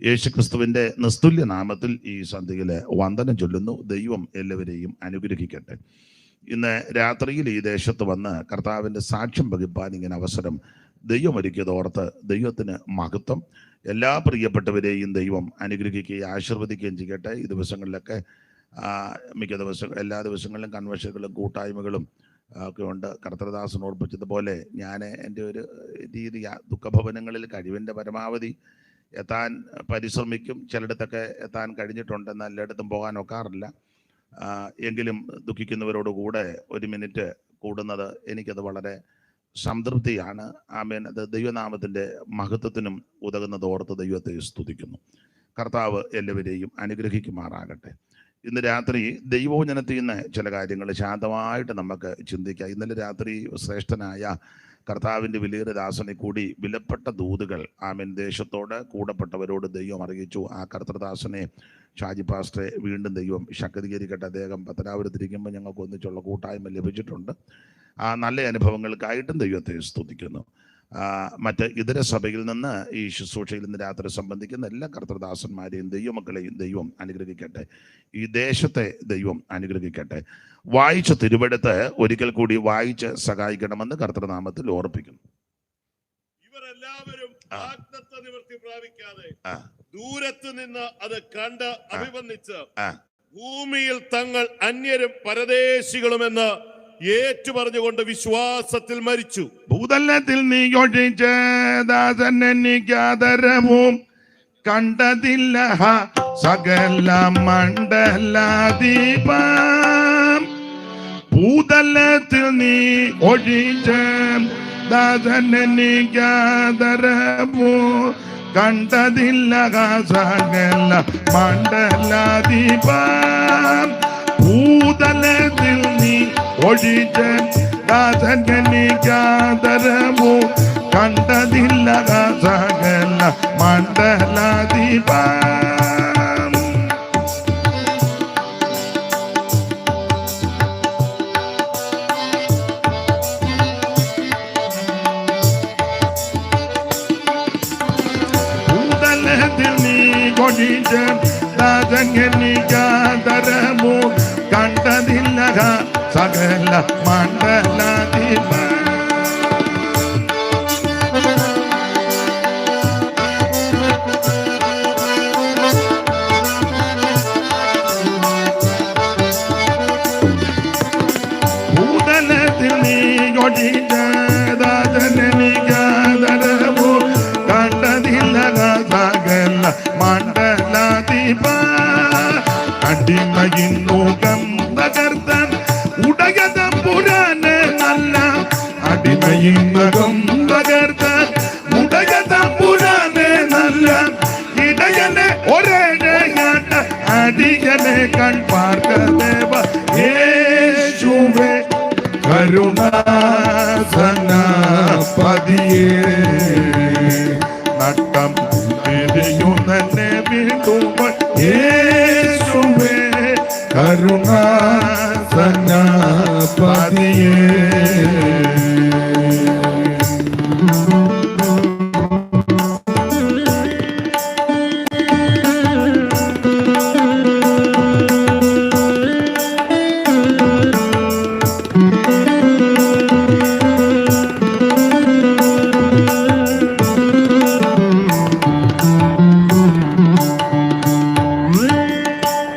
യേശുക്രിസ്തുവിൻ്റെ നിസ്തുല്യ നാമത്തിൽ ഈ സന്ധ്യയിലെ വന്ദനം ചൊല്ലുന്നു. ദൈവം എല്ലാവരെയും അനുഗ്രഹിക്കട്ടെ. ഇന്ന് രാത്രിയിൽ ഈ ദേശത്ത് വന്ന് കർത്താവിൻ്റെ സാക്ഷ്യം വഹിപ്പാൻ ഇങ്ങനെ അവസരം ദൈവം ഒരുക്കിയതോർത്ത് ദൈവത്തിന് മഹത്വം. എല്ലാ പ്രിയപ്പെട്ടവരെയും ദൈവം അനുഗ്രഹിക്കുകയും ആശീർവദിക്കുകയും ചെയ്യട്ടെ. ഈ ദിവസങ്ങളിലൊക്കെ എല്ലാ ദിവസങ്ങളിലും കൺവെൻഷനുകളും കൂട്ടായ്മകളും ഒക്കെ ഉണ്ട്. കർത്തൃദാസൻ ഓർപ്പിച്ചതുപോലെ ഞാൻ എൻ്റെ ഒരു രീതി ദുഃഖഭവനങ്ങളിൽ കഴിവിൻ്റെ പരമാവധി എത്താൻ പരിശ്രമിക്കും. ചിലയിടത്തൊക്കെ എത്താൻ കഴിഞ്ഞിട്ടുണ്ട്, എന്നാൽ എല്ലായിടത്തും പോകാൻ ഒക്കാറില്ല. എങ്കിലും ദുഃഖിക്കുന്നവരോടുകൂടെ ഒരു മിനിറ്റ് കൂടുന്നത് എനിക്കത് വളരെ സംതൃപ്തിയാണ്. ആമേൻ. അത് ദൈവനാമത്തിൻ്റെ മഹത്വത്തിനും ഉതകുന്നത് ഓർത്ത് ദൈവത്തെ സ്തുതിക്കുന്നു. കർത്താവ് എല്ലാവരെയും അനുഗ്രഹിക്കുമാറാകട്ടെ. ഇന്ന് രാത്രി ദൈവവചനത്തിൽ നിന്ന് ചില കാര്യങ്ങൾ ശാന്തമായിട്ട് നമുക്ക് ചിന്തിക്കാം. ഇന്നലെ രാത്രി ശ്രേഷ്ഠനായ കർത്താവിൻ്റെ വലിയൊരു ദാസനെ കൂടി വിലപ്പെട്ട ദൂതുകൾ ആമേൻ ദേശത്തോട് കൂടപ്പെട്ടവരോട് ദൈവം അറിയിച്ചു. ആ കർത്തൃദാസനെ ഷാജി പാസ്റ്ററെ വീണ്ടും ദൈവം ശക്തീകരിക്കട്ടെ. അദ്ദേഹം പത്തനാപുരത്തിരിക്കുമ്പോൾ ഞങ്ങൾക്ക് ഒന്നിച്ചുള്ള കൂട്ടായ്മ ലഭിച്ചിട്ടുണ്ട്. ആ നല്ല അനുഭവങ്ങൾക്കായിട്ടും ദൈവത്തെ സ്തുതിക്കുന്നു. മറ്റ് ഇതര സഭയിൽ നിന്ന് ഈ ശുശ്രൂഷയിൽ നിന്ന് രാത്രി സംബന്ധിക്കുന്ന എല്ലാ കർത്തൃദാസന്മാരെയും ദൈവമക്കളെയും ദൈവം അനുഗ്രഹിക്കട്ടെ. ഈ ദേശത്തെ ദൈവം അനുഗ്രഹിക്കട്ടെ. വായിച്ച തിരുവെടുത്ത് ഒരിക്കൽ കൂടി വായിച്ച് സഹായിക്കണമെന്ന് കർത്തൃനാമത്തിൽ ഓർപ്പിക്കുന്നു. ഇവരെല്ലാവരും നിവൃത്തി പ്രാപിക്കാതെ ദൂരത്ത് നിന്ന് അത് കണ്ട് അഭിവന്ദിച്ച് ഭൂമിയിൽ തങ്ങൾ അന്യരും പരദേശികളുമെന്ന് ഏറ്റുപറഞ്ഞുകൊണ്ട് വിശ്വാസത്തിൽ മരിച്ചു. ഭൂതലത്തിൽ നീ ഒഴിച്ച് ദാസനെനിക്കാദരവും കണ്ടതില്ല സകല മണ്ഡലാധിപം. ഭൂതലത്തിൽ നീ ഒഴിച്ച് ദാസനെനിക്കാദരവും കണ്ടതില്ല സകല മണ്ഡലാധിപം. ഭൂതലത്തിൽ നീ ഒഴിച്ച് ദാസനെനിക്കാദരവും കണ്ടതില്ല സകല മണ്ഡലാധിപം. ഭൂതലത്തിൽ നീ ഒഴിച്ച് ദാസനെനിക്കാദരവും കണ്ടതില്ല സകല മണ്ഡലാധിപം. ഭൂതലത്തിൽ നീ ഒഴിച്ച ദാസനെനിക്കാദരവും കണ്ടതില്ല സകല മണ്ഡലാധിപം. അടിമയിൻ മുഖം തകർത്താൻ ഉടയ തമ്പുരാന് നല്ല അടിമയിൻ മുഖം തകർത്താൻ ഉടയ തമ്പുരാന് നല്ല ഇടയനെ ഒരേഴയാട്ട അടിയനെ കൺപാർക്കദേവ യേശുവേ കരുണാസനപതിയേ നട്ടം തിരിയുന്നെ വീണ്ടും യേശുവേ കരുണാസനപതിയേ.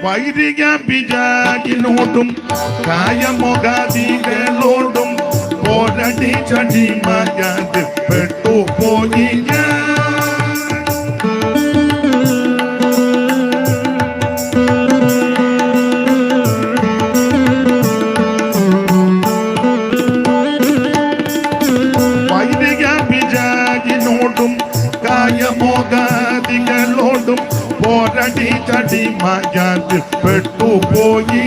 വൈരിക പിജാകിനോടും കായമൊകാദികളോടും പോരടി ചടി മയാത് പെട്ടുപോയി വൈരിക പിജാകിനോടും കായമൊകാദികളോടും പോരടി ചടി മയാത് പെട്ടുപോയി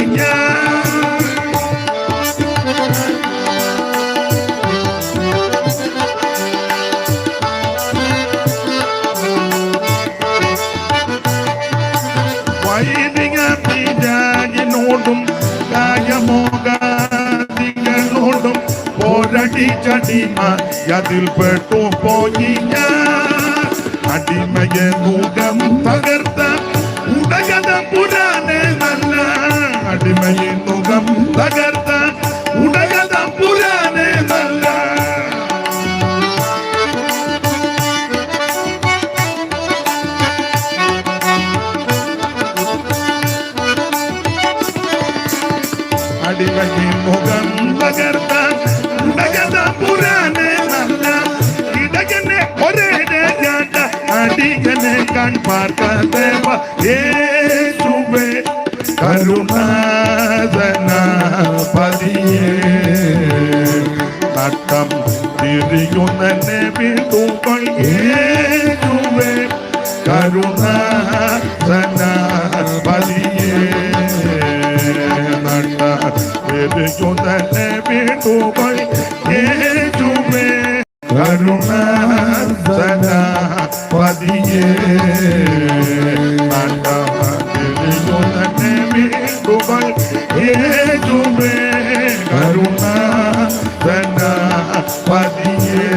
വൈദിക പിജാകിനോടും കായമോകാദികളോടും പോരടി ചടി മയാതിൽ പെട്ടുപോയി അടിമയെ മുഖം അടിമയിൽ മുഖം പകർത്താൻ പുരാനെ നല്ല ഇടകനെ ഒരേ രാജ അടികനെ കൺപാർക്കേ യേശുവേ കരുണാസന പതിയേ നട്ടം തിരിയുന്ന വീട്ടുകൾ യേശുവേ കരുണാസന പതിയേ നട്ട തിരിയുന്ന വീട്ടുകൾ യേശുവേ കരുണാസന പതിയേ നട്ട തിരിയുന്ന വീട്ടുകൾ യേശുവേ കരുണാസന പതിയേ.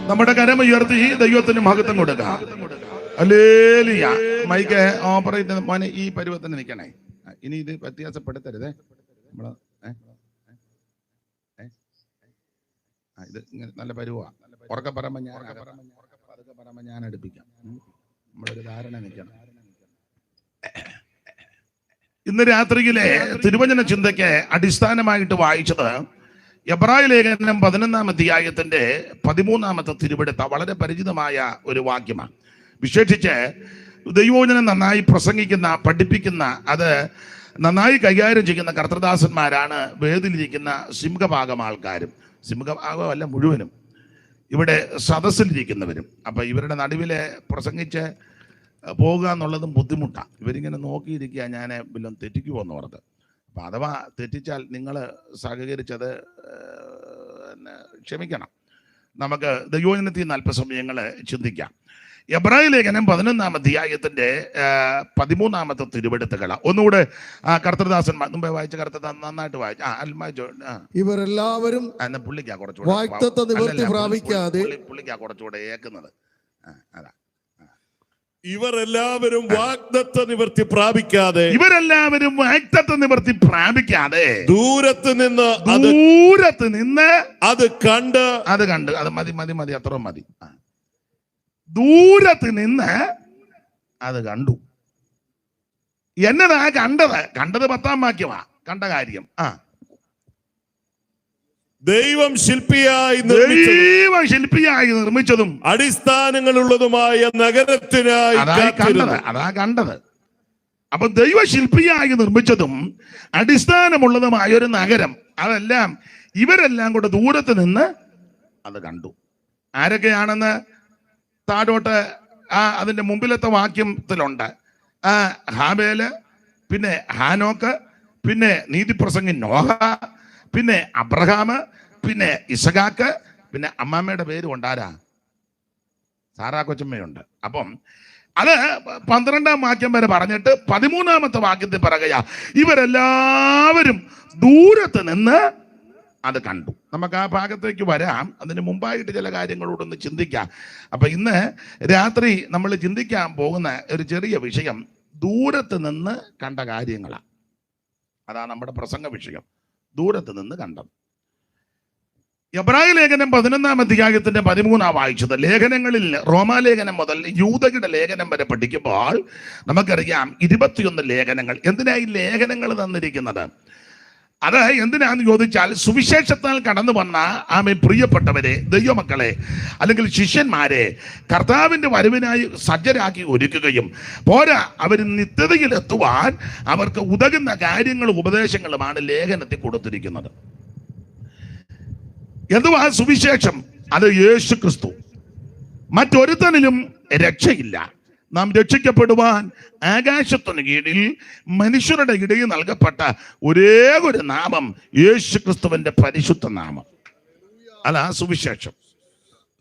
നമ്മുടെ കരമുയർത്തി ദൈവത്തിന് മഹത്വം കൊടുക്കാം. ഹല്ലേലൂയ. മൈക്ക് ഓപ്പറേറ്റ് മോനെ ഈ പരുവത്തിന് നിൽക്കണേ. ഇനി ഇത് വ്യത്യാസപ്പെടുത്തരുതേ. നമ്മള് ഇത് ഇങ്ങനെ നല്ല പരുവാ. ഉറക്കെ പറയുമ്പോ ഞാൻ അടുപ്പിക്കാം. നമ്മളൊരു ധാരണ നിൽക്കണം. ഇന്ന് രാത്രിയിലെ തിരുവചന ചിന്തയ്ക്ക് അടിസ്ഥാനമായിട്ട് വായിച്ചത് എബ്രായ ലേഖനം 11-ാം അധ്യായത്തിന്റെ 13-ാമത്തെ തിരുവെടുത്ത വളരെ പരിചിതമായ ഒരു വാക്യമാണ്. വിശേഷിച്ച് ദൈവവചനം നന്നായി പ്രസംഗിക്കുന്ന, പഠിപ്പിക്കുന്ന, അത് നന്നായി കൈകാര്യം ചെയ്യുന്ന കർത്തൃദാസന്മാരാണ് വേദിയിലിരിക്കുന്ന സിംഹഭാഗം ആൾക്കാരും. സിംഹഭാഗമല്ല, മുഴുവനും ഇവിടെ സദസ്സിലിരിക്കുന്നവരും. അപ്പൊ ഇവരുടെ നടുവിലെ പ്രസംഗിച്ച് പോകുക എന്നുള്ളതും ബുദ്ധിമുട്ടാണ്. ഇവരിങ്ങനെ നോക്കിയിരിക്കുക, ഞാൻ വല്ലതും തെറ്റിക്കുമോ എന്ന് ഓർത്ത്. അപ്പം അഥവാ തെറ്റിച്ചാൽ നിങ്ങൾ സഹകരിച്ചത് ക്ഷമിക്കണം. നമുക്ക് ദൈവവചനത്തിൽ നിന്ന് അല്പസമയങ്ങൾ ചിന്തിക്കാം. എബ്രായ ലേഖനം 11-ാം അധ്യായത്തിന്റെ 13-ാമത്തെ തിരുവെടുത്തുകൾ ഒന്നുകൂടെ കർത്തൃദാസന്മാർ മുമ്പേ വായിച്ച കർത്തൃദാസൻ നന്നായിട്ട് വായിച്ചു. ഇവർ എല്ലാവരും പുള്ളിക്കാ കുറച്ചുകൂടെ ഏക്കുന്നത്. അതാ, ഇവരെല്ലാവരും വാഗ്ദത്ത നിവൃത്തി പ്രാപിക്കാതെ ദൂരത്ത് നിന്ന് അത് കണ്ട് അത് മതി അത്ര മതി. ദൂരത്ത് നിന്ന് അത് കണ്ടു. എന്നതാ കണ്ടത് 10-ാം വാക്യമാ. കണ്ട കാര്യം ദൈവം ശില്പിയായി നിർമ്മിച്ചതും അടിസ്ഥാനങ്ങളുള്ളതുമായ നഗരത്തിനായി അതാ കണ്ടത്. അപ്പൊ ദൈവശില്പിയായി നിർമ്മിച്ചതും അടിസ്ഥാനമുള്ളതുമായ ഒരു നഗരം, അതെല്ലാം ഇവരെല്ലാം കൂടെ ദൂരത്ത് നിന്ന് അത് കണ്ടു. ആരൊക്കെയാണെന്ന് താഴോട്ട് അതിന്റെ മുമ്പിലത്തെ വാക്യത്തിലുണ്ട്. ഹാബേല്, പിന്നെ ഹാനോക്ക്, പിന്നെ നീതിപ്രസംഗി നോഹ, പിന്നെ അബ്രഹാം, പിന്നെ ഇസഹാക്ക്, പിന്നെ അമ്മാമ്മയുടെ പേര് കൊണ്ടാരാ? സാറാ കൊച്ചമ്മയുണ്ട്. അപ്പം അത് 12-ാം വാക്യം വരെ പറഞ്ഞിട്ട് 13-ാമത്തെ വാക്യത്തിൽ പറയുക ഇവരെല്ലാവരും ദൂരത്ത് നിന്ന് അത് കണ്ടു. നമുക്ക് ആ ഭാഗത്തേക്ക് വരാം. അതിന് മുമ്പായിട്ട് ചില കാര്യങ്ങളോടൊന്ന് ചിന്തിക്കാം. അപ്പൊ ഇന്ന് രാത്രി നമ്മൾ ചിന്തിക്കാൻ പോകുന്ന ഒരു ചെറിയ വിഷയം ദൂരത്ത് നിന്ന് കണ്ട കാര്യങ്ങളാണ്. അതാണ് നമ്മുടെ പ്രസംഗ വിഷയം. ദൂരത്ത് നിന്ന് കണ്ടത്. എബ്രായ ലേഖനം 11-ാം അധ്യായത്തിന്റെ 13-ാം വായിച്ചത്. ലേഖനങ്ങളിൽ റോമാലേഖനം മുതൽ യൂദയുടെ ലേഖനം വരെ പഠിക്കുമ്പോൾ നമുക്കറിയാം 21 ലേഖനങ്ങൾ. എന്തിനാ ഈ ലേഖനങ്ങൾ തന്നിരിക്കുന്നത്? അത് എന്തിനാന്ന് ചോദിച്ചാൽ സുവിശേഷത്താൽ കടന്നു വന്ന പ്രിയപ്പെട്ടവരെ, ദൈവമക്കളെ, അല്ലെങ്കിൽ ശിഷ്യന്മാരെ കർത്താവിന്റെ വരവിനായി സജ്ജരാക്കി ഒരുക്കുകയും പോരാ അവർ നിത്യതയിലെത്തുവാൻ അവർക്ക് ഉതകുന്ന കാര്യങ്ങളും ഉപദേശങ്ങളുമാണ് ലേഖനത്തിൽ കൊടുത്തിരിക്കുന്നത്. എന്തുവാ സുവിശേഷം? അത് യേശു ക്രിസ്തു. മറ്റൊരുത്തനിലും രക്ഷയില്ല. നാം രക്ഷിക്കപ്പെടുവാൻ ആകാശത്തിന് കീഴിൽ മനുഷ്യരുടെ ഇടയിൽ നൽകപ്പെട്ട ഒരേ ഒരു നാമം യേശു ക്രിസ്തുവിന്റെ പരിശുദ്ധ നാമം. അല്ല സുവിശേഷം.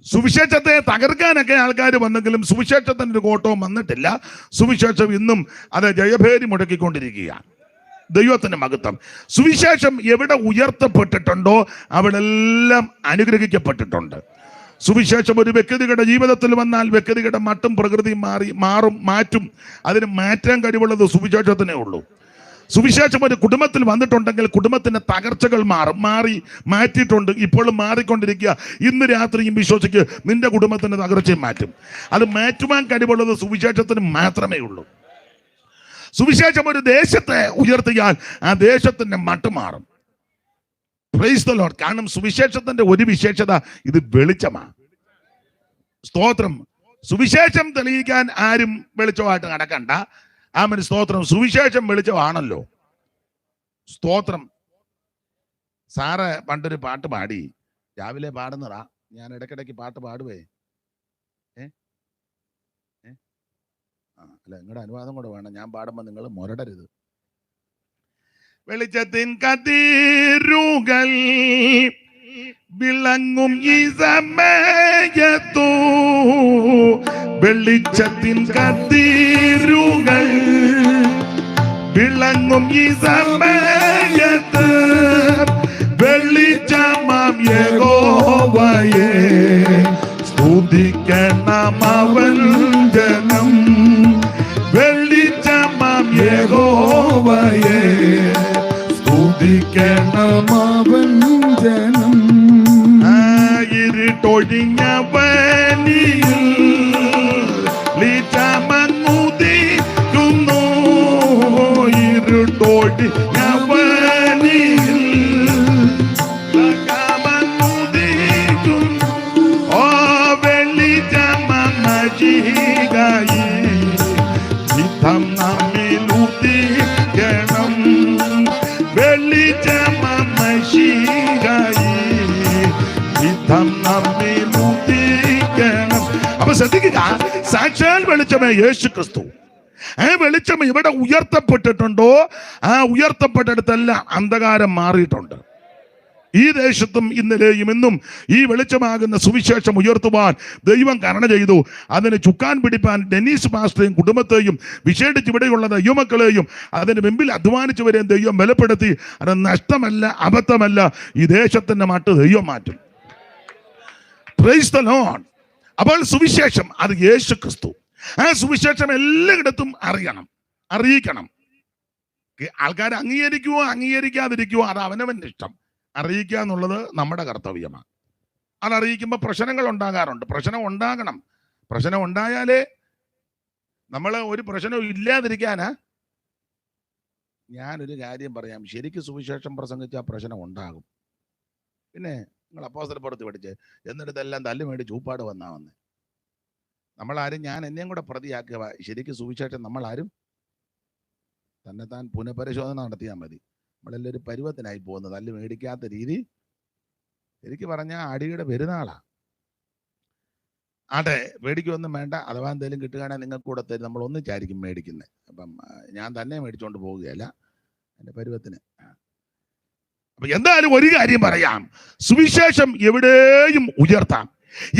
സുവിശേഷത്തെ തകർക്കാനൊക്കെ ആൾക്കാർ വന്നെങ്കിലും സുവിശേഷത്തിന് ഒരു കോട്ടവും വന്നിട്ടില്ല. സുവിശേഷം ഇന്നും അത് ജയഭേരി മുടക്കിക്കൊണ്ടിരിക്കുകയാണ്. ദൈവത്തിന്റെ മഹത്വം. സുവിശേഷം എവിടെ ഉയർത്തപ്പെട്ടിട്ടുണ്ടോ അവിടെല്ലാം അനുഗ്രഹിക്കപ്പെട്ടിട്ടുണ്ട്. സുവിശേഷം ഒരു വ്യക്തിയുടെ ജീവിതത്തിൽ വന്നാൽ വ്യക്തിയുടെ മട്ടും പ്രകൃതിയും മാറ്റും. അതിന് മാറ്റാൻ കഴിവുള്ളത് സുവിശേഷത്തിനേ ഉള്ളൂ. സുവിശേഷം ഒരു കുടുംബത്തിൽ വന്നിട്ടുണ്ടെങ്കിൽ കുടുംബത്തിന്റെ തകർച്ചകൾ മാറ്റിയിട്ടുണ്ട്, ഇപ്പോഴും മാറിക്കൊണ്ടിരിക്കുക. ഇന്ന് രാത്രിയും വിശ്വസിക്ക്, നിന്റെ കുടുംബത്തിന്റെ തകർച്ചയും മാറ്റും. അത് മാറ്റുവാൻ കഴിവുള്ളത് സുവിശേഷത്തിന് മാത്രമേ ഉള്ളൂ. സുവിശേഷം ഒരു ദേശത്തെ ഉയർത്തിയാൽ ആ ദേശത്തിന്റെ മട്ട് മാറും. Price the Lord. കാരണം സുവിശേഷത്തിന്റെ ഒരു വിശേഷത, ഇത് വെളിച്ചമാണ്. സ്തോത്രം. സുവിശേഷം തെളിയിക്കാൻ ആരും വെളിച്ചമായിട്ട് നടക്കണ്ട. ആമേൻ. സ്തോത്രം. സുവിശേഷം വെളിച്ചമാണല്ലോ. സ്തോത്രം. സാറ് പണ്ടൊരു പാട്ട് പാടി, രാവിലെ പാടുന്നതാ, ഞാൻ ഇടയ്ക്കിടയ്ക്ക് പാട്ട് പാടുവേ. അല്ല, നിങ്ങളുടെ അനുവാദം കൂടെ വേണം. ഞാൻ പാടുമ്പോൾ നിങ്ങൾ മുരടരുത്. വെളിച്ചത്തിൻ കതിരുകൾ വിളങ്ങും ഈ സമയത്തു, വെളിച്ചത്തിൻ കതിരുകൾ വിളങ്ങും ഈ സമയത്ത്, വെളിച്ചമാം യഹോവയെ സ്തുതിക്കണം അവൻ ജനം. വെളിച്ചമാം യഹോവയെ സ്തുതിക്കണം അവൻ ജനം. ഇരുട്ടൊഴിഞ്ഞ വനിയിൽ ലിച്ചമങ്ങുദിക്കുന്നു, ഇരുട്ടൊഴിഞ്ഞ വനിയിൽ ലിച്ചമങ്ങുദിക്കുന്നു. ഓ വെളിച്ചമങ്ങുകയായി ചിത്തം നമ്മിലുദിക്കണം. വെളിച്ചമങ്ങുകയായി ചിത്തം നമ്മിലുദിക്കണം. അപ്പൊ ശ്രദ്ധിക്കുക, സാക്ഷാൽ വെളിച്ചമേ യേശു ക്രിസ്തു. ആ വെളിച്ചം ഇവിടെ ഉയർത്തപ്പെട്ടിട്ടുണ്ടോ ആ ഉയർത്തപ്പെട്ടിടത്തെല്ലാം അന്ധകാരം മാറിയിട്ടുണ്ട്. ഈ ദേശത്തും ഇന്നലെയും ഇന്നും ഈ വെളിച്ചമാകുന്ന സുവിശേഷം ഉയർത്തുവാൻ ദൈവം കരുണ ചെയ്തു. അതിന് ചുക്കാൻ പിടിപ്പാൻ ഡെന്നീസ് പാസ്റ്ററെയും കുടുംബത്തെയും വിശേഷിച്ച് ഇവിടെയുള്ള ദൈവമക്കളെയും അതിന് മുമ്പിൽ അധ്വാനിച്ചവരെയും ദൈവം ബലപ്പെടുത്തി. അത് നഷ്ടമല്ല, അബദ്ധമല്ല. ഈ ദേശത്തിന്റെ മട്ട് ദൈവം മാറ്റും. Price the Lord. അപ്പോൾ സുവിശേഷം അത് യേശു ക്രിസ്തു. ആ സുവിശേഷം എല്ലായിടത്തും അറിയിക്കണം. ആൾക്കാർ അംഗീകരിക്കുവോ അംഗീകരിക്കാതിരിക്കുവോ അത് അവനവന്റെ ഇഷ്ടം. അറിയിക്കുക എന്നുള്ളത് നമ്മുടെ കർത്തവ്യമാണ്. അത് അറിയിക്കുമ്പോൾ പ്രശ്നങ്ങൾ ഉണ്ടാകാറുണ്ട്. പ്രശ്നം ഉണ്ടാകണം. പ്രശ്നം ഉണ്ടായാലേ നമ്മൾ ഒരു പ്രശ്നവും ഇല്ലാതിരിക്കാനാ. ഞാനൊരു കാര്യം പറയാം, ശരിക്കും സുവിശേഷം പ്രസംഗിച്ചാൽ പ്രശ്നം ഉണ്ടാകും. പിന്നെ നിങ്ങൾ അപ്പോസ്തലപ്രവൃത്തി പഠിച്ച് എന്നിടത്തെല്ലാം തല്ലു മേടി ചൂപ്പാട് വന്നേ. നമ്മളാരും, ഞാൻ എന്നെയും കൂടെ പ്രതിയാക്കുക, ശരിക്കും സുവിശേഷം നമ്മളാരും തന്നെത്താൻ പുനഃപരിശോധന നടത്തിയാൽ മതി. നമ്മളെല്ലാം ഒരു പരുവത്തിനായി പോകുന്നത്, തല്ല് മേടിക്കാത്ത രീതി. എനിക്ക് പറഞ്ഞാൽ അടിയുടെ പെരുന്നാളാ. ആട്ടെ, മേടിക്കൊന്നും വേണ്ട. അഥവാ എന്തെങ്കിലും കിട്ടുകയാണെങ്കിൽ നിങ്ങൾക്ക് കൂടെ തരും. നമ്മൾ ഒന്നിച്ചായിരിക്കും മേടിക്കുന്നത്. അപ്പം ഞാൻ തന്നെ മേടിച്ചുകൊണ്ട് പോവുകയല്ല, എൻ്റെ പരുവത്തിന്. അപ്പൊ എന്തായാലും ഒരു കാര്യം പറയാം, സുവിശേഷം എവിടെയും ഉയർത്താം,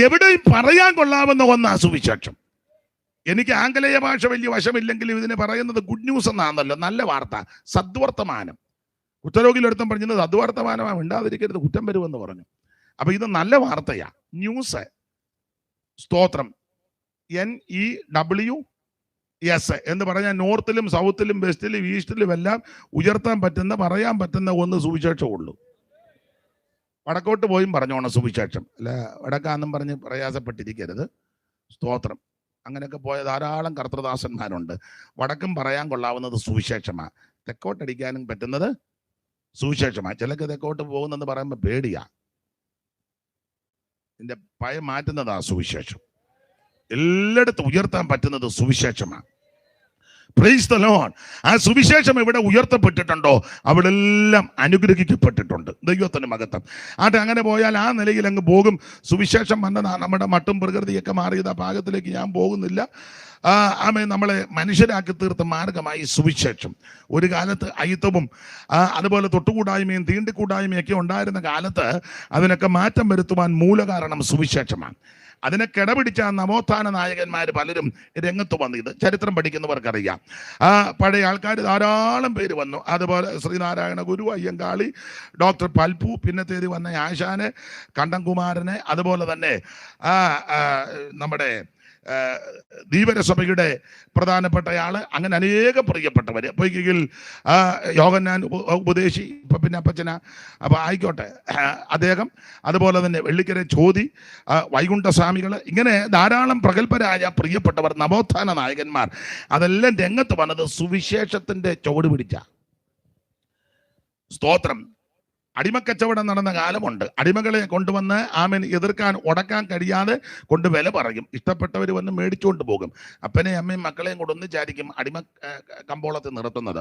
എവിടെയും പറയാൻ കൊള്ളാവുന്ന ഒന്നാ സുവിശേഷം. എനിക്ക് ആംഗലേയ ഭാഷ വലിയ വശമില്ലെങ്കിലും ഇതിനെ പറയുന്നത് ഗുഡ് ന്യൂസ് എന്നാണല്ലോ, നല്ല വാർത്ത, സദ്വർത്തമാനം. കുറ്റരോഗിയിലെടുത്തും പറഞ്ഞത് സദ്വർത്തമാനമാണ്, മിണ്ടാതിരിക്കരുത് കുറ്റം വരുമെന്ന് പറഞ്ഞു. അപ്പൊ ഇത് നല്ല വാർത്തയാ, ന്യൂസ്. സ്തോത്രം. NEWS എന്ന് പറഞ്ഞാൽ നോർത്തിലും സൗത്തിലും വെസ്റ്റിലും ഈസ്റ്റിലും എല്ലാം ഉയർത്താൻ പറ്റുന്ന, പറയാൻ പറ്റുന്ന ഒന്ന് സുവിശേഷമുള്ളൂ. വടക്കോട്ട് പോയും പറഞ്ഞോണം സുവിശേഷം, അല്ല വടക്കാന്നും പറഞ്ഞ് പ്രയാസപ്പെട്ടിരിക്കരുത്. സ്തോത്രം. അങ്ങനെയൊക്കെ പോയ ധാരാളം കർത്തൃദാസന്മാരുണ്ട്. വടക്കും പറയാൻ കൊള്ളാവുന്നത് സുവിശേഷമാണ്, തെക്കോട്ടടിക്കാനും പറ്റുന്നത് സുവിശേഷമാണ്. ചിലക്ക് തെക്കോട്ട് പോകുന്നെന്ന് പറയുമ്പോൾ പേടിയാ. ഇതിന്റെ ഭയം മാറ്റുന്നതാ സുവിശേഷം. എല്ലായിടത്തും ഉയർത്താൻ പറ്റുന്നത് സുവിശേഷമാണ്. Price the Lord. ആ സുവിശേഷം എവിടെ ഉയർത്തപ്പെട്ടിട്ടുണ്ടോ അവിടെ എല്ലാം അനുഗ്രഹിക്കപ്പെട്ടിട്ടുണ്ട്. ദൈവത്തിന്റെ മഹത്വം. ആട്ടെ, അങ്ങനെ പോയാൽ ആ നിലയിൽ അങ്ങ് പോകും. സുവിശേഷം വന്നതാ നമ്മുടെ മട്ടും പ്രകൃതിയൊക്കെ മാറിയത്. ആ ഭാഗത്തിലേക്ക് ഞാൻ പോകുന്നില്ല. ആമേ, നമ്മളെ മനുഷ്യരാക്കി തീർത്ത മാർഗമായി സുവിശേഷം. ഒരു കാലത്ത് അയിത്തവും അതുപോലെ തൊട്ടുകൂടായ്മയും തീണ്ടിക്കൂടായ്മയും ഒക്കെ ഉണ്ടായിരുന്ന കാലത്ത് അതിനൊക്കെ മാറ്റം വരുത്തുവാൻ മൂലകാരണം സുവിശേഷമാണ്. അതിനെ കിടപിടിച്ച നവോത്ഥാന നായകന്മാർ പലരും രംഗത്ത് വന്നു. ഇത് ചരിത്രം പഠിക്കുന്നവർക്കറിയാം. പഴയ ആൾക്കാർ ധാരാളം പേര് വന്നു. അതുപോലെ ശ്രീനാരായണ ഗുരു, അയ്യങ്കാളി, ഡോക്ടർ പൽപു, പിന്നത്തേത് വന്ന ആശാന്, കണ്ടൻകുമാരന്, അതുപോലെ തന്നെ നമ്മുടെ ധീവരസഭയുടെ പ്രധാനപ്പെട്ടയാള്, അങ്ങനെ അനേകം പ്രിയപ്പെട്ടവര്. പൊയ്കയിൽ യോഹന്നാൻ ഉപദേശി, ഇപ്പൊ പിന്നെ അപ്പച്ചന, അപ്പൊ ആയിക്കോട്ടെ അദ്ദേഹം, അതുപോലെ തന്നെ വെള്ളിക്കര ചോതി, വൈകുണ്ഠസ്വാമികൾ, ഇങ്ങനെ ധാരാളം പ്രഗത്ഭരായ പ്രിയപ്പെട്ടവർ, നവോത്ഥാന നായകന്മാർ, അതെല്ലാം രംഗത്ത് വന്നത് സുവിശേഷത്തിന്റെ ചുവട് പിടിച്ച. സ്തോത്രം. അടിമക്കച്ചവടം നടന്ന കാലമുണ്ട്. അടിമകളെ കൊണ്ടുവന്ന് ആമൻ എതിർക്കാൻ, ഉടക്കാൻ കഴിയാതെ കൊണ്ട് വില പറയും. ഇഷ്ടപ്പെട്ടവർ വന്ന് മേടിച്ചുകൊണ്ട് പോകും. അപ്പനെയും അമ്മയും മക്കളെയും കൂടെ ഒന്നിച്ചായിരിക്കും അടിമ കമ്പോളത്തിൽ നിർത്തുന്നത്.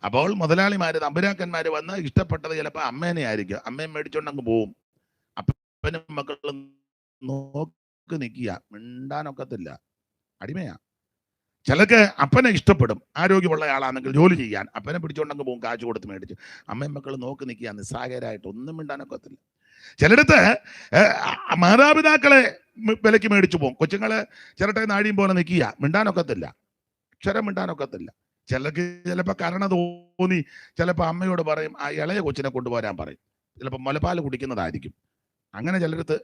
അപ്പോൾ മുതലാളിമാര്, തമ്പുരാക്കന്മാര് വന്ന് ഇഷ്ടപ്പെട്ടത് ചിലപ്പോൾ അമ്മേനെ ആയിരിക്കും. അമ്മയും മേടിച്ചുകൊണ്ട് അങ്ങ് പോവും. അപ്പനും മക്കളും നോക്കി നിൽക്കുക, മിണ്ടാനൊക്കത്തില്ല, അടിമയാ. ചിലർക്ക് അപ്പനെ ഇഷ്ടപ്പെടും, ആരോഗ്യമുള്ള ആളാണെങ്കിൽ ജോലി ചെയ്യാൻ. അപ്പനെ പിടിച്ചോണ്ടങ്ങ് പോകും, കാശ് കൊടുത്ത് മേടിച്ച്. അമ്മയും മക്കൾ നോക്കി നിൽക്കുക, നിസ്സാകരായിട്ട്, ഒന്നും മിണ്ടാനൊക്കത്തില്ല. ചിലടത്ത് മാതാപിതാക്കളെ വിലക്ക് മേടിച്ചു പോകും. കൊച്ചുങ്ങള് ചിരട്ടെ നാഴിയും പോലെ നിൽക്കുക, മിണ്ടാനൊക്കത്തില്ല, അക്ഷരം മിണ്ടാനൊക്കത്തില്ല. ചിലർക്ക് ചിലപ്പോൾ കരുണ തോന്നി ചിലപ്പോൾ അമ്മയോട് പറയും, ആ ഇളയ കൊച്ചിനെ കൊണ്ടുപോരാൻ പറയും. ചിലപ്പോൾ മുലപ്പാൽ കുടിക്കുന്നതായിരിക്കും. അങ്ങനെ ചിലടത്ത്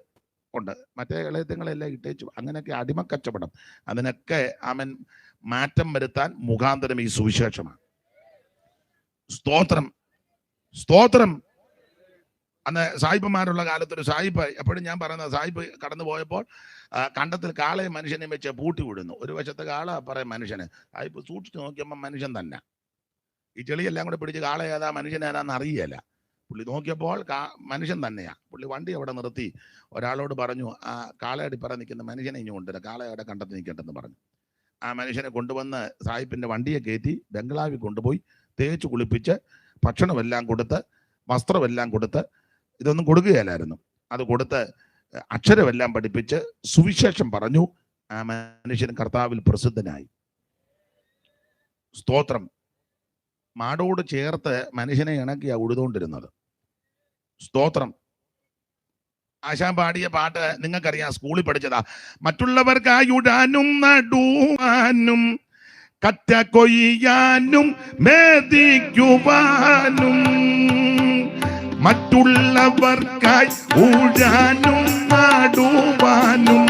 ഉണ്ട്. മറ്റേ ഇളയത്വങ്ങളെല്ലാം ഇട്ടേച്ചു. അങ്ങനെയൊക്കെ അടിമക്കച്ചവടം. അതിനൊക്കെ അവൻ മാറ്റം വരുത്താൻ മുഖാന്തരം ഈ സുവിശേഷമാണ്. സ്തോത്രം, സ്തോത്രം. അന്ന് സായിപ്പന്മാരുള്ള കാലത്തൊരു സായിപ്പ്, എപ്പോഴും ഞാൻ പറയുന്നത്, സായിപ്പ് കടന്നു പോയപ്പോൾ കണ്ടത്തിൽ കാളയും മനുഷ്യനെയും വെച്ച് പൂട്ടി വിടുന്നു. ഒരു വശത്ത് കാള, പറയും മനുഷ്യന്. സായിപ്പ് സൂക്ഷിച്ച് നോക്കിയപ്പോൾ മനുഷ്യൻ തന്നെ. ഈ ചെളിയെല്ലാം കൂടെ പിടിച്ച് കാള ഏതാ മനുഷ്യൻ ഏതാന്ന് അറിയല. പുള്ളി നോക്കിയപ്പോൾ മനുഷ്യൻ തന്നെയാ. പുള്ളി വണ്ടി അവിടെ നിർത്തി ഒരാളോട് പറഞ്ഞു, ആ കാളയടി പറ നിൽക്കുന്ന മനുഷ്യനെ ഇനി കൊണ്ടുവരാം, കാളയുടെ കണ്ടത്ത് നിൽക്കട്ടെന്ന് പറഞ്ഞു. ആ മനുഷ്യനെ കൊണ്ടുവന്ന് സായിപ്പിന്റെ വണ്ടിയെ കയറ്റി ബംഗ്ലാവിൽ കൊണ്ടുപോയി തേച്ച് കുളിപ്പിച്ച് ഭക്ഷണമെല്ലാം കൊടുത്ത് വസ്ത്രമെല്ലാം കൊടുത്ത്, ഇതൊന്നും കൊടുക്കുകയില്ലായിരുന്നു, അത് കൊടുത്ത് അക്ഷരമെല്ലാം പഠിപ്പിച്ച് സുവിശേഷം പറഞ്ഞു. ആ മനുഷ്യൻ കർത്താവിൽ പ്രസിദ്ധനായി. സ്തോത്രം. മാടോട് ചേർത്ത് മനുഷ്യനെ ഇണക്കിയാ ഉഴുതുകൊണ്ടിരുന്നത്. സ്തോത്രം. ആശാൻ പാടിയ പാട്ട് നിങ്ങൾക്കറിയാം, സ്കൂളിൽ പഠിച്ചതാ. മറ്റുള്ളവർക്കായുടാനും നടുവാനും കറ്റ കൊയ്യാനും മേദിക്കുവാനും, മറ്റുള്ളവർക്കായി ഊഴാനും നടുവാനും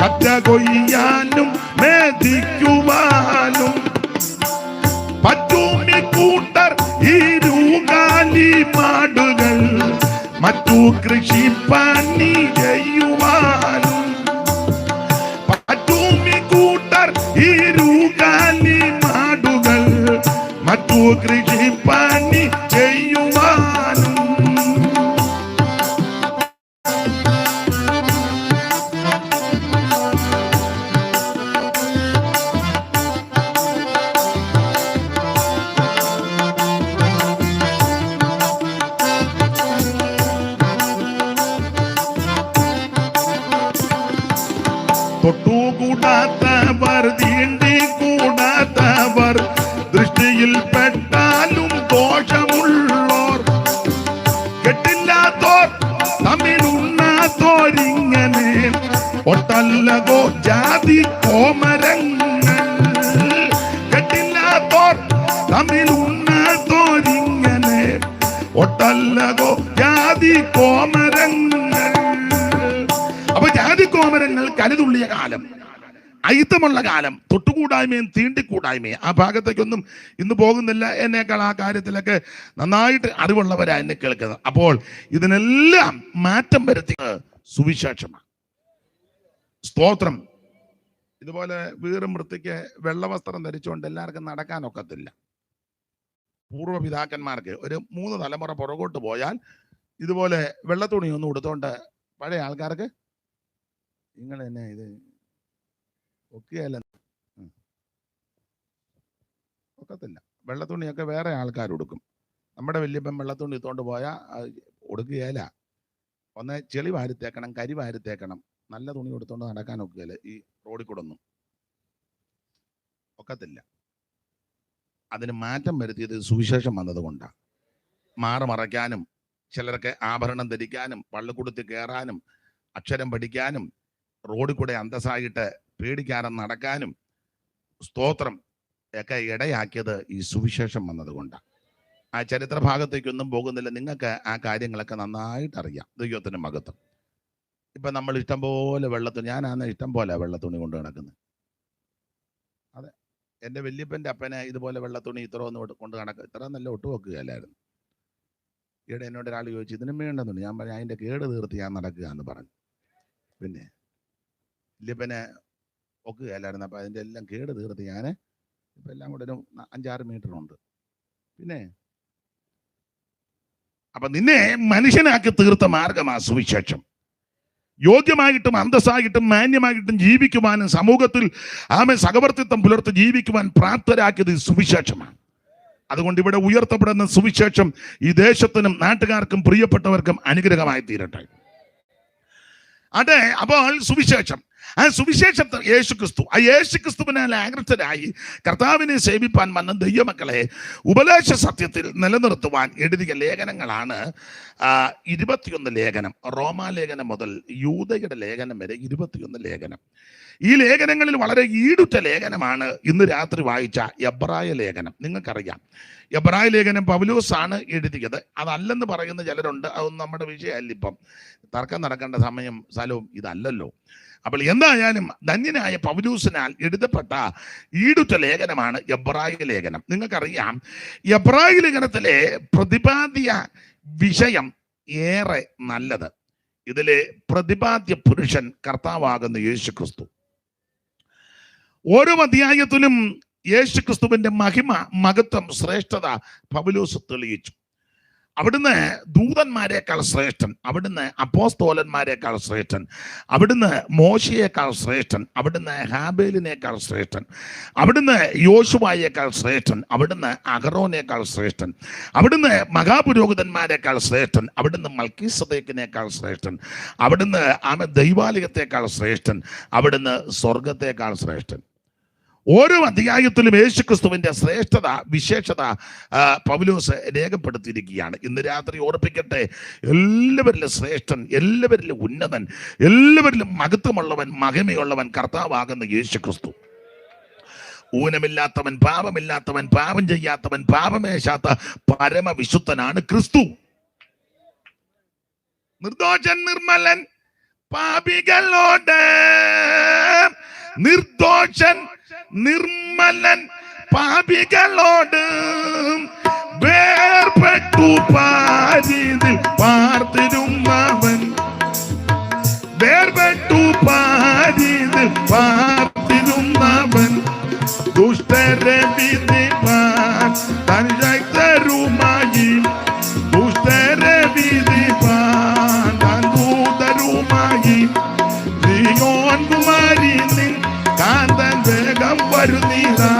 കറ്റ കൊയ്യാനും മേദിക്കുവാനും, പറ്റൂമി കൂട്ടർ ഇരുകാലി മാടുകൾ മറ്റു കൃഷി പണി ചെയ്യുവാനും, പറ്റൂമി കൂട്ടർ ഇരുകാലി മാടുകൾ മറ്റു കൃഷി പണി ചെയ്യുവാനും. തൊട്ടുകൂടാത്തവർ, തീണ്ടിക്കൂടാത്തവർ, ദൃഷ്ടിയിൽ പെട്ടാലും ദോഷമുള്ളോർ, കെട്ടില്ലാത്തോർ, തമ്മിലുണ്ണാത്തോരിങ്ങനെ ഒട്ടല്ലകോ ജാതി കോമരങ്ങൾ, കെട്ടില്ലാത്തോർ, തമ്മിലുണ്ണാത്തോരിങ്ങനെ ഒട്ടല്ലകോ ജാതി കോമരങ്ങൾ. അപ്പൊ ജാതി കോമരങ്ങൾ കരുതുള്ളിയ കാലം, അയിത്തമുള്ള കാലം, തൊട്ടുകൂടായ്മയും തീണ്ടിക്കൂടായ്മയും. ആ ഭാഗത്തേക്കൊന്നും ഇന്ന് പോകുന്നില്ല. എന്നേക്കാൾ ആ കാര്യത്തിലൊക്കെ നന്നായിട്ട് അറിവുള്ളവരാ എന്നെ കേൾക്കുന്നത്. അപ്പോൾ ഇതിനെല്ലാം മാറ്റം വരുത്തിയത് സുവിശേഷമാണ്. സ്തോത്രം. ഇതുപോലെ വീറും വൃത്തിക്ക് വെള്ളവസ്ത്രം ധരിച്ചുകൊണ്ട് എല്ലാവർക്കും നടക്കാനൊക്കത്തില്ല. പൂർവ്വപിതാക്കന്മാർക്ക് ഒരു 3 തലമുറ പുറകോട്ട് പോയാൽ ഇതുപോലെ വെള്ളത്തുണിയൊന്നും ഉടുത്തോണ്ട് പഴയ ആൾക്കാർക്ക് നിങ്ങൾ തന്നെ ഇത് ഒക്കെയല്ല, ഒക്കത്തില്ല. വെള്ളത്തുണിയൊക്കെ വേറെ ആൾക്കാർ ഉടുക്കും. നമ്മുടെ വല്യപ്പൻ വെള്ളത്തുണി ഇട്ടുകൊണ്ട് പോയാൽ ഉടുക്കുകയില്ല. ഒന്ന് ചെളി വാരിത്തേക്കണം, കരി വാരിത്തേക്കണം. നല്ല തുണി കൊടുത്തോണ്ട് നടക്കാൻ ഒക്കുകയില്ല. ഈ റോഡിൽ കൂടെ ഒന്നും ഒക്കത്തില്ല. അതിന് മാറ്റം വരുത്തിയത് സുവിശേഷം വന്നത് കൊണ്ടാണ്. മറയ്ക്കാനും ചിലർക്ക് ആഭരണം ധരിക്കാനും പള്ളിക്കൂടത്തിൽ കയറാനും അക്ഷരം പഠിക്കാനും റോഡിൽ കൂടെ അന്തസ്സായിട്ട് പേടിക്കാതെ നടക്കാനും സ്തോത്രം ഒക്കെ ഇടയാക്കിയത് ഈ സുവിശേഷം വന്നതുകൊണ്ടാണ്. ആ ചരിത്ര ഭാഗത്തേക്കൊന്നും പോകുന്നില്ല. നിങ്ങൾക്ക് ആ കാര്യങ്ങളൊക്കെ നന്നായിട്ട് അറിയാം. ദൈവത്തിന് മഹത്വം. ഇപ്പം നമ്മൾ ഇഷ്ടം പോലെ വെള്ളത്തുണി, ഞാനാണ് ഇഷ്ടം പോലെ വെള്ളത്തുണി കൊണ്ട് നടക്കുന്നത്. അതെ, എൻ്റെ വല്യപ്പൻ്റെ അപ്പനെ ഇതുപോലെ വെള്ളത്തുണി ഇത്ര ഒന്നും കൊണ്ട് നടക്കുക, ഇത്ര നല്ല ഒട്ടു വെക്കുകയല്ലായിരുന്നു. ഈയിടെ എന്നോട് ഒരാൾ ചോദിച്ചു, ഇതിനും വേണ്ടെന്നുണ്ട്. ഞാൻ പറഞ്ഞു, അതിൻ്റെ കേട് തീർത്ത് ഞാൻ നടക്കുക എന്ന് പറഞ്ഞു. പിന്നെ വല്യപ്പനെ ഒക്കുകയല്ലായിരുന്നു. അപ്പം അതിൻ്റെ എല്ലാം കേട് തീർത്ത് ഞാൻ ഇപ്പം എല്ലാം കൂടെ ഒരു 5-6 മീറ്ററുണ്ട്. പിന്നെ അപ്പം നിന്നെ മനുഷ്യനാക്കി തീർത്ത മാർഗമാ സുവിശേഷം. യോഗ്യമായിട്ടും അന്തസ്സായിട്ടും മാന്യമായിട്ടും ജീവിക്കുവാനും സമൂഹത്തിൽ സഹവർത്തിത്വം പുലർത്തി ജീവിക്കുവാൻ പ്രാപ്തരാക്കിയത് സുവിശേഷമാണ്. അതുകൊണ്ട് ഇവിടെ ഉയർത്തപ്പെടുന്ന സുവിശേഷം ഈ ദേശത്തിനും നാട്ടുകാർക്കും പ്രിയപ്പെട്ടവർക്കും അനുഗ്രഹമായി തീരട്ടെ. അതെ, അപ്പോൾ സുവിശേഷം, ആ സുവിശേഷത്തെ യേശുക്രിസ്തു, ആ യേശുക്രിസ്തുവിനാൽ ആകൃഷ്ടരായി കർത്താവിനെ സേവിപ്പാൻ വന്ന ദൈവമക്കളെ ഉപദേശ സത്യത്തിൽ നിലനിർത്തുവാൻ എഴുതിയ ലേഖനങ്ങളാണ് 21 ലേഖനം. റോമാലേഖനം മുതൽ യൂദയുടെ ലേഖനം വരെ 21 ലേഖനം. ഈ ലേഖനങ്ങളിൽ വളരെ ഈടുറ്റ ലേഖനമാണ് ഇന്ന് രാത്രി വായിച്ച എബ്രായ ലേഖനം. നിങ്ങൾക്കറിയാം, എബ്രായ ലേഖനം പൗലോസാണ് എഴുതിയത്. അതല്ലെന്ന് പറയുന്ന ചിലരുണ്ട്. അതൊന്നും നമ്മുടെ വിഷയമല്ല. ഇപ്പം തർക്കം നടക്കേണ്ട സമയം സ്ഥലവും ഇതല്ലല്ലോ. അപ്പോൾ എന്തായാലും ധന്യനായ പൗലോസിനാൽ എഴുതപ്പെട്ട ഈടുറ്റ ലേഖനമാണ് എബ്രായ ലേഖനം. നിങ്ങൾക്കറിയാം, എബ്രായ ലേഖനത്തിലെ പ്രതിപാദ്യ വിഷയം ഏറെ നല്ലത്. ഇതിലെ പ്രതിപാദ്യ പുരുഷൻ കർത്താവാകുന്ന യേശുക്രിസ്തു. ഓരോ അധ്യായത്തിലും യേശുക്രിസ്തുവിന്റെ മഹിമ, മഹത്വം, ശ്രേഷ്ഠത പൗലോസ് തെളിയിച്ചു. അവിടുന്ന് ദൂതന്മാരെക്കാൾ ശ്രേഷ്ഠൻ, അവിടുന്ന് അപ്പോസ്തോലന്മാരെക്കാൾ ശ്രേഷ്ഠൻ, അവിടുന്ന് മോശയേക്കാൾ ശ്രേഷ്ഠൻ, അവിടുന്ന് ഹാബേലിനേക്കാൾ ശ്രേഷ്ഠൻ, അവിടുന്ന് യോശുവായേക്കാൾ ശ്രേഷ്ഠൻ, അവിടുന്ന് അഹറോനേക്കാൾ ശ്രേഷ്ഠൻ, അവിടുന്ന് മഹാപുരോഹിതന്മാരെക്കാൾ ശ്രേഷ്ഠൻ, അവിടുന്ന് മൽക്കീസദേക്കിനേക്കാൾ ശ്രേഷ്ഠൻ, അവിടുന്ന് ദൈവാലയത്തെക്കാൾ ശ്രേഷ്ഠൻ, അവിടുന്ന് സ്വർഗത്തേക്കാൾ ശ്രേഷ്ഠൻ. ഓരോ അധ്യായത്തിലും യേശുക്രിസ്തുവിന്റെ ശ്രേഷ്ഠത, വിശേഷത പൗലോസ് രേഖപ്പെടുത്തിയിരിക്കുകയാണ്. ഇന്ന് രാത്രി ഓർപ്പിക്കട്ടെ, എല്ലാവരിലും ശ്രേഷ്ഠൻ, എല്ലാവരിലും ഉന്നതൻ, എല്ലാവരിലും മഹത്വമുള്ളവൻ, മഹിമയുള്ളവൻ കർത്താവാകുന്ന യേശുക്രിസ്തു. ഊനമില്ലാത്തവൻ, പാപമില്ലാത്തവൻ, പാപം ചെയ്യാത്തവൻ, പാപമേശാത്ത പരമവിശുദ്ധനാണ് ക്രിസ്തു. നിർദോഷൻ, നിർമ്മലൻ, പാപികളോട് നിർദോഷൻ, നിർമ്മലൻ, പാപികളോട് വേർപെട്ടു പാരിതിൽ പാർത്തിരുന്നവൻ, വേർപെട്ടു പാരിതിൽ പാർത്തിരുന്നവൻ, ദുഷ്ടരെ വിധിപ്പാൻ തൻ ശക്തരുമായി, ദുഷ്ടരെ വിധിപ്പാൻ തൻ ദൂതരുമായി, സിയോൻ കുമാരി നിൻ കാന്തൻ വേഗം വരുന്നീതാ,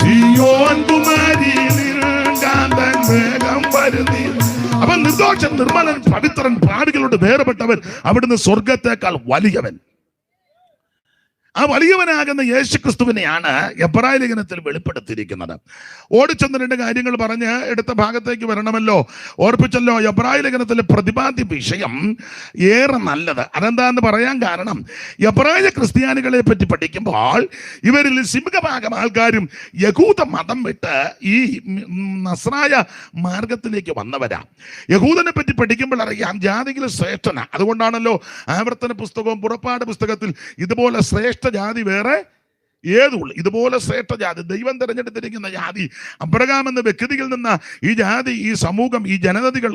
സിയോൻ കുമാരി നിൻ കാന്തൻ വേഗം വരുന്നീതാ. അവൻ നിർദോഷൻ, നിർമ്മലൻ, പവിത്രൻ, പാപികളോട് വേർപെട്ടവൻ, അവിടുന്ന് സ്വർഗത്തേക്കാൾ വലിയവൻ. ആ വലിയവനാകുന്ന യേശുക്രിസ്തുവിനെയാണ് എബ്രായ ലേഖനത്തിൽ വെളിപ്പെടുത്തിയിരിക്കുന്നത്. ഓടിച്ചെന്ന് 2 കാര്യങ്ങൾ പറഞ്ഞ് എടുത്ത ഭാഗത്തേക്ക് വരണമല്ലോ. ഓർപ്പിച്ചല്ലോ, എബ്രായ ലേഖനത്തിലെ പ്രതിപാദ്യ വിഷയം ഏറെ നല്ലത്. അതെന്താന്ന് പറയാൻ കാരണം, എബ്രായ ക്രിസ്ത്യാനികളെ പറ്റി പഠിക്കുമ്പോൾ ഇവരിൽ സിംഹഭാഗം ആൾക്കാരും യഹൂദ മതം വിട്ട് ഈ നസ്രായ മാർഗത്തിലേക്ക് വന്നവരാ. യഹൂദനെ പറ്റി പഠിക്കുമ്പോൾ അറിയാം, ജാതികൾ ശ്രേഷ്ഠന. അതുകൊണ്ടാണല്ലോ ആവർത്തന പുസ്തകവും പുറപ്പാട് പുസ്തകത്തിൽ ഇതുപോലെ ശ്രേഷ്ഠ ജാതി വേറെ ഏതുള്ളൂ, ഇതുപോലെ ശ്രേഷ്ഠ ജാതി, ദൈവം തിരഞ്ഞെടുത്തിരിക്കുന്ന ജാതി, അബ്രഹാം എന്ന വ്യക്തിയിൽ നിന്ന് ഈ ജാതി, ഈ സമൂഹം, ഈ ജനതകൾ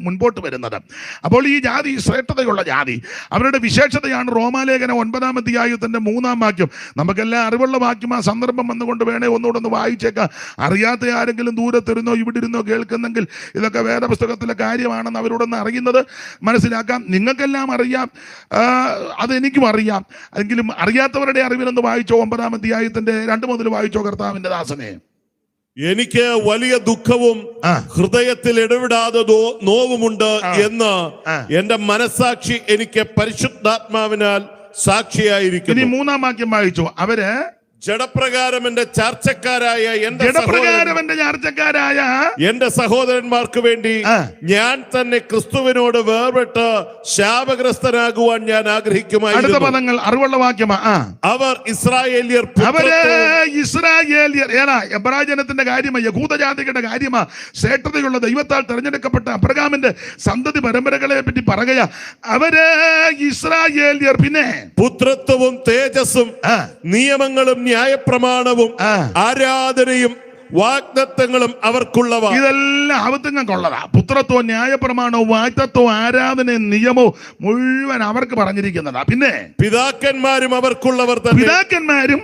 മുൻപോട്ട് വരുന്നത്. അപ്പോൾ ഈ ജാതി ശ്രേഷ്ഠതയുള്ള ജാതി, അവരുടെ വിശേഷതയാണ് റോമാലേഖനം 9-ാം അധ്യായത്തിന്റെ 3-ാം വാക്യം. നമുക്കെല്ലാം അറിവുള്ള വാക്യം. ആ സന്ദർഭം വന്നുകൊണ്ട് വേണേ ഒന്നുകൂടെ ഒന്ന് വായിച്ചേക്കാം. അറിയാത്ത ആരെങ്കിലും ദൂരത്തിരുന്നോ ഇവിടെ ഇരുന്നോ കേൾക്കുന്നെങ്കിൽ ഇതൊക്കെ വേദപുസ്തകത്തിലെ കാര്യമാണെന്ന് അവരോടൊന്ന് അറിയുന്നത് മനസ്സിലാക്കാം. നിങ്ങൾക്കെല്ലാം അറിയാം, അതെനിക്കും അറിയാം. എങ്കിലും അറിയാത്തവരുടെ അറിവിനൊന്ന് വായിച്ചോ. 9-ാം അധ്യായത്തിന്റെ 2 മുതൽ വായിച്ചോ. കർത്താവിന്റെ ദാസനെ, എനിക്ക് വലിയ ദുഃഖവും ഹൃദയത്തിൽ ഇടവിടാതെ നോവുമുണ്ട് എന്ന് എന്റെ മനസാക്ഷി എനിക്ക് പരിശുദ്ധാത്മാവിനാൽ സാക്ഷിയായിരിക്കുന്നു. ഇനി 3-ാം വാക്യം വായിച്ചു. അവര് ജഡപ്രകാരം എന്റെ ചാർച്ചക്കാരായ എന്റെ സഹോദരന്മാർക്ക് വേണ്ടി ഞാൻ തന്നെ ക്രിസ്തുവിനോട് വേർപെട്ട് ശാപഗ്രസ്തനാകുവാൻ ഞാൻ ആഗ്രഹിക്കുമായിരുന്നു. അടുത്ത പദങ്ങൾ അറിവുള്ള വാക്യമാ. അവർ ഇസ്രായേലിയർ, എബ്രായ ജനത്തിന്റെ കാര്യമാ, യഹൂദജാതികളുടെ കാര്യമാ, ശ്രേഷ്ഠതയുള്ള ദൈവത്താൽ തെരഞ്ഞെടുക്കപ്പെട്ട അബ്രഹാമിന്റെ സന്തതി പരമ്പരകളെ പറ്റി പറയുക. അവര് ഇസ്രായേലിയർ. പിന്നെ പുത്രത്വവും തേജസ്സും നിയമങ്ങളും ന്യായപ്രമാണവും ആരാധനയും വാഗ്ദത്തങ്ങളും അവർക്കുള്ളവ. ഇതെല്ലാം അവത്തങ്ങൾക്കുള്ളതാ. പുത്രത്വവും ന്യായപ്രമാണവും വാഗ്ദത്വവും ആരാധനയും നിയമവും മുഴുവൻ അവർക്ക് പറഞ്ഞിരിക്കുന്നതാ. പിന്നെ പിതാക്കന്മാരും അവർക്കുള്ളവർ തന്നെ. പിതാക്കന്മാരും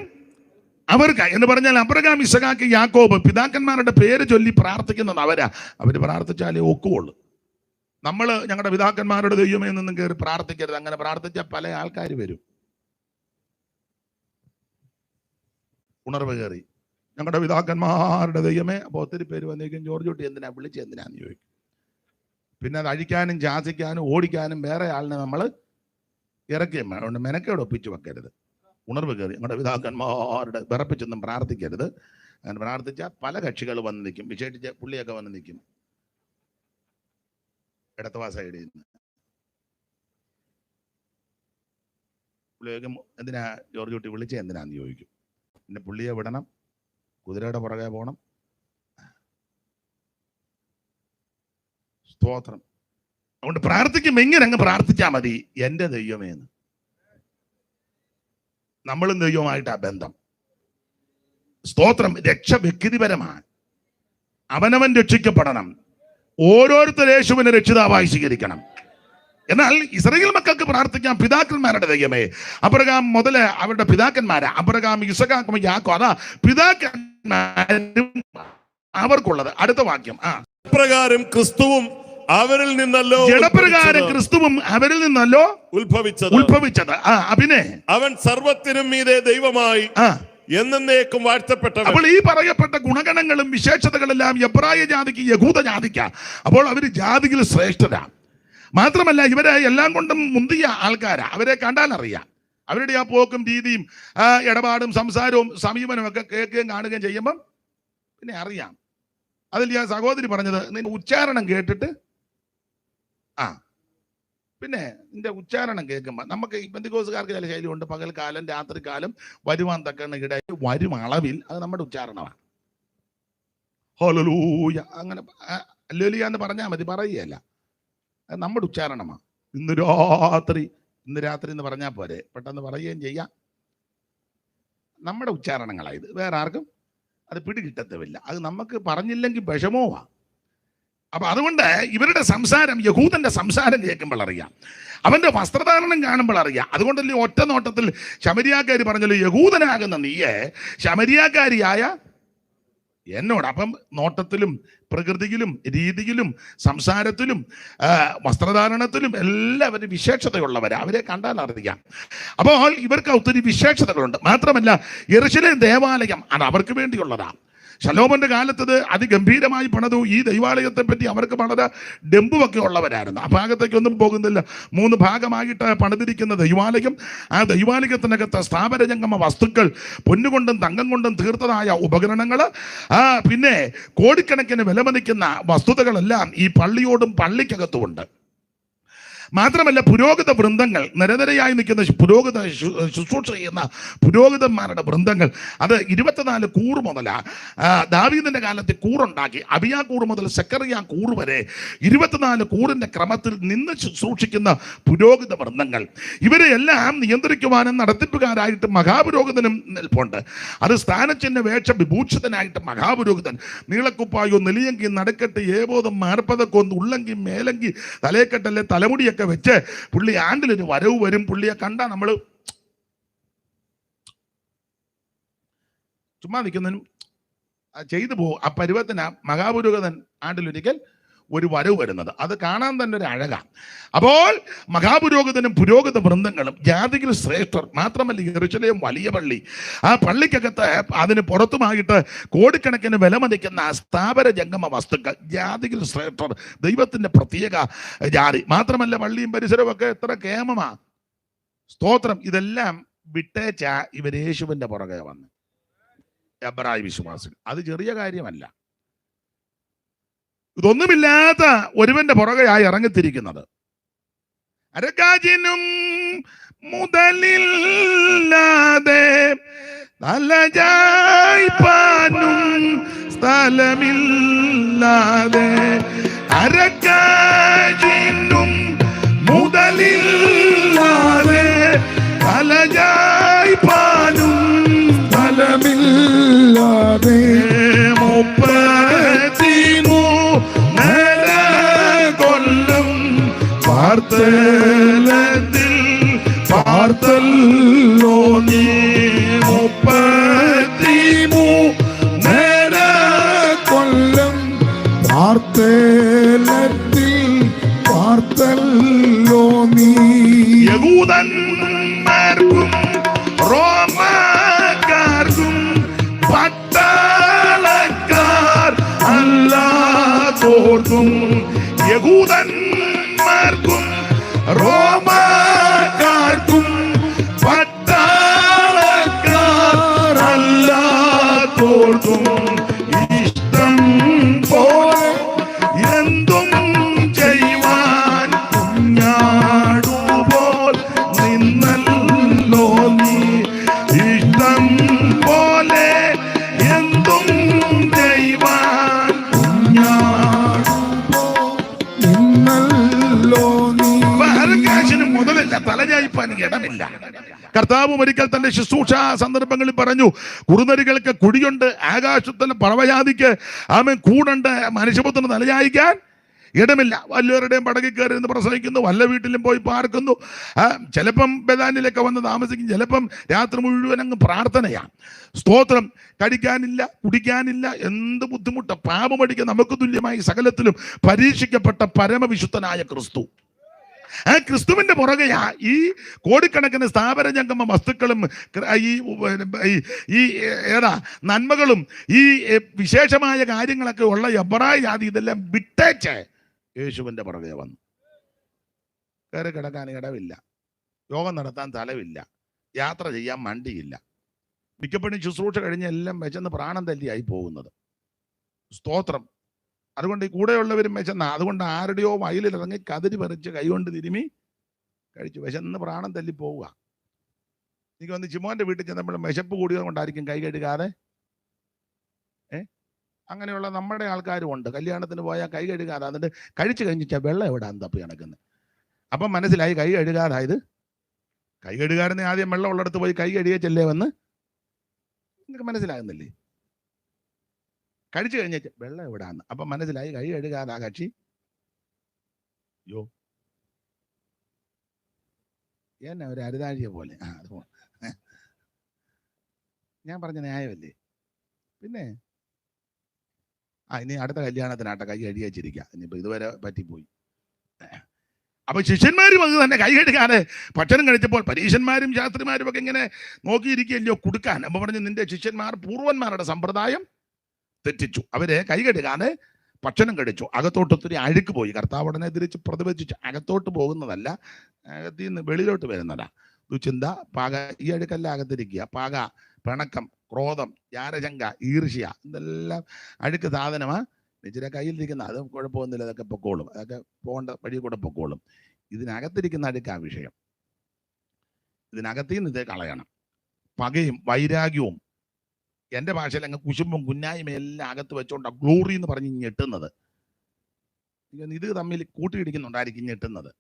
അവർക്ക് എന്ന് പറഞ്ഞാൽ അബ്രഹാം, ഇസഹാക്ക്, യാക്കോബ് പിതാക്കന്മാരുടെ പേര് ചൊല്ലി പ്രാർത്ഥിക്കുന്നത് അവരാ. അവര് പ്രാർത്ഥിച്ചാലേ ഒക്കുള്ളൂ. നമ്മൾ ഞങ്ങളുടെ പിതാക്കന്മാരുടെ ദൈവമേ നിന്നും കയറി പ്രാർത്ഥിക്കരുത്. അങ്ങനെ പ്രാർത്ഥിച്ചാൽ പല ആൾക്കാർ വരും. ഉണർവ് കയറി ഞങ്ങളുടെ പിതാക്കന്മാരുടെ ദൈവമേ. അപ്പോൾ ഒത്തിരി പേര് വന്നേക്കും, ജോർജ് കുട്ടി എന്തിനാ എന്തിനാന്ന് ചോദിക്കും. പിന്നെ അത് അഴിക്കാനും ശാസിക്കാനും ഓടിക്കാനും വേറെ ആളിനെ നമ്മൾ ഇറക്കിയും അതുകൊണ്ട് മെനക്കേട് ഒപ്പിച്ചു വെക്കരുത്. ഉണർവ് കയറി ഞങ്ങളുടെ പിതാക്കന്മാരുടെ വിറപ്പിച്ചൊന്നും പ്രാർത്ഥിക്കരുത്. അങ്ങനെ പ്രാർത്ഥിച്ചാൽ പല കക്ഷികൾ വന്ന് നിൽക്കും. വിശേഷിച്ച് പുള്ളിയൊക്കെ വന്ന് നിൽക്കും ഇടത്തവാ സൈഡിൽ നിന്ന്. പുള്ളിയൊക്കെ എന്തിനാ ജോർജ് കുട്ടി വിളിച്ചത് എന്തിനാന്ന് ചോദിക്കും. പിന്നെ പുള്ളിയെ വിടണം, കുതിരയുടെ പുറകെ പോകണം. സ്തോത്രം. അതുകൊണ്ട് പ്രാർത്ഥിക്കും എങ്ങനെ അങ്ങ് പ്രാർത്ഥിച്ചാൽ മതി. എൻ്റെ ദൈവമേന്ന്. നമ്മളും ദൈവമായിട്ടാ ബന്ധം. സ്തോത്രം. രക്ഷ വ്യക്തിപരമാണ്. അവനവൻ രക്ഷിക്കപ്പെടണം. ഓരോരുത്തർ യേശുവിനെ രക്ഷിതാവായി സ്വീകരിക്കണം. എന്നാൽ ഇസ്രായേൽ മക്കൾക്ക് പ്രാർത്ഥിക്കാം പിതാക്കന്മാരുടെ ദൈവമേ. അബ്രഹാം മുതല് അവരുടെ പിതാക്കന്മാരാ. അബ്രഹാം, ഇസഹാക്ക്, യാക്കോബ്, അതാ പിതാക്കന്മാരും അവർക്കുള്ളത്. അടുത്ത വാക്യം. പ്രകാരം ക്രിസ്തുവും അവരിൽ നിന്നല്ലോ ജഡപ്രകാരം ക്രിസ്തുവും അവരിൽ നിന്നല്ലോ ഉത്ഭവിച്ചത്. പിന്നെ അവൻ സർവത്തിനും മീതെ ദൈവമായി എന്നേക്കും വാഴ്ത്തപ്പെട്ടവൻ. അപ്പോൾ ഈ പറയപ്പെട്ട ഗുണഗണങ്ങളും വിശേഷതകളെല്ലാം എബ്രായ ജാതിക്ക്, യഹൂദ ജാതിക്കാ. അപ്പോൾ അവര് ജാതിയിൽ ശ്രേഷ്ഠരാ. മാത്രമല്ല ഇവരെ എല്ലാം കൊണ്ടും മുന്തിയ ആൾക്കാരാ. അവരെ കണ്ടാൽ അറിയാം. അവരുടെ ആ പോക്കും രീതിയും ഇടപാടും സംസാരവും സമീപനവും ഒക്കെ കേൾക്കുകയും കാണുകയും ചെയ്യുമ്പം പിന്നെ അറിയാം. അതിൽ ഞാൻ സഹോദരി പറഞ്ഞത് നിന്റെ ഉച്ചാരണം കേട്ടിട്ട് പിന്നെ നിന്റെ ഉച്ചാരണം കേൾക്കുമ്പോൾ നമുക്ക് ഈ പെന്തിക്കോസുകാർക്ക് ചില ശൈലിയുണ്ട്. പകൽക്കാലം രാത്രികാലം വരുവാൻ തക്കണ ഇടയിൽ വരും അളവിൽ അത് നമ്മുടെ ഉച്ചാരണമാണ്. ഹല്ലേലൂയ അങ്ങനെ ഹല്ലേലൂയ എന്ന് പറഞ്ഞാൽ മതി, പറയുകയല്ല. അത് നമ്മുടെ ഉച്ചാരണമാണ്. ഇന്ന് രാത്രി എന്ന് പറഞ്ഞാൽ പോരെ, പെട്ടെന്ന് പറയുകയും ചെയ്യാം. നമ്മുടെ ഉച്ചാരണങ്ങളായത് വേറെ ആർക്കും അത് പിടികിട്ടത്തുമില്ല. അത് നമുക്ക് പറഞ്ഞില്ലെങ്കിൽ വിഷമവുമാണ്. അപ്പൊ അതുകൊണ്ട് ഇവരുടെ സംസാരം, യഹൂദന്റെ സംസാരം കേൾക്കുമ്പോൾ അറിയാം, അവന്റെ വസ്ത്രധാരണം കാണുമ്പോൾ അറിയാം. അതുകൊണ്ടല്ലേ ഒറ്റ നോട്ടത്തിൽ ശമരിയാക്കാരി പറഞ്ഞല്ലോ, യഹൂദനാകുന്ന നീയെ ശമരിയാക്കാരിയായ എന്നോട്. അപ്പം നോട്ടത്തിലും പ്രകൃതിയിലും രീതിയിലും സംസാരത്തിലും വസ്ത്രധാരണത്തിലും എല്ലാവരും വിശേഷതയുള്ളവരാ. അവരെ കണ്ടാൽ അറിയാം. അപ്പോൾ ഇവർക്ക് ഒത്തിരി വിശേഷതകളുണ്ട്. മാത്രമല്ല യെരൂശലേം ദേവാലയം അത് അവർക്ക് വേണ്ടിയുള്ളതാ. ശലോമോന്റെ കാലത്തത് അതിഗംഭീരമായി പണിതു. ഈ ദൈവാലയത്തെ പറ്റി അവർക്ക് വളരെ ഡെമ്പുമൊക്കെ ഉള്ളവരായിരുന്നു. ആ ഭാഗത്തേക്കൊന്നും പോകുന്നില്ല. 3 ഭാഗമായിട്ട് പണിതിരിക്കുന്ന ദൈവാലയം. ആ ദൈവാലയത്തിനകത്ത് സ്ഥാപനജംഗമ വസ്തുക്കൾ, പൊന്നുകൊണ്ടും തങ്കം കൊണ്ടും തീർത്തതായ ഉപകരണങ്ങൾ, പിന്നെ കോടിക്കണക്കിന് വിലമതിക്കുന്ന വസ്തുതകളെല്ലാം ഈ പള്ളിയോടും പള്ളിക്കകത്തുമുണ്ട്. മാത്രമല്ല പുരോഹിത വൃന്ദങ്ങൾ, നിരനിരയായി നിൽക്കുന്ന പുരോഹിത ശുശ്രൂഷ ചെയ്യുന്ന പുരോഹിതന്മാരുടെ വൃന്ദങ്ങൾ, അത് 24 കൂറ് മുതലാ. ദാവീദിന്റെ കാലത്ത് കൂറുണ്ടാക്കി. അബിയാ കൂറ് മുതൽ സെക്കറിയ കൂറ് വരെ 24 കൂറിന്റെ ക്രമത്തിൽ നിന്ന് ശുശ്രൂഷിക്കുന്ന പുരോഹിത വൃന്ദങ്ങൾ. ഇവരെ എല്ലാം നിയന്ത്രിക്കുവാനും നടത്തിപ്പുകാരായിട്ട് മഹാപുരോഹിതനും നിൽപ്പുണ്ട്. അത് സ്ഥാനച്ചിഹ്ന വേഷ വിഭൂഷിതനായിട്ട് മഹാപുരോഹിതൻ നീളക്കുപ്പായോ നെലിയങ്കി നടുക്കെട്ട് ഏബോധം മാർപ്പതൊക്കെ ഉള്ളങ്കി മേലങ്കി തലേക്കെട്ടല്ലേ തലമുടിയൊക്കെ വെച്ച് പുള്ളി ആണ്ടിലൊരു വരവ് വരും. പുള്ളിയെ കണ്ടാ നമ്മൾ ചുമ്മാ നിൽക്കുന്നതിനും ചെയ്തു പോകും. ആ പരുവത്തിന് മഹാപുരോഹിതൻ ആണ്ടിലൊരിക്കൽ ഒരു വരവ് വരുന്നത് അത് കാണാൻ തന്നെ ഒരു അഴകാണ്. അപ്പോൾ മഹാപുരോഹിതനും പുരോഹിത വൃന്ദങ്ങളും ജാതിയിൽ ശ്രേഷ്ഠർ. മാത്രമല്ല യെരൂശലേം വലിയ പള്ളി. ആ പള്ളിക്കകത്ത് അതിന് പുറത്തുമായിട്ട് കോടിക്കണക്കിന് വിലമതിക്കുന്ന സ്ഥാപന ജംഗമ വസ്തുക്കൾ, ജാതിയിൽ ശ്രേഷ്ഠർ, ദൈവത്തിന്റെ പ്രത്യേക ജാതി. മാത്രമല്ല പള്ളിയും പരിസരവും ഒക്കെ എത്ര കേമമാ. സ്തോത്രം. ഇതെല്ലാം വിട്ടേച്ച ഇവർ യേശുവിന്റെ പുറകെ വന്ന് എബ്രായ വിശ്വാസികൾ. അത് ചെറിയ കാര്യമല്ല. ഇതൊന്നുമില്ലാത്ത ഒരുവന്റെ പുറകെയായി ഇറങ്ങിത്തിരിക്കുന്നത്. അരക്കാജിനും മുതലില്ലാതെ തലചായ്പാനും സ്ഥലമില്ലാതെ, അരക്കാജിനും മുതലില്ലാതെ തലചായ്പാനും സ്ഥലമില്ലാതെ 33 കൊല്ലം പാർത്തലത്തിൽ പാർത്തല്ലോ നീ. 33 കൊല്ലം പാർത്തലത്തിൽ പാർത്തല്ലോ നീ. യഹൂദന്മാർക്കും റോമാക്കാർക്കും പട്ടാളക്കാർ അല്ലാത്തോർക്കും, യഹൂദന്മാർക്കും റോമാക്കാർക്കും പട്ടാളക്കാർ അല്ലാത്തോർക്കും ഇഷ്ടം പോലെ എന്തും ചെയ്യുവാൻ കുഞ്ഞാടുപോൽ നിന്നല്ലോ നീ. ഇഷ്ടം പോലെ എന്തും ചെയ്യുവാൻ നിന്നല്ലോ നീ. കാശിന് മുതലില്ല, തലചായ്പാൻ ഇടമില്ല. കർത്താവ് ഒരിക്കൽ തന്റെ ശുശ്രൂഷ സന്ദർഭങ്ങളിൽ പറഞ്ഞു, കുറുനരികൾക്ക് കുടിയുണ്ട്, ആകാശത്തിന് പറവജാതിക്ക് ആമേൻ കൂടുണ്ട്, മനുഷ്യപുത്രന് തലചായ്ക്കാൻ ഇടമില്ല. വല്ലവരുടെയും പടകിൽ കയറി നിന്ന് പ്രസംഗിക്കുന്നു, വല്ല വീട്ടിലും പോയി പാർക്കുന്നു, ചിലപ്പം ബദാനിലൊക്കെ വന്ന് താമസിക്കും, ചിലപ്പം രാത്രി മുഴുവൻ അങ്ങ് പ്രാർത്ഥനയാണ്. സ്തോത്രം. കഴിക്കാനില്ല, കുടിക്കാനില്ല, എന്ത് ബുദ്ധിമുട്ട്. പാപമടിക്ക് നമുക്ക് തുല്യമായി സകലത്തിലും പരീക്ഷിക്കപ്പെട്ട പരമവിശുദ്ധനായ ക്രിസ്തു. ആ ക്രിസ്തുവിന്റെ പുറകെയാ ഈ കോടിക്കണക്കിന് സ്ഥാപന ജംഗമ വസ്തുക്കളും ഈ നന്മകളും ഈ വിശേഷമായ കാര്യങ്ങളൊക്കെ ഉള്ള എബ്രായ ജാതി ഇതെല്ലാം വിട്ടേച്ച് യേശുവിന്റെ പുറകെ വന്നു. കയറി കിടക്കാൻ ഇടവില്ല, യോഗം നടത്താൻ തലവില്ല, യാത്ര ചെയ്യാൻ മണ്ടിയില്ല. മിക്കപ്പോഴും ശുശ്രൂഷ കഴിഞ്ഞ് എല്ലാം വെച്ചെന്ന് പ്രാണം തല്ലിയായി പോകുന്നത്. സ്തോത്രം. അതുകൊണ്ട് ഈ കൂടെയുള്ളവരും വിശന്ന, അതുകൊണ്ട് ആരുടെയോ വയലിലിറങ്ങി കതിരി പറിച്ച് കൈകൊണ്ട് തിരുമി കഴിച്ചു വിശന്ന് പ്രാണം തല്ലി പോവുക. എനിക്ക് വന്ന് ചിമോന്റെ വീട്ടിൽ ചെന്നപ്പോഴും വിശപ്പ് കൂടിയത് കൊണ്ടായിരിക്കും കൈ കഴുകാതെ. അങ്ങനെയുള്ള നമ്മുടെ ആൾക്കാരും ഉണ്ട്. കല്യാണത്തിന് പോയാൽ കൈ കഴുകാതെ, എന്നിട്ട് കഴിച്ചു കഴിഞ്ഞിട്ടാൽ വെള്ളം എവിടാന്ന് തപ്പി കിടക്കുന്നത്. അപ്പം മനസ്സിലായി കൈ കഴുകാതായത്. കൈ കഴുകാരനെ ആദ്യം വെള്ളം ഉള്ളിടത്ത് പോയി കൈ കഴുകിയല്ലേ വന്ന്. നിങ്ങൾക്ക് മനസ്സിലാകുന്നില്ലേ? കഴിച്ചു കഴിഞ്ഞ വെള്ളം എവിടാന്ന്. അപ്പം മനസ്സിലായി കൈ കഴുകാതാ കക്ഷി. യോ എന്നെ ഒരു അരുതാഴിയെ പോലെ. അത് ഞാൻ പറഞ്ഞ ന്യായമല്ലേ? പിന്നെ ഇനി അടുത്ത കല്യാണത്തിനാട്ടെ കൈ കഴുകിച്ചിരിക്കുക. ഇനിയിപ്പോൾ ഇതുവരെ പറ്റിപ്പോയി. അപ്പൊ ശിഷ്യന്മാരും അത് തന്നെ കൈ കഴുകാതെ ഭക്ഷണം കഴിച്ചപ്പോൾ പരീശന്മാരും ശാസ്ത്രിമാരും ഒക്കെ ഇങ്ങനെ നോക്കിയിരിക്കുകയല്ലോ കൊടുക്കാൻ. അപ്പൊ പറഞ്ഞു, നിന്റെ ശിഷ്യന്മാർ പൂർവന്മാരുടെ സമ്പ്രദായം തെറ്റിച്ചു, അവരെ കൈ കഴുകാതെ ഭക്ഷണം കഴിച്ചു. അകത്തോട്ട് ഒത്തിരി അഴുക്ക് പോയി. കർത്താവ് ഉടനെ തിരിച്ച് പ്രതിപദിച്ചു, അകത്തോട്ട് പോകുന്നതല്ല, അകത്തിൽ നിന്ന് വെളിയിലോട്ട് വരുന്നതാ. ദുശ്ചിന്ത, പാക, ഈ അഴുക്കല്ല അകത്തിരിക്കുക. പാക, പിണക്കം, ക്രോധം, ജാരശങ്ക, ഈർഷ്യ, ഇതെല്ലാം അഴുക്ക് സാധനമാ. നിശ്ചിത കയ്യിലിരിക്കുന്ന അത് കുഴപ്പമൊന്നുമില്ല, അതൊക്കെ പൊക്കോളും, അതൊക്കെ പോകേണ്ട വഴി കൂടെ പൊക്കോളും. ഇതിനകത്തിരിക്കുന്ന അഴുക്കാ വിഷയം. ഇതിനകത്തിൽ നിന്ന് ഇതേ കളയണം. പകയും വൈരാഗ്യവും, എൻ്റെ ഭാഷയിൽ അങ്ങ് കുശുമ്പും കുന്നായ്മ എല്ലാം അകത്ത് വെച്ചോണ്ടാ ഗ്ലോറി എന്ന് പറഞ്ഞ് ഞെട്ടുന്നത്. ഇത് തമ്മിൽ കൂട്ടിയിടിക്കുന്നുണ്ടായിരിക്കും ഞെട്ടുന്നത്.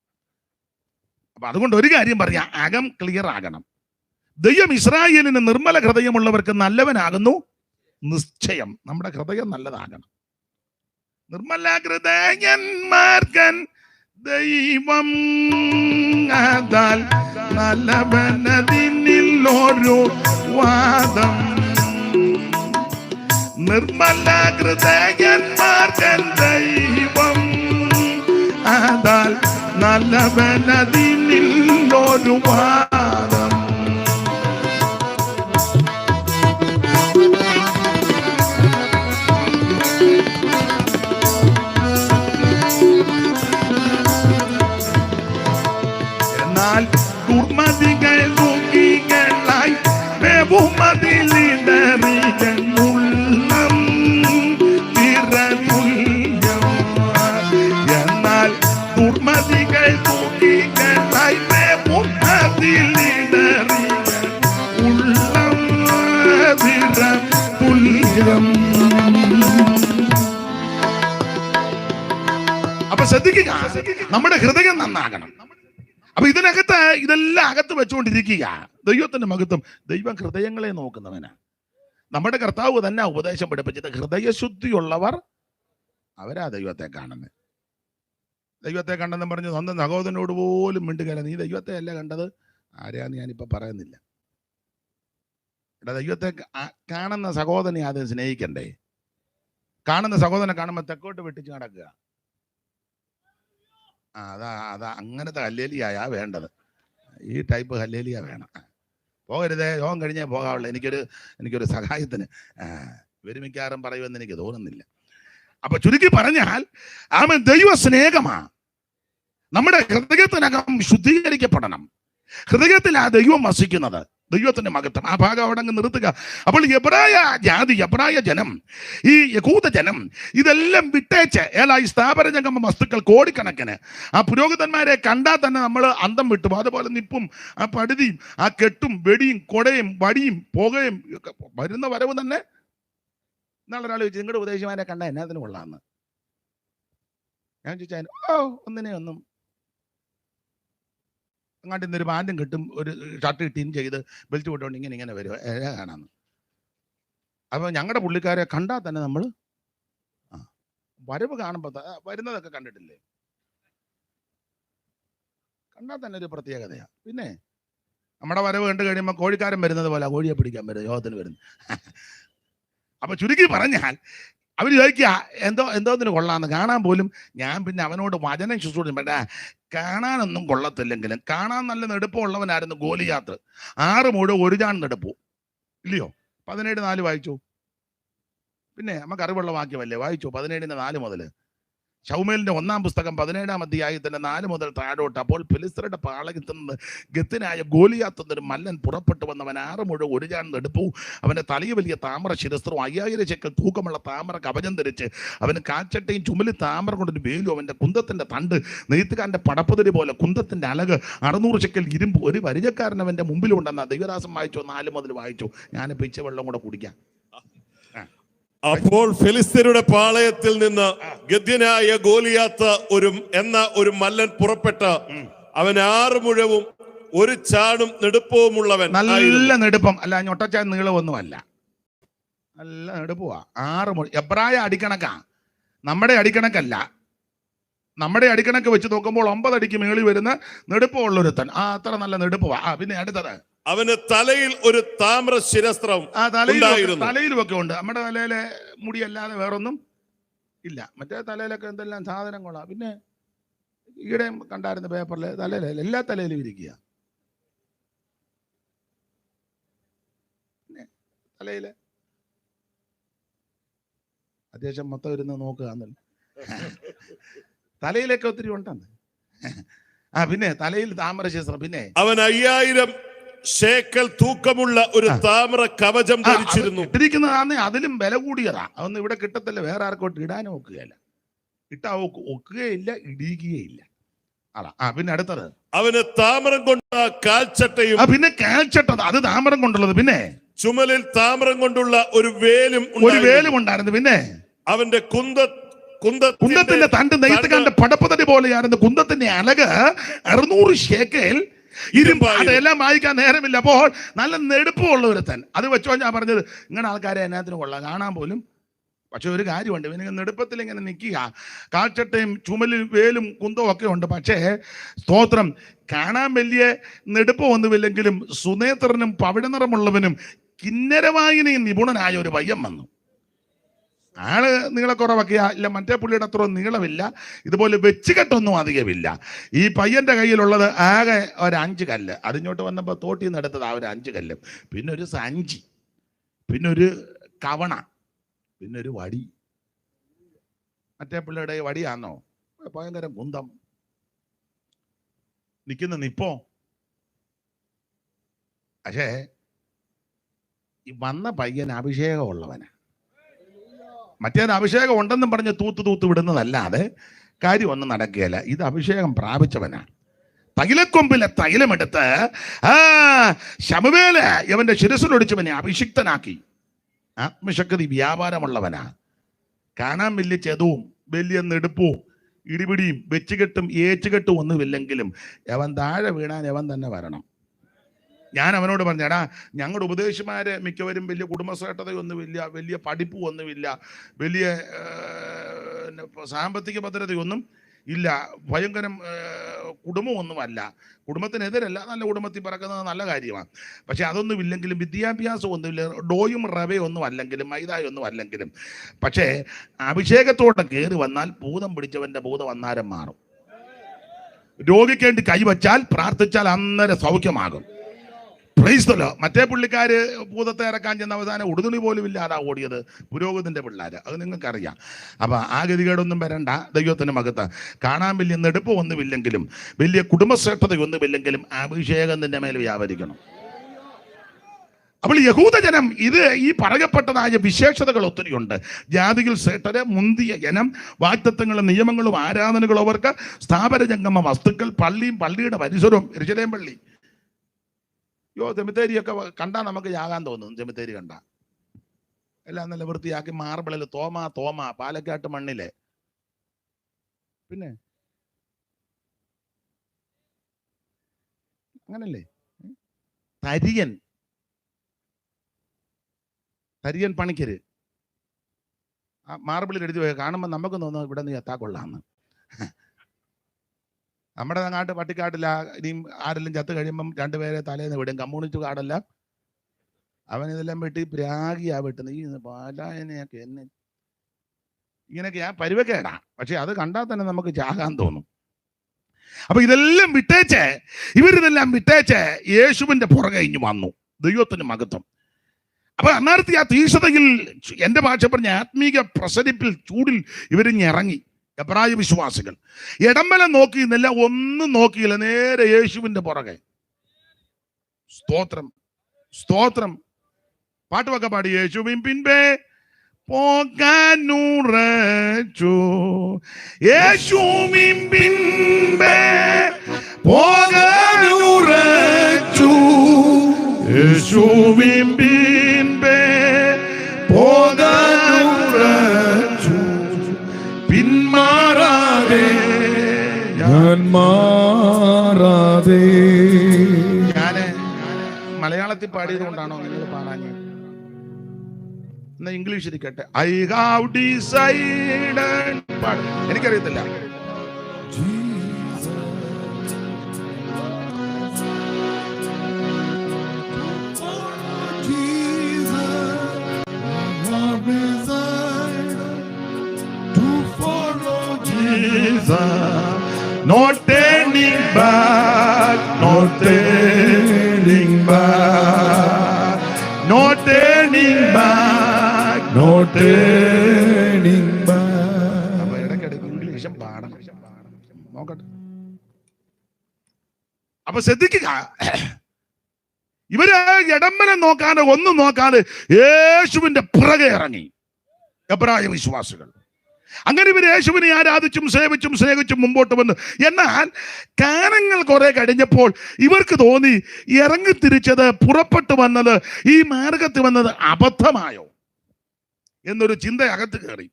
അപ്പൊ അതുകൊണ്ട് ഒരു കാര്യം പറയാം, അകം ക്ലിയർ ആകണം. ദൈവം ഇസ്രായേലിന് നിർമ്മല ഹൃദയമുള്ളവർക്ക് നല്ലവനാകുന്നു നിശ്ചയം. നമ്മുടെ ഹൃദയം നല്ലതാകണം. നിർമ്മല ഹൃദയന്മാർക്കൻ ദൈവം ആദാൽ നല്ലവനതിനില്ലൊരു വാദം. നിർമ്മല ഹൃദയന്മാർക്കൻ ദൈവം ആദാൽ നല്ലവനതിനില്ലൊരു വാദം. എന്നാൽ ദുർമതികൾ മുഖികളായി ബഹുമതിലിടറികൾ തുല്യം. അപ്പൊ ശ്രദ്ധിക്കുക, നമ്മുടെ ഹൃദയം നന്നാകണം. അപ്പൊ ഇതിനകത്ത് ഇതെല്ലാം അകത്ത് വെച്ചുകൊണ്ടിരിക്കുക. ദൈവത്തിന്റെ മഹത്വം. ദൈവം ഹൃദയങ്ങളെ നോക്കുന്നവനാ. നമ്മുടെ കർത്താവ് തന്നെ ഉപദേശം പഠിപ്പിച്ചത് ഹൃദയശുദ്ധിയുള്ളവർ അവരാ ദൈവത്തെ കാണുന്നത്. ദൈവത്തെ കണ്ടെന്നും പറഞ്ഞ് സ്വന്തം സഹോദരനോട് പോലും മിണ്ടുകയല്ല. നീ ദൈവത്തെ അല്ല കണ്ടത്, ആരെയാന്ന് ഞാനിപ്പോ പറയുന്നില്ല. ദൈവത്തെ കാണുന്ന സഹോദരനെ ആദ്യം സ്നേഹിക്കണ്ടേ? കാണുന്ന സഹോദരനെ കാണുമ്പോൾ തെക്കോട്ട് വെട്ടിച്ച് നടക്കുക. അതാ അങ്ങനത്തെ ഹല്ലേലിയാ വേണ്ടത്. ഈ ടൈപ്പ് ഹല്ലേലിയ വേണം. പോകരുതേ, യോഗം കഴിഞ്ഞേ പോകാവുള്ളൂ. എനിക്കൊരു സഹായത്തിന് വിരമിക്കാറും പറയുമെന്ന് എനിക്ക് തോന്നുന്നില്ല. അപ്പൊ ചുരുക്കി പറഞ്ഞാൽ ആമേൻ, ദൈവ സ്നേഹമാ. നമ്മുടെ ഹൃദയത്തിനകം ശുദ്ധീകരിക്കപ്പെടണം. ഹൃദയത്തിൽ ആ ദൈവം വസിക്കുന്നത്, ദൈവത്തിന്റെ മഹത്വം. ആ ഭാഗം അവിടെ അങ്ങ് നിർത്തുക. അപ്പോൾ എബ്രായ ജാതി, എബ്രായ ജനം, ഈ യഹൂദ ജനം ഇതെല്ലാം വിട്ടേച്ച് ഈ സ്ഥാപനജംഗമ വസ്തുക്കൾ കോടിക്കണക്കിന് ആ പുരോഹിതന്മാരെ കണ്ടാൽ തന്നെ നമ്മൾ അന്തം വിട്ടു. അതുപോലെ നിപ്പും ആ പടുതിയും ആ കെട്ടും വെടിയും കൊടയും വടിയും പുകയും വരുന്ന വരവ് തന്നെ. നാളെ ഒരാൾ ചോദിച്ചു, നിങ്ങളുടെ ഉപദേശിമാരെ കണ്ട എന്നാത്തിന് കൊള്ളാമെന്ന്. ഞാൻ ചോദിച്ചാൽ ഒന്നും അങ്ങാട്ട് ഇന്നൊരു പാൻറ്റും കിട്ടും, ഒരു ഷർട്ട് കിട്ടിയും ചെയ്ത് ബെൽറ്റ് വിട്ടുകൊണ്ട് ഇങ്ങനെ വരും കാണാമെന്ന്. അപ്പോൾ ഞങ്ങളുടെ പുള്ളിക്കാരെ കണ്ടാൽ തന്നെ നമ്മൾ വരവ് കാണുമ്പോൾ വരുന്നതൊക്കെ കണ്ടിട്ടില്ലേ, കണ്ടാൽ തന്നെ ഒരു പ്രത്യേകതയാണ്. പിന്നെ നമ്മുടെ വരവ് കണ്ടു കഴിയുമ്പോൾ കോഴിക്കാരൻ വരുന്നത് പോലെ കോഴിയെ പിടിക്കാൻ വരും, യോഗത്തിന് വരുന്നു. അപ്പൊ ചുരുക്കി പറഞ്ഞാൽ അവർ ചോദിക്കുക എന്തോത്തിന് കൊള്ളാന്ന്. കാണാൻ പോലും ഞാൻ പിന്നെ അവനോട് വചനം ശുശ്രൂഷിച്ചു. പക്ഷേ കാണാനൊന്നും കൊള്ളത്തില്ലെങ്കിലും കാണാൻ നല്ല നെടുപ്പമുള്ളവനായിരുന്നു ഗോലിയാത്ത്. 6 മുഴ 1 ചാൺ നെടുപ്പു ഇല്ലയോ? 17:4 വായിച്ചു. പിന്നെ നമുക്ക് അറിവുള്ള വാക്യമല്ലേ, വായിച്ചു 17:4 മുതൽ. ശൗമേലിന്റെ 1-ാം പുസ്തകം 17-ാം അധ്യായത്തിന്റെ 4 മുതൽ താഴോട്ട്. അപ്പോൾ ഫിലിസ്ത്യരുടെ പാളയത്തിൽ നിന്ന് ഗത്തിനായ ഗോലിയാത്ത് എന്നൊരു മല്ലൻ പുറപ്പെട്ടു വന്നവൻ 6 മുഴ 1 ചാൺ നെടുപ്പു, അവന്റെ തലയിൽ വലിയ താമര ശിരസ്ത്രവും 5000 ശെക്കൽ തൂക്കമുള്ള താമര കവചം ധരിച്ച് അവന് കാൽച്ചട്ടയും ചുമലിൽ താമര കൊണ്ടൊരു വേലും, അവന്റെ കുന്തത്തിന്റെ തണ്ട് നെയ്ത്തുകാരന്റെ പടപ്പുതിരി പോലെ, കുന്തത്തിന്റെ അലക് 600 ശെക്കൽ ഇരുമ്പ്. ഒരു പരിചക്കാരൻ അവന്റെ മുമ്പിലുണ്ടെന്ന ദൈവദാസം വായിച്ചു. 4 മുതൽ വായിച്ചു. ഞാൻ പിച്ച വെള്ളം കൂടെ കുടിക്കാം. അപ്പോൾ ഫിലിസ്ത്യരുടെ പാളയത്തിൽ നിന്ന് ഗദ്യനായ ഗോലിയാത്ത് ഒരു മല്ലൻ പുറപ്പെട്ട അവൻ 6 മുഴവും 1 ചാണും നെടുപ്പവുമുള്ളവൻ. നല്ല നെടുപ്പം അല്ല, ഞൊട്ടച്ചാൻ നീളമൊന്നുമല്ല, നല്ല നെടുപ്പുവാ. 6 മുഴ. എബ്രായ അടിക്കണക്കാ, നമ്മുടെ അടിക്കണക്കല്ല. നമ്മുടെ അടിക്കണക്ക് വെച്ച് നോക്കുമ്പോൾ 9 അടിക്ക് മേളിൽ വരുന്ന നെടുപ്പമുള്ളൊരുത്തൻ. അത്ര നല്ല നെടുപ്പുവാ. പിന്നെ അടുത്തത്, അവന് തലയിൽ ഒരു താമ്ര ശിരസ്ത്രം. തലയിലും ഒക്കെ ഉണ്ട്. നമ്മുടെ തലയിലെ മുടിയല്ലാതെ വേറൊന്നും ഇല്ല. മറ്റേ തലയിലൊക്കെ എന്തെല്ലാം സാധനം കൊള്ളാം. പിന്നെ ഈയിടെ കണ്ടായിരുന്ന പേപ്പറിൽ തലയില എല്ലാ തലയിലും ഇരിക്കുക. പിന്നെ തലയില് അത്യാവശ്യം മൊത്തം ഇരുന്ന് നോക്കുക. തലയിലൊക്കെ ഒത്തിരി ഉണ്ടെന്ന്. പിന്നെ തലയിൽ താമര ശിരസ്ത്രം. പിന്നെ അവൻ 5000 ശേക്കൽ തൂക്കമുള്ള ഒരു താമ്ര കവചം ധരിച്ചിരുന്നു. ഇട്ടിരിക്കുന്നതാണ് അതിലും വില കൂടിയതാ. അതൊന്നും ഇവിടെ കിട്ടത്തില്ല. വേറെ ആർക്കോട്ട് ഇടാനും ഒക്കുകയില്ല. ഇട്ടാ ഒക്കുകയില്ല, ഇടിയുകയില്ല. പിന്നെ അടുത്തത്, അവന് താമരം കൊണ്ട കാൽച്ചട്ടയും. പിന്നെ കാൽച്ചട്ട, അത് താമരം കൊണ്ടുള്ളത്. പിന്നെ ചുമലിൽ താമരം കൊണ്ടുള്ള ഒരു വേലും ഉണ്ടായിരുന്നു. പിന്നെ അവന്റെ കുന്തത്തിന്റെ തണ്ട് നെയ്ത്തുകാരന്റെ പടപ്പുതടി പോലെയായിരുന്നു. കുന്തത്തിന്റെ അലക് 600 ശേക്കൽ ഇരുമ്പ്. അതെല്ലാം വായിക്കാൻ നേരമില്ല. അപ്പോൾ നല്ല നെടുപ്പമുള്ള ഒരുത്തൻ. അത് വെച്ചോ ഞാൻ പറഞ്ഞത്, ഇങ്ങനെ ആൾക്കാരെ എന്നാത്തിനും കൊള്ളാം, കാണാൻ പോലും. പക്ഷെ ഒരു കാര്യമുണ്ട്, ഇവന് നെടുപ്പത്തിൽ ഇങ്ങനെ നിൽക്കുക. കാൽച്ചട്ടയും ചുമലിൽ വേലും കുന്തവും ഒക്കെ ഉണ്ട്. പക്ഷേ സ്തോത്രം, കാണാൻ വലിയ നെടുപ്പമൊന്നുമില്ലെങ്കിലും സുനേത്രനും പവിഴനിറമുള്ളവനും കിന്നരവായനയും നിപുണനായ ഒരു പയ്യൻ വന്നു. ആള് നീളക്കുറവൊക്കെ ഇല്ല, മറ്റേ പുള്ളിയുടെ അത്ര നീളമില്ല, ഇതുപോലെ വെച്ചുകെട്ടൊന്നും അധികമില്ല. ഈ പയ്യന്റെ കയ്യിലുള്ളത് ആകെ ഒരു 5 കല്ല്. അതിങ്ങോട്ട് വന്നപ്പോൾ തോട്ടിൽ നിന്ന് എടുത്തത് ഒരു 5 കല്ലും, പിന്നെ ഒരു സഞ്ചി, പിന്നെ ഒരു കവണ, പിന്നെ ഒരു വടി. മറ്റേ പുള്ളിയുടെ വടിയാന്നോ ഭയങ്കര കുന്തം. നിൽക്കുന്ന നിപ്പോ. പക്ഷേ ഈ വന്ന പയ്യൻ അഭിഷേകമുള്ളവനാ. മറ്റേത് അഭിഷേകം ഉണ്ടെന്നും പറഞ്ഞ് തൂത്ത് വിടുന്നതല്ലാതെ കാര്യമൊന്നും നടക്കുകയില്ല. ഇത് അഭിഷേകം പ്രാപിച്ചവനാ. തൈലക്കൊമ്പിലെ തൈലമെടുത്ത് ശമൂവേല് ഇവന്റെ ശിരസിലൊടിച്ചവനെ അഭിഷിക്തനാക്കി. ആത്മശക്തി വ്യാപാരമുള്ളവനാ. കാണാൻ വലിയ ചെതവും വലിയ നെടുപ്പവും ഇടിപിടിയും വെച്ചുകെട്ടും ഏച്ചുകെട്ടും ഒന്നുമില്ലെങ്കിലും അവൻ താഴെ വീണാൻ അവൻ തന്നെ വരണം. ഞാൻ അവനോട് പറഞ്ഞു, എടാ ഞങ്ങളുടെ ഉപദേശിമാര് മിക്കവരും വലിയ കുടുംബശ്രേഷ്ഠതയൊന്നുമില്ല, വലിയ പഠിപ്പും ഒന്നുമില്ല, വലിയ സാമ്പത്തിക ഭദ്രതയൊന്നും ഇല്ല, ഭയങ്കരം കുടുംബമൊന്നുമല്ല. കുടുംബത്തിനെതിരല്ല, നല്ല കുടുംബത്തിൽ പറക്കുന്നത് നല്ല കാര്യമാണ്. പക്ഷെ അതൊന്നും ഇല്ലെങ്കിലും, വിദ്യാഭ്യാസം ഒന്നുമില്ല, ഡോയും റവയൊന്നും അല്ലെങ്കിലും, മൈദായൊന്നും അല്ലെങ്കിലും, പക്ഷേ അഭിഷേകത്തോടെ കയറി വന്നാൽ ഭൂതം പിടിച്ചവന്റെ ഭൂതം അന്നേരം മാറും. രോഗിക്ക് വേണ്ടി കൈവച്ചാൽ പ്രാർത്ഥിച്ചാൽ അന്നേരം സൗഖ്യമാകും. പ്രൈസ്തലോ. മറ്റേ പുള്ളിക്കാര് ഭൂതത്തെ ഇറക്കാൻ ചെന്ന അവസാനം ഉടുതുണി പോലും ഇല്ലാതാ ഓടിയത് പുരോഹിതന്റെ പിള്ളേര്. അത് നിങ്ങൾക്കറിയാം. അപ്പൊ ആ ഗതികേടൊന്നും വരണ്ട. ദൈവത്തിന് മകത്ത് കാണാൻ വലിയ നെടുപ്പ് ഒന്നുമില്ലെങ്കിലും, വലിയ കുടുംബശ്രേഷ്ഠതയൊന്നുമില്ലെങ്കിലും അഭിഷേകം നിന്റെ മേൽ വ്യാപരിക്കണം. അപ്പോൾ യഹൂദജനം ഇത് ഈ പറയപ്പെട്ടതായ വിശേഷതകൾ ഒത്തിരിയുണ്ട്. ജാതികൾ ശ്രേഷ്ഠര്, മുന്തിയ ജനം, വാഗ്ദത്തങ്ങളും നിയമങ്ങളും ആരാധനകളും അവർക്ക്, സ്ഥാപന ജംഗമ വസ്തുക്കൾ, പള്ളിയും പള്ളിയുടെ പരിസരവും. യെരൂശലേം പള്ളി, സെമിത്തേരിയൊക്കെ കണ്ടാൽ നമുക്ക് യാകാൻ തോന്നും. സെമിത്തേരി കണ്ട എല്ലാം നല്ല വൃത്തിയാക്കി മാർബിളിൽ തോമ പാലക്കാട്ട് മണ്ണിലെ. പിന്നെ അങ്ങനല്ലേ തരിയൻ പണിക്കര് ആ മാർബിളിൽ എഴുതി പോയി കാണുമ്പോൾ നമുക്ക് തോന്നുന്നു ഇവിടെ നീ എത്താ കൊള്ളാന്ന്. നമ്മുടെ നാട്ട് പട്ടിക്കാട്ടില്ല. ഇനിയും ആരെല്ലാം ചത്ത് കഴിയുമ്പം രണ്ടുപേരെ തലേന്ന് വിടും. കമ്മ്യൂണിസ്റ്റ് കാർഡല്ല, അവൻ ഇതെല്ലാം വെട്ടി പ്രാഗിയാ വെട്ടുന്നത്. ഈ പാലായനെയൊക്കെ എന്നെ ഇങ്ങനെയൊക്കെ ആ പരുവക്കേടാ. പക്ഷെ അത് കണ്ടാൽ തന്നെ നമുക്ക് ചാകാൻ തോന്നും. അപ്പൊ ഇതെല്ലാം ഇവരിതെല്ലാം വിട്ടേച്ച് യേശുവിന്റെ പുറകെ ഇഞ്ഞു വന്നു. ദൈവത്തിന് മഹത്വം. അപ്പൊ അന്നേരത്തെ ആ തീക്ഷണതയിൽ, എന്റെ ഭാഷ പറഞ്ഞ ആത്മീക പ്രസരിപ്പിൽ, ചൂടിൽ ഇവരിഞ്ഞിറങ്ങി. എബ്രായ വിശ്വാസികൾ ഇടംബലം നോക്കിയിരുന്നില്ല, ഒന്നും നോക്കിയില്ല, നേരെ യേശുവിന്റെ പുറകെ. സ്തോത്രം സ്തോത്രം. പാട്ടുമൊക്കെ പാടി യേശുവിൻ പിൻപേ പോകാനുറച്ചു, യേശുവിൻ പിൻപേ പോകാനുറച്ചു, യേശുവിൻ പിൻപേ പോകാനുറച്ചു, പിന്മാറാതെ ഞാൻ മാറാതെ. ഞാന് മലയാളത്തിൽ പാടിയത് കൊണ്ടാണോ നിങ്ങൾ പാടാഞ്ഞ്? എന്നാ ഇംഗ്ലീഷ് ഇരിക്കട്ടെ. I have decided. പാടും, എനിക്കറിയത്തില്ല. No turning back, no turning back, no turning back, no turning back. അപ്പൊ ഇടയ്ക്കിടയ്ക്ക് ഇംഗ്ലീഷും പാടണം, നോക്കട്ടെ. അപ്പൊ ശ്രദ്ധിക്കുക, ഇവര് ഇടംബലം നോക്കാതെ ഒന്നും നോക്കാതെ യേശുവിന്റെ പുറകെ ഇറങ്ങി എബ്രായ വിശ്വാസികൾ. അങ്ങനെ ഇവർ യേശുവിനെ ആരാധിച്ചും സേവിച്ചും സ്നേഹിച്ചും മുമ്പോട്ട് വന്നു. എന്നാൽ കാലങ്ങൾ കുറെ കഴിഞ്ഞപ്പോൾ ഇവർക്ക് തോന്നി ഇറങ്ങി തിരിച്ചത്, പുറപ്പെട്ടു വന്നത്, ഈ മാർഗത്തിൽ വന്നത് അബദ്ധമായോ എന്നൊരു ചിന്ത അകത്ത് കയറി.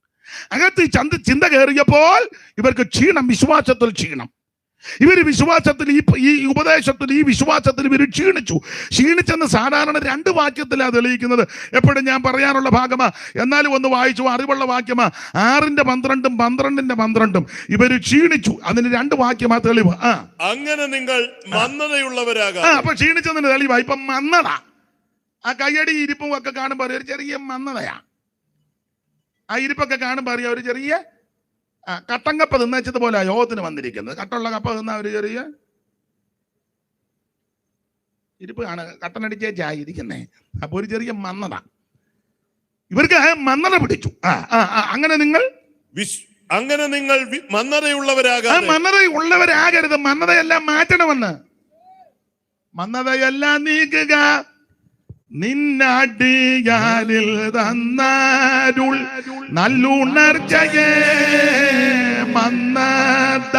ചിന്ത കയറിയപ്പോൾ ഇവർക്ക് ക്ഷീണം, വിശ്വാസത്തിൽ ക്ഷീണം. ഇവര് വിശ്വാസത്തിൽ, ഈ ഉപദേശത്തിൽ, ഈ വിശ്വാസത്തിൽ ഇവർ ക്ഷീണിച്ചെന്ന് സാധാരണ 2 വാക്യത്തിലാണ് തെളിയിക്കുന്നത്. എപ്പോഴും ഞാൻ പറയാനുള്ള ഭാഗമാ, എന്നാലും ഒന്ന് വായിച്ചു, അറിവുള്ള വാക്യമാ. 6:12, 12:12 ഇവര് ക്ഷീണിച്ചു. അതിന് 2 വാക്യമാ തെളിവ്. അങ്ങനെ നിങ്ങൾ മന്ദതയുള്ളവരാകാം. അപ്പൊ ക്ഷീണിച്ചതിന് തെളിവാ. ഇപ്പൊ മന്ദത, ആ കയ്യടി ഇരിപ്പും ഒക്കെ കാണുമ്പോൾ ഒരു ചെറിയ മന്ദതയാ. ആ ഇരിപ്പൊക്കെ കാണുമ്പോൾ അറിയാം ഒരു ചെറിയ കട്ടങ്കപ്പ തിന്നച്ചതുപോലെ യോഗത്തിന് വന്നിരിക്കുന്നത്. കട്ടുള്ള കപ്പ തിന്ന ഒരു ചെറിയ ഇരിപ്പ് ആണ്, കട്ടനടിച്ചേച്ചായി ഇരിക്കുന്നേ. അപ്പൊ ഒരു ചെറിയ മന്ദത ഇവർക്ക് മന്ദത പിടിച്ചു. അങ്ങനെ നിങ്ങൾ മന്ദതയുള്ളവരാകരുത്. മന്ദതയെല്ലാം മാറ്റണമെന്ന്. മന്ദതയെല്ലാം നീക്കുക, നിന്നടിയാരിൽ തന്നാരുൾ നല്ലുണർച്ചയെ. മന്ദത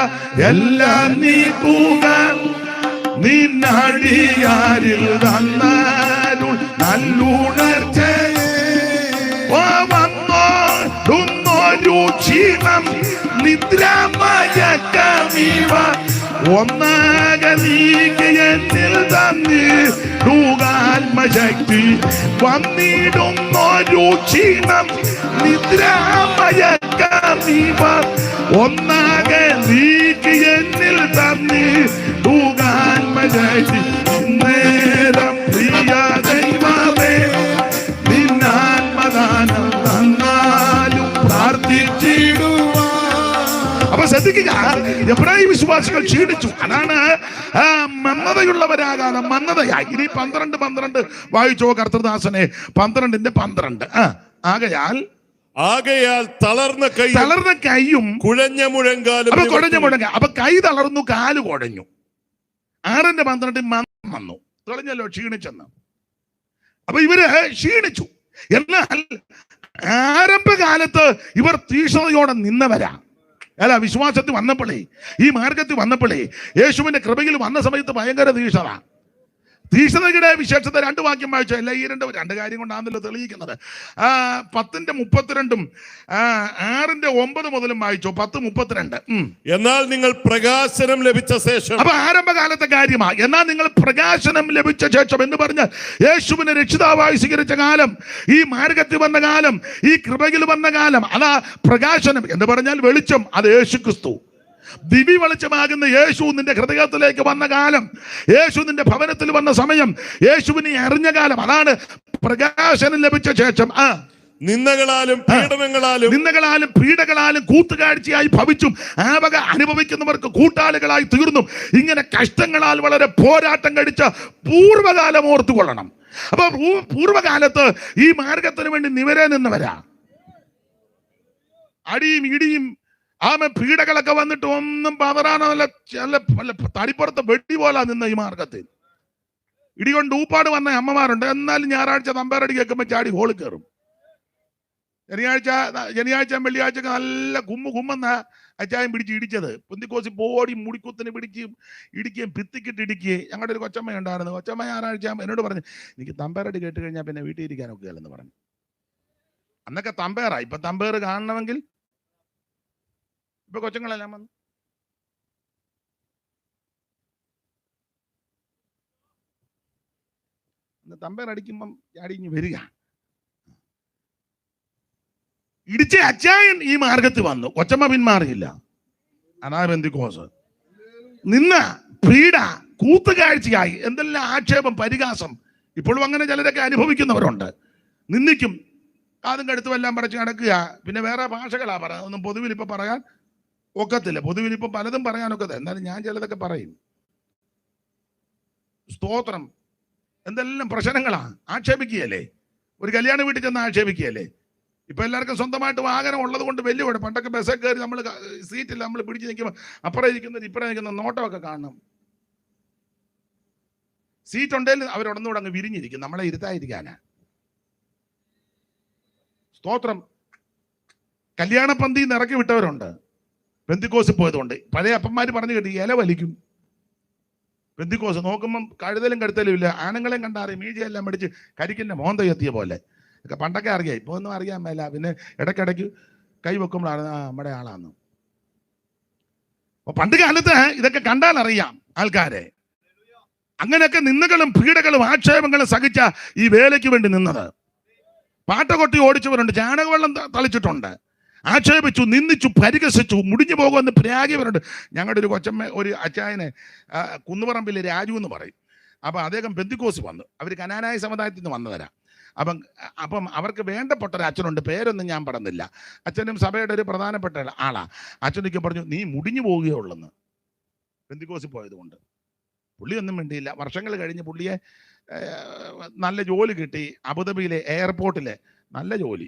എല്ലാം നീക്കുക, നിന്നടിയാരിൽ തന്നാരുൾ നല്ലുണർച്ചയെ. ക്ഷീണം നിദ്രാമയക്കമീവ ഒന്നാകെ നീക്കിയെന്നിൽ തന്നിടുകാത്മശക്തി വന്നിടുന്നൊരു ക്ഷീണം നിദ്രാമയക്കമീവ ഒന്നാകെ നീക്കിയെന്നിൽ തന്നിടുകാത്മശക്തി നേരം പ്രിയ ദൈവമേ നിന്നാത്മദാനം തന്നാലും പ്രാർത്ഥിച്ചിടുവാ. അപ്പൊ ശ്രദ്ധിക്കുക, എബ്രായ വിശ്വാസികൾ ക്ഷീണിച്ചു. അതാണ് മന്ദതയുള്ളവരാകാതെ മന്ദതയായി. ഇനി 12 വായിച്ചോ കർത്തൃദാസനെ. 12:12. ആകയാൽ തളർന്ന കൈയും കുഴഞ്ഞ മുഴങ്കാലും. അപ്പൊ കൈ തളർന്നു, കാല് കുഴഞ്ഞു. 6:12 മന്ദം വന്നു. തെളിഞ്ഞല്ലോ ക്ഷീണിച്ചെന്ന്. അപ്പൊ ഇവര് ക്ഷീണിച്ചു. എന്നാൽ ആരംഭകാലത്ത് ഇവർ തീക്ഷ്ണതയോടെ നിന്നവരാ. അല്ല, വിശ്വാസത്തിൽ വന്നപ്പോഴേ, ഈ മാർഗത്തിൽ വന്നപ്പോഴേ, യേശുവിന്റെ കൃപയിൽ വന്ന സമയത്ത് ഭയങ്കര തീക്ഷ്ണത. തീക്ഷ്ണതയുടെ വിശേഷത 2 വാക്യം വായിച്ചോ. അല്ല, ഈ രണ്ട് കാര്യം കൊണ്ടാണല്ലോ തെളിയിക്കുന്നത്. 10:32 6:9 മുതലും വായിച്ചോ. 10:32. എന്നാൽ നിങ്ങൾ പ്രകാശനം ലഭിച്ച ശേഷം. അപ്പൊ ആരംഭകാലത്തെ കാര്യമാ. എന്നാൽ നിങ്ങൾ പ്രകാശനം ലഭിച്ച ശേഷം എന്ന് പറഞ്ഞ് യേശുവിനെ രക്ഷിതാവായി സ്വീകരിച്ച കാലം, ഈ മാർഗത്തിൽ വന്ന കാലം, ഈ കൃപയിൽ വന്ന കാലം, അതാ പ്രകാശനം എന്ന് പറഞ്ഞാൽ വെളിച്ചം. അത് യേശു ക്രിസ്തു. ദിവ്യ വെളിച്ചമാകുന്ന യേശു നിന്റെ ഹൃദയത്തിലേക്ക് വന്ന കാലം, യേശു നിന്റെ ഭവനത്തിൽ വന്ന സമയം, യേശുവിനെ അറിഞ്ഞ കാലം, അതാണ് പ്രകാശനം ലഭിച്ച ശേഷം. നിന്ദകളാലും പീഡകളാലും കൂത്തുകാഴ്ചയായി ഭവിച്ചും ആ വക അനുഭവിക്കുന്നവർക്ക് കൂട്ടാളികളായി തീർന്നും ഇങ്ങനെ കഷ്ടങ്ങളാൽ വളരെ പോരാട്ടം കഴിച്ച പൂർവ്വകാലം ഓർത്തുകൊള്ളണം. അപ്പൊ പൂർവ്വകാലത്ത് ഈ മാർഗത്തിന് വേണ്ടി നിവരെ നിന്നവരാ. അടിയും ഇടിയും പീഡകളൊക്കെ വന്നിട്ട് ഒന്നും പതറാനല്ല, തടിപ്പുറത്ത് വെട്ടി പോലാ നിന്ന ഈ മാർഗത്തിൽ. ഇടികൊണ്ട് ഊപ്പാട് വന്ന അമ്മമാരുണ്ട്. എന്നാലും ഞായറാഴ്ച തമ്പേരടി കേൾക്കുമ്പോൾ ചാടി ഹോളിൽ കയറും. ശനിയാഴ്ച വെള്ളിയാഴ്ച നല്ല കുമ്മെന്ന അച്ചായം പിടിച്ച് ഇടിച്ചത്. പെന്തിക്കോസി പോടി മുടിക്കുത്തിന് പിടിക്കുകയും ഇടിക്കുകയും ഭിത്തിക്കിട്ട് ഇടിക്കുകയും. ഞങ്ങളുടെ ഒരു കൊച്ചമ്മ ഉണ്ടായിരുന്നു. കൊച്ചമ്മ ഞായറാഴ്ച എന്നോട് പറഞ്ഞു, എനിക്ക് തമ്പേരടി കേട്ട് കഴിഞ്ഞാൽ പിന്നെ വീട്ടിൽ ഇരിക്കാനൊക്കെ അല്ലെന്ന് പറഞ്ഞു. അന്നൊക്കെ തമ്പേറാ. ഇപ്പൊ തമ്പേറ് കാണണമെങ്കിൽ ഇപ്പൊ കൊച്ചുങ്ങളെല്ലാം വന്നു. തമ്പേറടിക്കുമ്പം ചാടിഞ്ഞ് വരിക. ഇടിച്ച അച്ചായൻ ഈ മാർഗത്ത് വന്നു. കൊച്ചമ്മ പിന്മാറിയില്ല. അതാ പെന്തിക്കോസ്. നിന്ന പീഡ കൂത്തുകാഴ്ചയായി എന്തെല്ലാം ആക്ഷേപം, പരിഹാസം. ഇപ്പോഴും അങ്ങനെ ചിലരൊക്കെ അനുഭവിക്കുന്നവരുണ്ട്. നിന്ദിക്കും, കാതും കഴുത്തും എല്ലാം പടച്ച് നടക്കുക. പിന്നെ വേറെ ഭാഷകളാ പറയാം. ഒന്നും പൊതുവിൽ ഇപ്പൊ പറയാൻ ഒക്കത്തില്ല. പൊതുവിൽ ഇപ്പൊ പലതും പറയാനൊക്കത്തില്ല. എന്നാലും ഞാൻ ചിലതൊക്കെ പറയും. സ്തോത്രം. എന്തെല്ലാം പ്രശ്നങ്ങളാ. ആക്ഷേപിക്കുകയല്ലേ. ഒരു കല്യാണ വീട്ടിൽ ചെന്ന് ആക്ഷേപിക്കുകയല്ലേ. ഇപ്പൊ എല്ലാവർക്കും സ്വന്തമായിട്ട് വാഹനം ഉള്ളത് കൊണ്ട് വലിയ കുഴപ്പം. പണ്ടൊക്കെ ബസ്സിൽ കയറി നമ്മൾ സീറ്റിൽ നമ്മൾ പിടിച്ച് നിൽക്കുമ്പോൾ അപ്പുറം ഇരിക്കുന്നത് ഇപ്പുറം നിൽക്കുന്ന നോട്ടമൊക്കെ കാണണം. സീറ്റ് ഉണ്ടെങ്കിൽ അവരൊടന്നുകൂടെ അങ്ങ് വിരിഞ്ഞിരിക്കും, നമ്മളെ ഇരുത്താതിരിക്കാനാ. സ്തോത്രം. കല്യാണ പന്തിയിൽ ഇറക്കി വിട്ടവരുണ്ട് പെന്തിക്കോസിൽ പോയതുകൊണ്ട്. പഴയ അപ്പന്മാര് പറഞ്ഞു കേട്ടി ഇല വലിക്കും. പെന്തിക്കോസ് നോക്കുമ്പം കഴുതലും കടുത്തലും ഇല്ല. ആണുങ്ങളെയും കണ്ടറിയും. മീജയെല്ലാം മേടിച്ച് കരിക്കിന്റെ മോന്ത എത്തിയ പോലെ. പണ്ടൊക്കെ അറിയാം, ഇപ്പൊ ഒന്നും അറിയാൻ മേല. പിന്നെ ഇടയ്ക്കിടയ്ക്ക് കൈ വെക്കുമ്പോഴാണ് നമ്മുടെ ആളാന്ന്. അപ്പൊ പണ്ട് കാലത്ത് ഇതൊക്കെ കണ്ടാൽ അറിയാം ആൾക്കാരെ. അങ്ങനെയൊക്കെ നിന്ദകളും പീഡകളും ആക്ഷേപങ്ങളും സഹിച്ച ഈ വേലയ്ക്ക് വേണ്ടി നിന്നത്. പാട്ടകൊട്ടി ഓടിച്ചവരുണ്ട്, ചാണകവെള്ളം തളിച്ചിട്ടുണ്ട്, ആക്ഷേപിച്ചു, നിന്ദിച്ചു, പരിഹസിച്ചു, മുടിഞ്ഞു പോകുമെന്ന് പ്രാഗിയവരുണ്ട്. ഞങ്ങളുടെ ഒരു കൊച്ചമ്മ, ഒരു അച്ചായനെ കുന്നുപറമ്പിൽ രാജു എന്ന് പറയും. അപ്പം അദ്ദേഹം പെന്തിക്കോസ് വന്നു. അവർ കനാനായ സമുദായത്തിൽ നിന്ന് വന്നവരാ. അപ്പം അവർക്ക് വേണ്ടപ്പെട്ട ഒരു അച്ഛനുണ്ട്. പേരൊന്നും ഞാൻ പറയുന്നില്ല. അച്ഛനും സഭയുടെ ഒരു പ്രധാനപ്പെട്ട ആളാ. അച്ഛനൊക്കെ പറഞ്ഞു, നീ മുടിഞ്ഞു പോവുകയുള്ളെന്ന്. പെന്തിക്കോസിൽ പോയതുകൊണ്ട് പുള്ളിയൊന്നും വേണ്ടിയില്ല. വർഷങ്ങൾ കഴിഞ്ഞ് പുള്ളിയെ നല്ല ജോലി കിട്ടി. അബുദാബിയിലെ എയർപോർട്ടിലെ നല്ല ജോലി.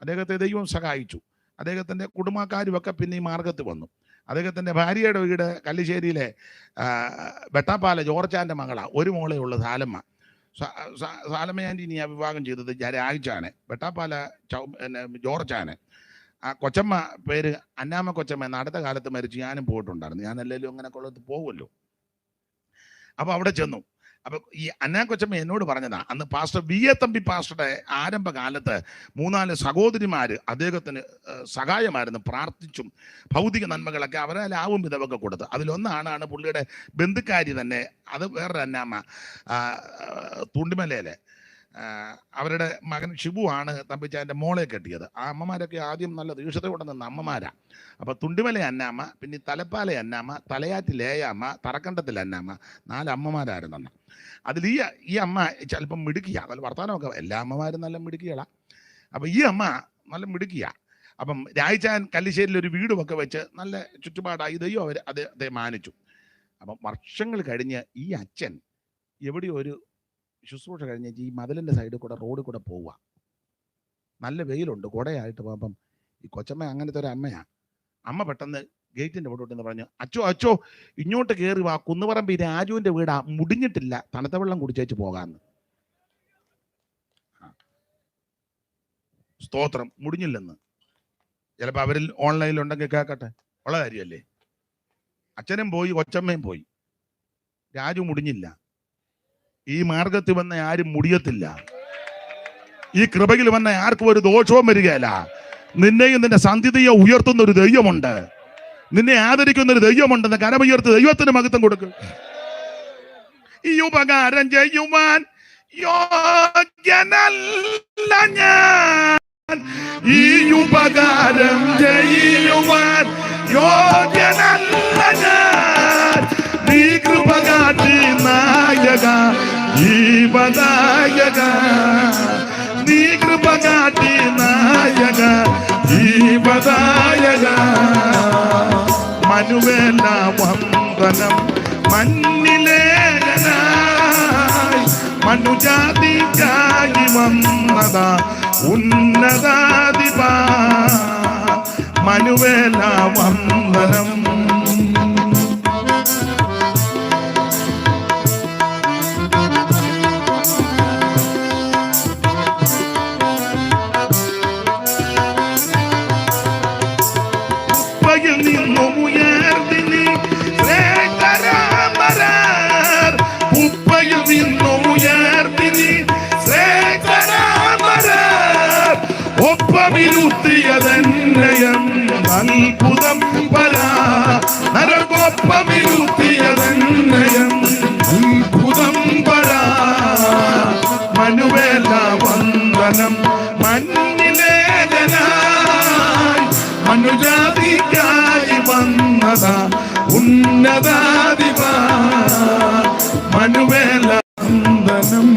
അദ്ദേഹത്തെ ദൈവം സഹായിച്ചു. അദ്ദേഹത്തിൻ്റെ കുടുംബക്കാരുമൊക്കെ പിന്നെ ഈ മാർഗത്ത് വന്നു. അദ്ദേഹത്തിൻ്റെ ഭാര്യയുടെ വീട് കല്ലിശ്ശേരിയിലെ വെട്ടാപ്പാല ജോർച്ചാൻ്റെ മകളാണ്. ഒരു മോളേ ഉള്ളു, സാലമ്മ. സാലമ്മ ആൻറ്റി ഇനി വിവാഹം ചെയ്തത് രാജിച്ചാണ്. വെട്ടാപ്പാല ജോർച്ചാണ്. ആ കൊച്ചമ്മ പേര് അന്നാമ്മ കൊച്ചമ്മ. എന്ന അടുത്ത കാലത്ത് മരിച്ചു. ഞാനും പോയിട്ടുണ്ടായിരുന്നു. ഞാൻ അല്ലെങ്കിലും അങ്ങനെ കൊള്ളത്ത് പോകുമല്ലോ. അപ്പോൾ അവിടെ ചെന്നു. അപ്പൊ ഈ അന്നാ കൊച്ചമ്മ എന്നോട് പറഞ്ഞതാ, അന്ന് പാസ്റ്റർ വി എ തമ്പി പാസ്റ്ററുടെ ആരംഭകാലത്ത് 3-4 സഹോദരിമാര് അദ്ദേഹത്തിന് സഹായമായിരുന്നു, പ്രാർത്ഥിച്ചും ഭൗതിക നന്മകളൊക്കെ അവരാലാവും വിധവൊക്കെ കൊടുത്ത്. അതിലൊന്നാണ് പുള്ളിയുടെ ബന്ധുക്കാരി തന്നെ, അത് വേറൊരു അന്നാമ്മ തുണ്ടിമലയിലെ അവരുടെ മകൻ ഷിബു ആണ് തമ്പിച്ചാൻ്റെ മോളെ കെട്ടിയത്. ആ അമ്മമാരൊക്കെ ആദ്യം നല്ല ദീക്ഷതയോടെ നിന്ന അമ്മമാരാ. അപ്പൊ തുണ്ടിമല അന്നാമ്മ, പിന്നെ തലപ്പാല അന്നാമ്മ, തലയാറ്റിൽ ഏയമ്മ, തറക്കണ്ടത്തിൽ അന്നാമ്മ, 4 അമ്മമാരായിരുന്നു. അതിൽ ഈ അമ്മ ചിലപ്പം മിടുക്കിയ, നല്ല വർത്തമാനമൊക്കെ, എല്ലാ അമ്മമാരും നല്ല മിടുക്കികളാ. അപ്പൊ ഈ അമ്മ നല്ല മിടുക്കിയ. അപ്പം രായിച്ചാൻ കല്ലിശ്ശേരിയിൽ ഒരു വീടുമൊക്കെ വെച്ച് നല്ല ചുറ്റുപാടായി ദൈവം അദ്ദേഹം മാനിച്ചു. അപ്പം വർഷങ്ങൾ കഴിഞ്ഞ് ഈ അച്ഛൻ എവിടെയോ ഒരു ശുശ്രൂഷ കഴിഞ്ഞ് ഈ മതിലിൻ്റെ സൈഡിൽ കൂടെ റോഡിൽ കൂടെ പോവുക. നല്ല വെയിലുണ്ട്, കുടയായിട്ട് പോകുമ്പം ഈ കൊച്ചമ്മ അങ്ങനത്തെ ഒരു അമ്മയാ. അമ്മ പെട്ടെന്ന് ഗേറ്റിൻ്റെ അവിടെ പറഞ്ഞു, അച്ചോ ഇങ്ങോട്ട് കയറി വാ, കുന്നുപറമ്പ് രാജുവിൻ്റെ വീടാ, മുടിഞ്ഞിട്ടില്ല, തണുത്ത വെള്ളം കുടിച്ചേച്ച് പോകാമെന്ന്. സ്തോത്രം, മുടിഞ്ഞില്ലെന്ന്. ചിലപ്പോൾ അവരിൽ ഓൺലൈനിലുണ്ടെങ്കിൽ കേൾക്കട്ടെ, ഉള്ള കാര്യമല്ലേ. അച്ഛനും പോയി, കൊച്ചമ്മയും പോയി, രാജു മുടിഞ്ഞില്ല. ഈ മാർഗത്തിൽ വന്ന ആരും മുടിയത്തില്ല. ഈ കൃപയിൽ വന്ന ആർക്കും ഒരു ദോഷവും വരികയില്ല. നിന്നെയും നിന്റെ സന്ധിതയെ ഉയർത്തുന്ന ഒരു ദൈവമുണ്ട്, നിന്നെ ആദരിക്കുന്ന ഒരു ദൈവമുണ്ടെന്ന് കരമുയർത്ത് ദൈവത്തിന് മഹത്വം കൊടുക്കും. ഈ ഉപകാരം ചെയ്യുവാൻ യോഗ്യനല്ല ഞാൻ, ഈ ഉപകാരം ചെയ്യുവാൻ യോഗ്യനല്ല ഞാൻ. നീ കൃപ കാട്ടി നായക ജീവനായക, നീ കൃപ കാട്ടി നായക ജീവനായക. മനുവേല വന്ദനം മഞ്ഞിലേനായി, മനുജാതിക്കായി വന്നതാ ഉന്നതാധിപ. മനുവേല വന്ദനം. ഒപ്പമിരുത്തിയതന്നയം അത്ഭുതം പരാ, നരകൊപ്പമിരുത്തിയതന്നയം അത്ഭുതം പരാ. മനുവേല വന്ദനം മഞ്ഞിലേനായി, മനുജാതിക്കായി വന്നതാ ഉന്നതാധിപ. മനുവേല വന്ദനം.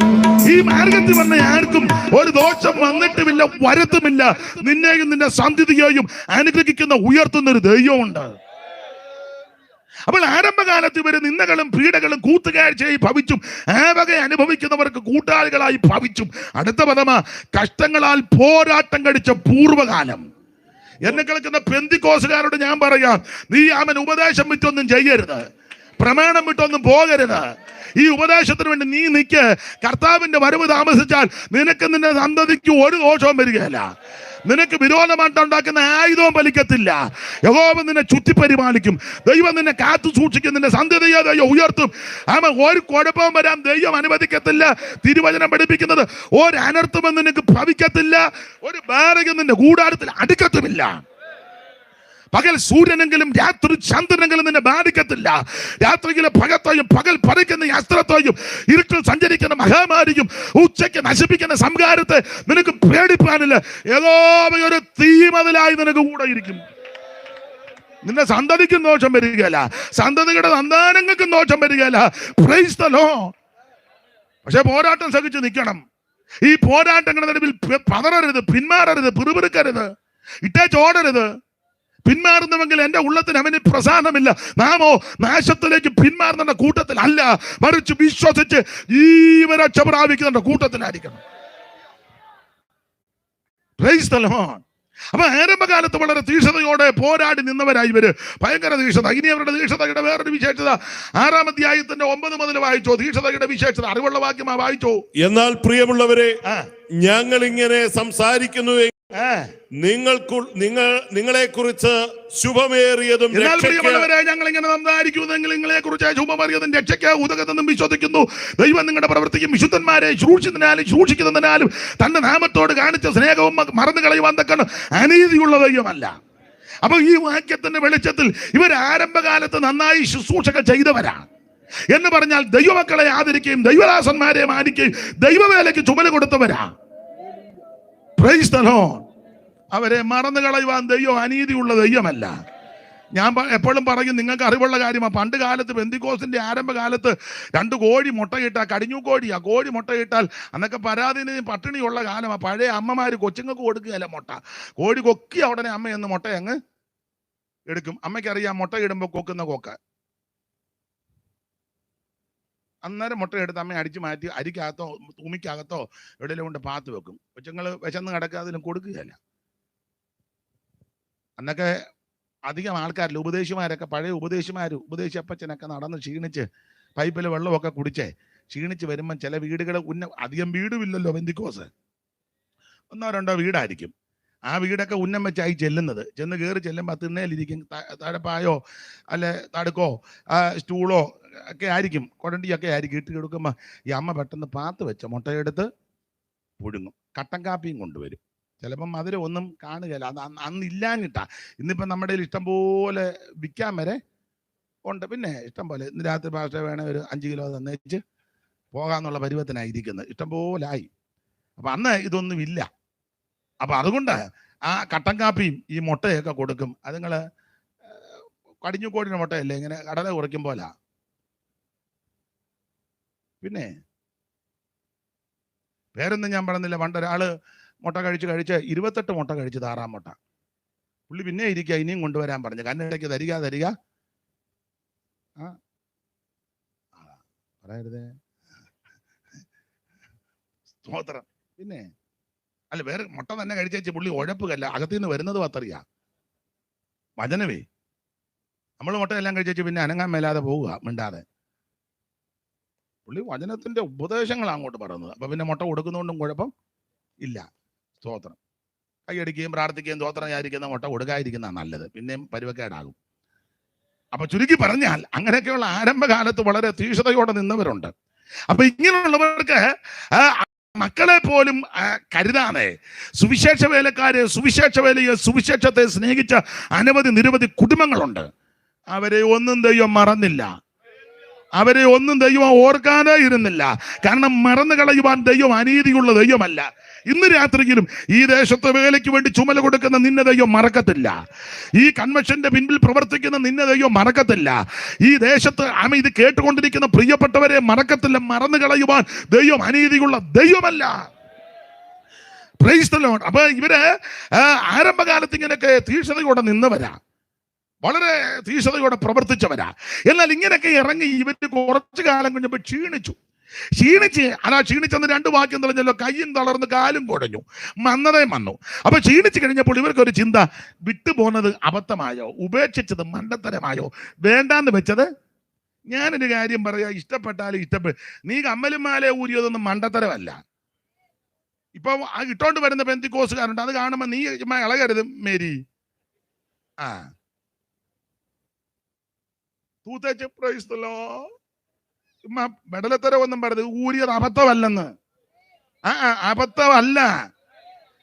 ഈ മാർഗത്തിൽ വന്ന ആർക്കും ഒരു ദോഷം വന്നിട്ടുമില്ല, വരുത്തുമില്ല. നിന്നെയും നിന്റെ സന്ധിതിയെയും അനുഗ്രഹിക്കുന്ന ഉയർത്തുന്ന ഒരു ദൈവമുണ്ട്. അപ്പോൾ ആരംഭകാലത്ത് ഇവര് നിന്ദകളും പീഡകളും കൂട്ടുകാഴ്ചയായി ഭവിച്ചും ആ വക അനുഭവിക്കുന്നവർക്ക് കൂട്ടാളികളായി ഭവിച്ചും. അടുത്ത പദമാ കഷ്ടങ്ങളാൽ പോരാട്ടം കഴിച്ച പൂർവ്വകാലം. എന്നെ കേൾക്കുന്ന പെന്തിക്കോസുകാരോട് ഞാൻ പറയാം, നീ അവൻ ഉപദേശം വിട്ടൊന്നും ചെയ്യരുത്, പ്രമാണം വിട്ടൊന്നും പോകരുത്. ഈ ഉപദേശത്തിന് വേണ്ടി നീ നിൽക്ക്. കർത്താവിന്റെ വരവ് താമസിച്ചാൽ നിനക്ക് നിന്റെ സന്തതിക്ക് ഒരു ദോഷവും വരികയില്ല. നിനക്ക് വിരോധമായിട്ടുണ്ടാക്കുന്ന ആയുധവും ഫലിക്കത്തില്ല. യഹോവ നിന്നെ ചുറ്റിപ്പരിപാലിക്കും. ദൈവം നിന്നെ കാത്തു സൂക്ഷിക്കും. നിന്റെ സന്തതിയെ ദൈവം ഉയർത്തും. ഒരു കുഴപ്പവും വരാൻ ദൈവം അനുവദിക്കത്തില്ല. തിരുവചനം പഠിപ്പിക്കുന്നത് ഒരു അനർത്ഥവും നിനക്ക് ഭവിക്കത്തില്ല, ഒരു ബാരകം നിന്റെ കൂടാരത്തിൽ അടുക്കത്തുമില്ല. പകൽ സൂര്യനെങ്കിലും രാത്രി ചന്ദ്രനെങ്കിലും നിന്നെ ബാധിക്കത്തില്ല. രാത്രിയിലെ പകത്തെയും പകൽ പറിക്കുന്ന അസ്ത്രത്തെയും ഇരുട്ടിൽ സഞ്ചരിക്കുന്ന മഹാമാരിയും ഉച്ചയ്ക്ക് നശിപ്പിക്കുന്ന സംഹാരത്തെ നിനക്ക് പേടിപ്പാനില്ല. ഏതോ ഒരു തീമതിലായി നിനക്ക് കൂടെ ഇരിക്കും. നിന്റെ സന്തതിക്കും ദോഷം വരികയില്ല, സന്തതിയുടെ സന്താനങ്ങൾക്കും ദോഷം വരികയില്ല. Price the Lord. പക്ഷെ പോരാട്ടം സഹിച്ച് നിൽക്കണം. ഈ പോരാട്ടങ്ങളുടെ നടുവിൽ പതറരുത്, പിന്മാറരുത്, പിറുപിറുക്കരുത്, ഇട്ടേച്ചോടരുത്. പിന്മാറുന്നുവെങ്കിൽ എന്റെ ഉള്ളത്തിന് അവന് പ്രസാദമില്ല. നാമോ നാശത്തിലേക്ക് പിന്മാറുന്ന കൂട്ടത്തിൽ അല്ല, മറിച്ച് വിശ്വസിച്ച് ജീവരക്ഷ പ്രാപിക്കുന്ന കൂട്ടത്തിലായിരിക്കണം. Price the Lord. അപ്പൊ ആരംഭകാലത്ത് വളരെ തീക്ഷണതയോടെ പോരാടി നിന്നവരായി ഇവര്. ഭയങ്കര തീക്ഷണത. ഇനി അവരുടെ തീക്ഷണതയുടെ വേറൊരു വിശേഷത 6-ാം അധ്യായത്തിന്റെ 9 മുതൽ വായിച്ചോ. തീക്ഷണതയുടെ വിശേഷത അറിവുള്ള വാക്യമാ വായിച്ചോ. എന്നാൽ പ്രിയമുള്ളവരെ, ഞങ്ങൾ ഇങ്ങനെ സംസാരിക്കുന്നു നിങ്ങളെ കുറിച്ച് ശുഭമേറിയതും ഞങ്ങൾ ഇങ്ങനെ സംസാരിക്കുന്നെങ്കിൽ നിങ്ങളെ കുറിച്ച് ശുഭമേറിയതും രക്ഷയ്ക്ക് ഉതകത്തെന്നും വിശ്വസിക്കുന്നു. ദൈവം നിങ്ങളുടെ പ്രവൃത്തിക്കും വിശുദ്ധന്മാരെ സൂക്ഷിക്കുന്നതിനാലും തന്റെ നാമത്തോട് കാണിച്ച സ്നേഹവും മറന്നു കളയുവാൻ തക്കണം അനീതിയുള്ള ദൈവമല്ല. അപ്പൊ ഈ വാക്യത്തിന്റെ വെളിച്ചത്തിൽ ഇവർ ആരംഭകാലത്ത് നന്നായി ശുശ്രൂഷകൾ ചെയ്തവരാണ് എന്ന് പറഞ്ഞാൽ ദൈവമക്കളെ ആദരിക്കുകയും ദൈവദാസന്മാരെ മാനിക്കുകയും ദൈവവേലയ്ക്ക് ചുമല് കൊടുത്തവരാ. Praise the Lord. അവരെ മറന്നു കളയുവാൻ ദൈവം അനീതിയുള്ള ദൈവമല്ല. ഞാൻ എപ്പോഴും പറയും, നിങ്ങൾക്ക് അറിവുള്ള കാര്യമാണ്. പണ്ട് കാലത്ത് പെന്തിക്കോസിന്റെ ആരംഭകാലത്ത് 2 കോഴി മുട്ടയിട്ടാൽ, കടിഞ്ഞു കോഴിയാ, കോഴി മുട്ടയിട്ടാൽ അന്നൊക്കെ പരാതിന് പട്ടിണിയുള്ള കാലമാണ്. പഴയ അമ്മമാര് കൊച്ചുങ്ങൾക്ക് കൊടുക്കുകയല്ല മുട്ട. കോഴി കൊക്കിയ ഉടനെ അമ്മ എന്ന് മുട്ട അങ്ങ് എടുക്കും. അമ്മയ്ക്കറിയാം മുട്ട ഇടുമ്പോൾ കൊക്കുന്ന കൊക്ക. അന്നേരം മുട്ടയെടുത്ത് അമ്മ അടിച്ചു മാറ്റി അരിക്കകത്തോ തുമിക്കകത്തോ എവിടെയെങ്കിലും കൊണ്ട് പാത്ത് വെക്കും. കൊച്ചുങ്ങൾ വിശന്ന് കിടക്കാതിനും കൊടുക്കുകയല്ല. അന്നൊക്കെ അധികം ആൾക്കാരില്ല. ഉപദേശിമാരൊക്കെ, പഴയ ഉപദേശിയപ്പച്ചനൊക്കെ നടന്ന് ക്ഷീണിച്ച് പൈപ്പിൽ വെള്ളമൊക്കെ കുടിച്ചേ ക്ഷീണിച്ച് വരുമ്പം ചില വീടുകൾ അധികം വീടുമില്ലല്ലോ പെന്തിക്കോസ്, 1 2 വീടായിരിക്കും. ആ വീടൊക്കെ ഉന്നം വെച്ചായി ചെല്ലുന്നത്. ചെന്ന് കയറി ചെല്ലുമ്പോൾ തിണ്ണയിലിരിക്കും തഴപ്പായോ അല്ലെ തടുക്കോ സ്റ്റൂളോ ഒക്കെ ആയിരിക്കും, കൊടണ്ടിയൊക്കെ ആയിരിക്കും. ഇട്ട് കൊടുക്കുമ്പോൾ ഈ അമ്മ പെട്ടെന്ന് പാത്ത് വെച്ച മുട്ടയെടുത്ത് പുഴുങ്ങും. കട്ടൻ കാപ്പിയും കൊണ്ടുവരും. ചിലപ്പം മധുരം ഒന്നും കാണുകയില്ല. അത് അന്ന് ഇല്ലാഞ്ഞിട്ടാ. ഇന്നിപ്പം നമ്മുടെ ഇഷ്ടം പോലെ വിൽക്കാൻ വരെ ഉണ്ട്. പിന്നെ ഇഷ്ടം പോലെ ഇന്ന് രാത്രി ഭാഷ വേണേൽ ഒരു 5 കിലോ തന്നേച്ച് പോകാന്നുള്ള പരുവത്തിനായിരിക്കുന്നത്. ഇഷ്ടം പോലെ ആയി. അപ്പം അന്ന് ഇതൊന്നും ഇല്ല. അപ്പം അതുകൊണ്ട് ആ കട്ടൻ കാപ്പിയും ഈ മുട്ടയൊക്കെ കൊടുക്കും. അത് നിങ്ങൾ കടിഞ്ഞു കോടിയുടെ മുട്ടയല്ലേ ഇങ്ങനെ കടല കുറയ്ക്കും പോലാ. പിന്നെ പേരൊന്നും ഞാൻ പറഞ്ഞില്ല. പണ്ടൊരാള് മുട്ട കഴിച്ച് 28 മുട്ട കഴിച്ച്, താറാം മുട്ട. പുള്ളി പിന്നെ ഇരിക്കുക, ഇനിയും കൊണ്ടുവരാൻ പറഞ്ഞു. കണ്ണിടയ്ക്ക് തരിക പറയരുതേ, സ്തോത്രം. പിന്നെ അല്ല, വേറെ മുട്ട തന്നെ കഴിച്ചേച്ച് പുള്ളി ഉഴപ്പുകല്ല, അകത്തു നിന്ന് വരുന്നത് പത്തറിയാ വചനവേ. നമ്മൾ മുട്ടയെല്ലാം കഴിച്ചേച്ച് പിന്നെ അനങ്ങാൻ മേലാതെ പോവുക മിണ്ടാതെ. പുള്ളി വചനത്തിന്റെ ഉപദേശങ്ങളാണ് അങ്ങോട്ട് പറയുന്നത്. അപ്പൊ പിന്നെ മുട്ട കൊടുക്കുന്നതുകൊണ്ടും കുഴപ്പം ഇല്ല. സ്തോത്രം. കൈയടിക്കുകയും പ്രാർത്ഥിക്കുകയും സ്തോത്രം വിചാരിക്കുന്ന മുട്ട കൊടുക്കാതിരിക്കുന്ന നല്ലത്. പിന്നെയും പരുവക്കേടാകും. അപ്പൊ ചുരുക്കി പറഞ്ഞാൽ അങ്ങനെയൊക്കെയുള്ള ആരംഭകാലത്ത് വളരെ തീക്ഷണതയോടെ നിന്നവരുണ്ട്. അപ്പൊ ഇങ്ങനെയുള്ളവർക്ക് മക്കളെ പോലും കരുതാതെ സുവിശേഷ വേലക്കാരെ, സുവിശേഷത്തെ സ്നേഹിച്ച നിരവധി കുടുംബങ്ങളുണ്ട്. അവരെ ഒന്നും ദൈവം മറന്നില്ല. അവരെ ഒന്നും ദൈവം ഓർക്കാനേ ഇരുന്നില്ല. കാരണം മറന്നു കളയുവാൻ ദൈവം അനീതിയുള്ള ദൈവമല്ല. ഇന്ന് രാത്രിയിലും ഈ ദേശത്തെ വേലയ്ക്ക് വേണ്ടി ചുമല കൊടുക്കുന്ന നിന്നെ ദൈവം മറക്കത്തില്ല. ഈ കൺവെൻഷന്റെ പിന്നിൽ പ്രവർത്തിക്കുന്ന നിന്നെ ദൈവം മറക്കത്തില്ല. ഈ ദേശത്ത് ഇത് കേട്ടുകൊണ്ടിരിക്കുന്ന പ്രിയപ്പെട്ടവരെ മറക്കത്തില്ല. മറന്നു കളയുവാൻ ദൈവം അനീതിയുള്ള ദൈവമല്ല. Praise the Lord. അപ്പൊ ഇവര് ആരംഭകാലത്ത് ഇങ്ങനെയൊക്കെ തീക്ഷണതയോടെ നിന്നവരാ, വളരെ തീക്ഷണതയോടെ പ്രവർത്തിച്ചവരാ. എന്നാൽ ഇങ്ങനെയൊക്കെ ഇറങ്ങി ഇവര് കുറച്ചു കാലം കഴിഞ്ഞപ്പോൾ ക്ഷീണിച്ചെന്ന് 2 വാക്യം തെളിഞ്ഞല്ലോ. കയ്യും തളർന്ന് കാലും കുടഞ്ഞു, മന്നതയും വന്നു. അപ്പൊ ക്ഷീണിച്ചു കഴിഞ്ഞപ്പോൾ ഇവർക്കൊരു ചിന്ത, വിട്ടുപോകുന്നത് അബദ്ധമായോ, ഉപേക്ഷിച്ചത് മണ്ടത്തരമായോ, വേണ്ടാന്ന് വെച്ചത്. ഞാനൊരു കാര്യം പറയാ, ഇഷ്ടപ്പെട്ടാലും നീ കമ്മലും മാല ഊരിയതൊന്നും മണ്ടത്തരമല്ല. ഇപ്പൊ ഇട്ടോണ്ട് വരുന്ന പെന്തിക്കോസുകാരുണ്ട്, അത് കാണുമ്പോ നീ ഇളകരുത് മേരി. തൂത്തേച്ച് പ്രൈസ് ദി ലോർഡ്. മെഡലത്തരവൊന്നും പറഞ്ഞത് ഊരിയത് അബദ്ധമല്ലെന്ന്. അബദ്ധമല്ല,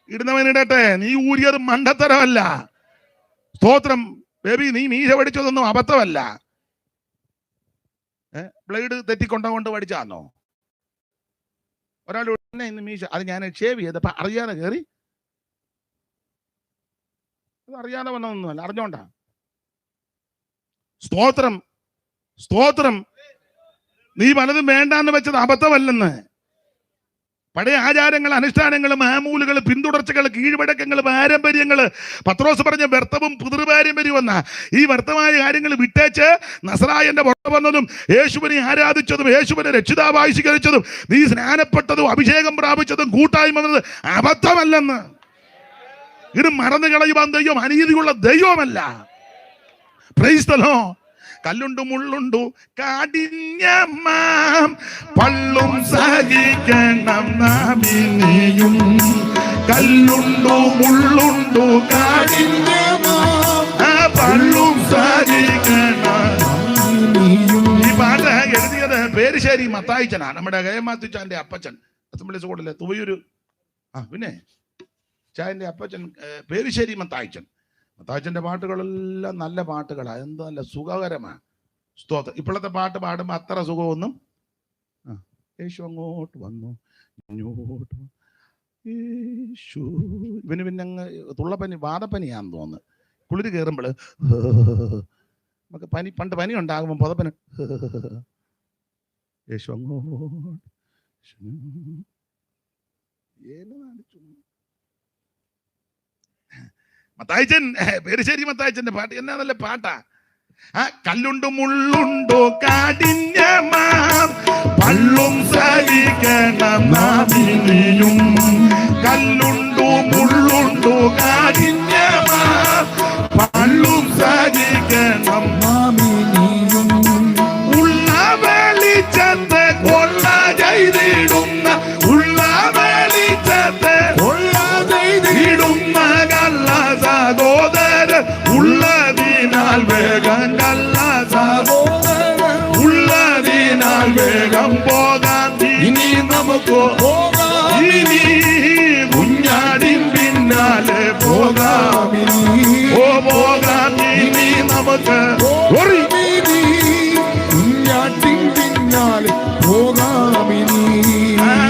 ഇടുന്നവനിടട്ടെ. നീ ഊരിയത് മണ്ടത്തരമല്ല. സ്തോത്രം. ബേബി, നീ മീശ പഠിച്ചതൊന്നും അബദ്ധമല്ല. ബ്ലേഡ് തെറ്റിക്കൊണ്ടുകൊണ്ട് പഠിച്ചാന്നോ? ഒരാൾ ഇന്ന് മീശ, അത് ഞാൻ ഷേവ് ചെയ്തപ്പോ അറിയാതെ കയറി, അത് അറിയാതെ വന്നതൊന്നുമല്ല, അറിഞ്ഞോണ്ടാ. സ്തോത്രം. നീ പലതും വേണ്ടാന്ന് വെച്ചത് അബദ്ധമല്ലെന്ന്. പഴയ ആചാരങ്ങൾ, അനുഷ്ഠാനങ്ങൾ, മാമൂലുകൾ, പിന്തുടർച്ചകൾ, കീഴ്വഴക്കങ്ങൾ, പാരമ്പര്യങ്ങൾ, പത്രോസ് പറഞ്ഞ വ്യർത്ഥവും പിതൃപാരമ്പര്യം വന്ന ഈ വ്യർത്ഥമായ കാര്യങ്ങൾ വിട്ടേച്ച് നസറായന്റെ പുറത്ത് വന്നതും യേശുവിനെ ആരാധിച്ചതും യേശുവിനെ രക്ഷിതാവായി സ്വീകരിച്ചതും നീ സ്നാനപ്പെട്ടതും അഭിഷേകം പ്രാപിച്ചതും കൂട്ടായ്മ വന്നത് അബദ്ധമല്ലെന്ന്. ഇത് മറന്നു കളയുവാൻ ദൈവം അനീതിയുള്ള ദൈവമല്ല. Praise the Lord. കല്ലുണ്ടു മുള്ളുണ്ടു കാഠിന്യമാം പള്ളും സഹിക്കണം നാം ഇനിയും. കല്ലുണ്ടു മുള്ളുണ്ടു കാഠിന്യമാം പള്ളും സഹിക്കണം. ഈ പാട്ട് എഴുതിയത് പേരിശ്ശേരി മത്തായിച്ചനാ, നമ്മുടെ കയമാത്തിച്ചാന്റെ അപ്പച്ചൻ, അസംബ്ലി സ്കൂളിലെ തുവയൂര്. പിന്നെ ചായന്റെ അപ്പച്ചൻ പേരിശ്ശേരി മത്തായിച്ചൻ. മത്തായിച്ചന്റെ പാട്ടുകളെല്ലാം നല്ല പാട്ടുകളാണ്, എന്ത് നല്ല സുഖകരമാണ്. സ്തോത്രം. ഇപ്പോഴത്തെ പാട്ട് പാടുമ്പോൾ അത്ര സുഖമൊന്നും. യേശു അങ്ങോട്ട് വന്നു, ഇങ്ങോട്ട് യേശു. ഇവന് പിന്നെ അങ്ങ് തുള്ളപ്പനി, വാദപ്പനിയാന്ന് തോന്നുന്നു. കുളിര് കയറുമ്പോൾ നമുക്ക് പണ്ട് പനി ഉണ്ടാകുമ്പോൾ പുതപ്പന് യേശു അങ്ങോട്ട്. മത്തായിച്ചൻ, പേരിശ്ശേരി മത്തായിച്ചന്റെ പാട്ട് എന്നാ നല്ല പാട്ടാ. കല്ലുണ്ടു മുള്ളുണ്ടോ കാഠിന്യമാം പള്ളും സഹിക്കണം നാം ഇനിയും. കല്ലുണ്ടു മുള്ളുണ്ടു കാഠിന്യമാം പള്ളും സഹിക്കണം നാം ഇനിയും. ഉള്ള വെളിച്ചത്തെ കൊള്ള ചെയ്തിടുന്ന, ഉള്ള വെളിച്ചത്തെ കൊള്ള ചെയ്തിടുന്ന കള്ള സഹോദരൻ ഉള്ളതിനാൽ വേഗം, കള്ള സഹോദരൻ ഉള്ളതിനാൽ വേഗം പോകാം. ഇനി നമുക്ക് പോകാം, ഇനി കുഞ്ഞാടിൻ പിന്നാലെ പോകാം. ഓ പോകാം, ഇനി നമുക്ക് കുഞ്ഞാട്ടിൻ പിന്നാലെ പോകാം.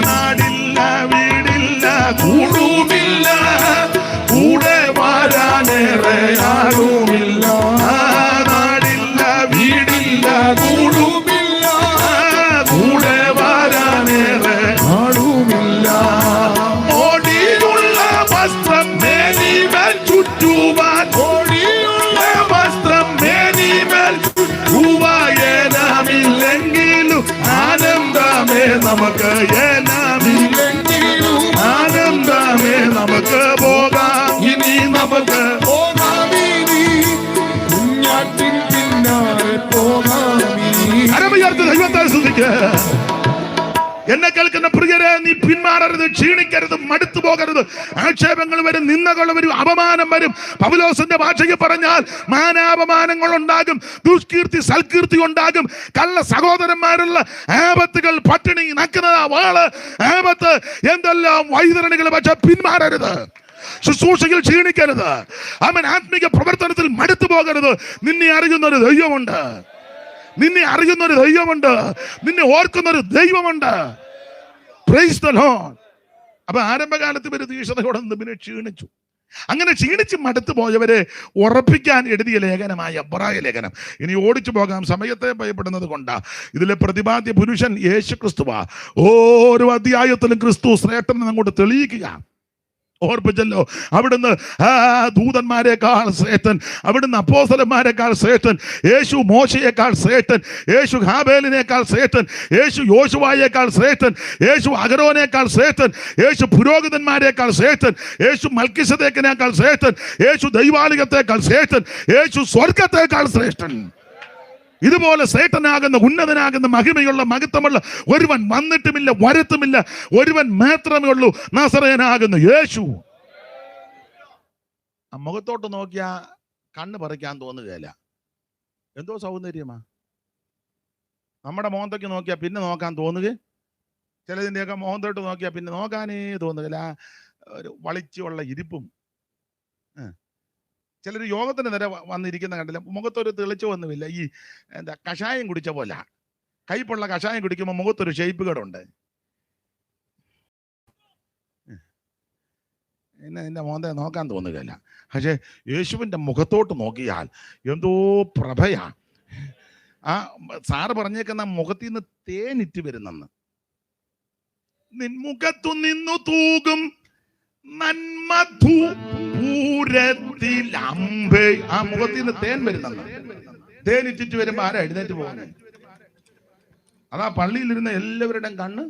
നാടില്ല, വീടില്ല, കൂടുമില്ല, കൂടെ വരാനേറെ ആരുമില്ല. നാടില്ല, വീടില്ല, കൂടുമില്ല, കൂടെ വരാനേറെ ആരുമില്ല. ഓടിയുള്ള വസ്ത്രം മേനിമേൽ ചുറ്റുവാൻ, ഓടിയുള്ള വസ്ത്രം മേനിമേൽ ചുറ്റുവാനാമില്ലെങ്കിലും ആനന്ദമേ നമുക്ക്, ഏനാമില്ലെങ്കിലും ആനന്ദമേ നമുക്ക് പോകാം. ഇനി നമുക്ക് പോകാം, ഇനി കുഞ്ഞാട്ടിൻ പിന്നാലെ പോകാം. അരമയർത്ത് ദൈവത്തെ സ്തുതിക്കുക. എന്നെ കേൾക്കുന്ന പ്രിയരെ, നീ പിന്മാറരുത്, ക്ഷീണിക്കരുത്, മടുത്തു പോകരുത്. ആക്ഷേപങ്ങൾ വരും, നിന്ദകൾ വരും, അപമാനം വരും. പൗലോസിന്റെ ഭാഷയ്ക്ക് പറഞ്ഞാൽ മാനാപമാനങ്ങൾ ഉണ്ടാകും, ദുഷ്കീർത്തി സൽകീർത്തി ഉണ്ടാകും, കള്ള സഹോദരന്മാരുള്ള ആപത്തുകൾ, പട്ടിണി, നഗ്നത, വാള്, ആപത്ത്, എന്തെല്ലാം വൈതരണികൾ. പക്ഷെ പിന്മാറരുത്, ശുശ്രൂഷയിൽ ക്ഷീണിക്കരുത്, അവൻ ആത്മീക പ്രവർത്തനത്തിൽ മടുത്തു പോകരുത്. നിന്നെ അറിയുന്നൊരു ദൈവമുണ്ട്, നിന്നെ അറിയുന്നൊരു ദൈവമുണ്ട്, നിന്നെ ഓർക്കുന്നൊരു ദൈവമുണ്ട്. Price the Lord. അപ്പൊ ആരംഭകാലത്ത് ഇവര് തീക്ഷ്ണതയോടെ പിന്നെ ക്ഷീണിച്ചു. അങ്ങനെ ക്ഷീണിച്ച് മടുത്തു പോയവരെ ഉറപ്പിക്കാൻ എഴുതിയ ലേഖനമായ എബ്രായ ലേഖനം. ഇനി ഓടിച്ചു പോകാം, സമയത്തെ ഭയപ്പെടുന്നത് കൊണ്ടാ. ഇതിലെ പ്രതിപാദ്യ പുരുഷൻ യേശു ക്രിസ്തുവാ. ഓരോ അധ്യായത്തിലും ക്രിസ്തു ശ്രേഷ്ഠൻ അങ്ങോട്ട് തെളിയിക്കുക. ഓർപ്പിച്ചല്ലോ, അവിടുന്ന് ദൂതന്മാരെക്കാൾ ശ്രേഷ്ഠൻ, അവിടുന്ന് അപ്പോസ്തലന്മാരെക്കാൾ ശ്രേഷ്ഠൻ, യേശു മോശയേക്കാൾ ശ്രേഷ്ഠൻ, യേശു ഹാബേലിനേക്കാൾ ശ്രേഷ്ഠൻ, യേശു യോശുവായേക്കാൾ ശ്രേഷ്ഠൻ, യേശു അഹരോനേക്കാൾ ശ്രേഷ്ഠൻ, യേശു പുരോഹിതന്മാരെക്കാൾ ശ്രേഷ്ഠൻ, യേശു മൽക്കിസദേക്കിനേക്കാൾ ശ്രേഷ്ഠൻ, യേശു ദൈവാലയത്തേക്കാൾ ശ്രേഷ്ഠൻ, യേശു സ്വർഗത്തേക്കാൾ ശ്രേഷ്ഠൻ. ഇതുപോലെ ശ്രേഷ്ഠനാകുന്ന, ഉന്നതനാകുന്ന, മഹിമയുള്ള, മഹത്വമുള്ള ഒരുവൻ വന്നിട്ടുമില്ല, വരത്തുമില്ല. ഒരുവൻ മാത്രമേ ഉള്ളൂ, നസറേയനാകുന്ന യേശു. ആ മുഖത്തോട്ട് നോക്കിയാ കണ്ണ് പറിക്കാൻ തോന്നുകയില്ല. എന്തോ സൗന്ദര്യമാ. നമ്മുടെ മോന്തയ്ക്ക് നോക്കിയാ പിന്നെ നോക്കാൻ തോന്നുക. ചിലതിൻ്റെയൊക്കെ മോന്തോട്ട് നോക്കിയാ പിന്നെ നോക്കാനേ തോന്നുകയില്ല. ഒരു വളിച്ചുള്ള ഇരിപ്പും. ചിലർ യോഗത്തിന് നേരെ വന്നിരിക്കുന്ന കണ്ടില്ല, മുഖത്തൊരു തെളിച്ചു വന്നുമില്ല. ഈ എന്താ കഷായം കുടിച്ച പോലെ, കയ്പുള്ള കഷായം കുടിക്കുമ്പോൾ മുഖത്തൊരു ഷേപ്പ് കേടുണ്ട്. എന്നെ മോന്തയെ നോക്കാൻ തോന്നുകയില്ല. പക്ഷെ യേശുവിൻ്റെ മുഖത്തോട്ട് നോക്കിയാൽ എന്തോ പ്രഭയാ. ആ സാറ് പറഞ്ഞേക്കുന്ന മുഖത്തിൽ നിന്ന് തേനിറ്റ് വരുന്നെന്ന്. നിൻമുഖത്തു നിന്നു തൂകും നന്മധൂരത്തിൽ അമ്പേ. ആ മുഖത്തിൽ നിന്ന് തേൻ വരുന്നെന്ന്. തേനിറ്റിട്ട് വരുമ്പോ ആരാ എഴുന്നേറ്റ് പോകുന്നത്? അതാ പള്ളിയിലിരുന്ന എല്ലാവരുടെയും കണ്ണ്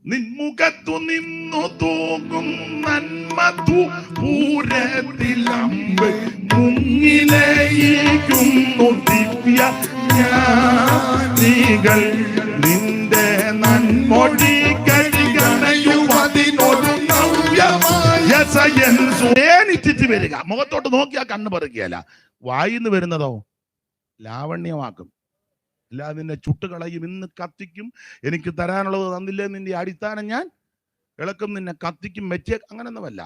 നിൻമുഖത്തു നിന്നു തൂങ്ങും നന്മതു പൂരത്തിലമ്പ് മുങ്ങിലേക്കുന്നു ദിവ്യ ജ്ഞാനികൾ. നിന്റെ നന്മൊഴി കഴികണയുവതിനൊരു നവ്യമായിച്ചിട്ട് വരിക. മുഖത്തോട്ട് നോക്കിയാൽ കണ്ണ് പറിക്കുകയല്ല, വായിന്ന് വരുന്നതോ ലാവണ്യമാക്കും. അല്ലാതെ നിന്നെ ചുട്ടുകളയും, ഇന്ന് കത്തിക്കും. എനിക്ക് തരാനുള്ളത് തന്നില്ലേ, നിന്റെ അടിസ്ഥാനം ഞാൻ ഇളക്കും, നിന്നെ കത്തിക്കും, മെച്ചേ. അങ്ങനൊന്നുമല്ല.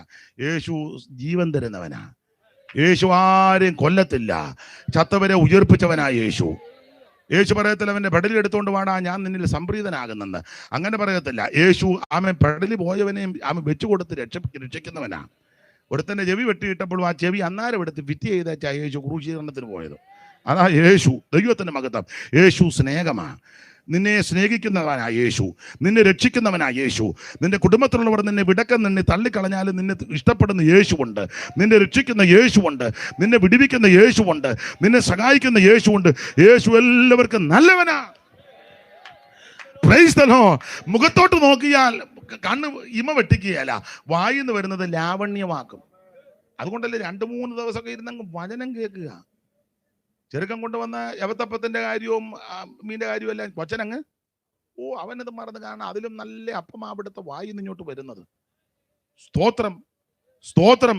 യേശു ജീവൻ തരുന്നവനാ. യേശു ആരെയും കൊല്ലത്തില്ല, ചത്തവരെ ഉയർപ്പിച്ചവനാ യേശു. യേശു പറയത്തില്ല അവന്റെ പെടലി എടുത്തുകൊണ്ട് വാടാ ഞാൻ നിന്നിൽ സംപ്രീതനാകുന്നെന്ന്. അങ്ങനെ പറയത്തില്ല. യേശു ആമൻ പെടലി പോയവനെയും ആമൻ വെച്ചു കൊടുത്ത് രക്ഷിക്കുന്നവനാ. ഒരുത്തന്റെ ചെവി വെട്ടിയിട്ടപ്പോൾ ആ ചെവി അന്നാരം എടുത്ത് ഫിറ്റ് ചെയ്തേച്ചാ യേശു ക്രൂശീകരണത്തിന് പോയത്. അതാ യേശു, ദൈവത്തിന്റെ മഹത്വം. യേശു സ്നേഹമാ. നിന്നെ സ്നേഹിക്കുന്നവനാ യേശു, നിന്നെ രക്ഷിക്കുന്നവനാ യേശു. നിന്റെ കുടുംബത്തിലുള്ളവർ നിന്നെ നിന്നെ തള്ളിക്കളഞ്ഞാലും നിന്നെ ഇഷ്ടപ്പെടുന്ന യേശുവുണ്ട്, നിന്നെ രക്ഷിക്കുന്ന യേശുവുണ്ട്, നിന്നെ വിടിവിക്കുന്ന യേശുവുണ്ട്, നിന്നെ സഹായിക്കുന്ന യേശുവുണ്ട്. യേശു എല്ലാവർക്കും നല്ലവനാ. Praise the Lord. മുഖത്തോട്ട് നോക്കിയാൽ കണ്ണ് ഇമ വെട്ടിക്കുകയല്ല, വായിന്ന് വരുന്നത് ലാവണ്യമാക്കും. അതുകൊണ്ടല്ലേ 2-3 ദിവസമൊക്കെ ഇരുന്നങ്ങ് വചനം കേൾക്കുക. ചെറുക്കം കൊണ്ടുവന്ന യവത്തപ്പത്തിന്റെ കാര്യവും മീൻ്റെ കാര്യവും എല്ലാം കൊച്ചനങ്ങ് അവനത് മറന്ന് കാണാൻ. അതിലും നല്ല അപ്പം അവിടുത്തെ വായി നിന്നോട്ട് വരുന്നത്. സ്തോത്രം സ്തോത്രം.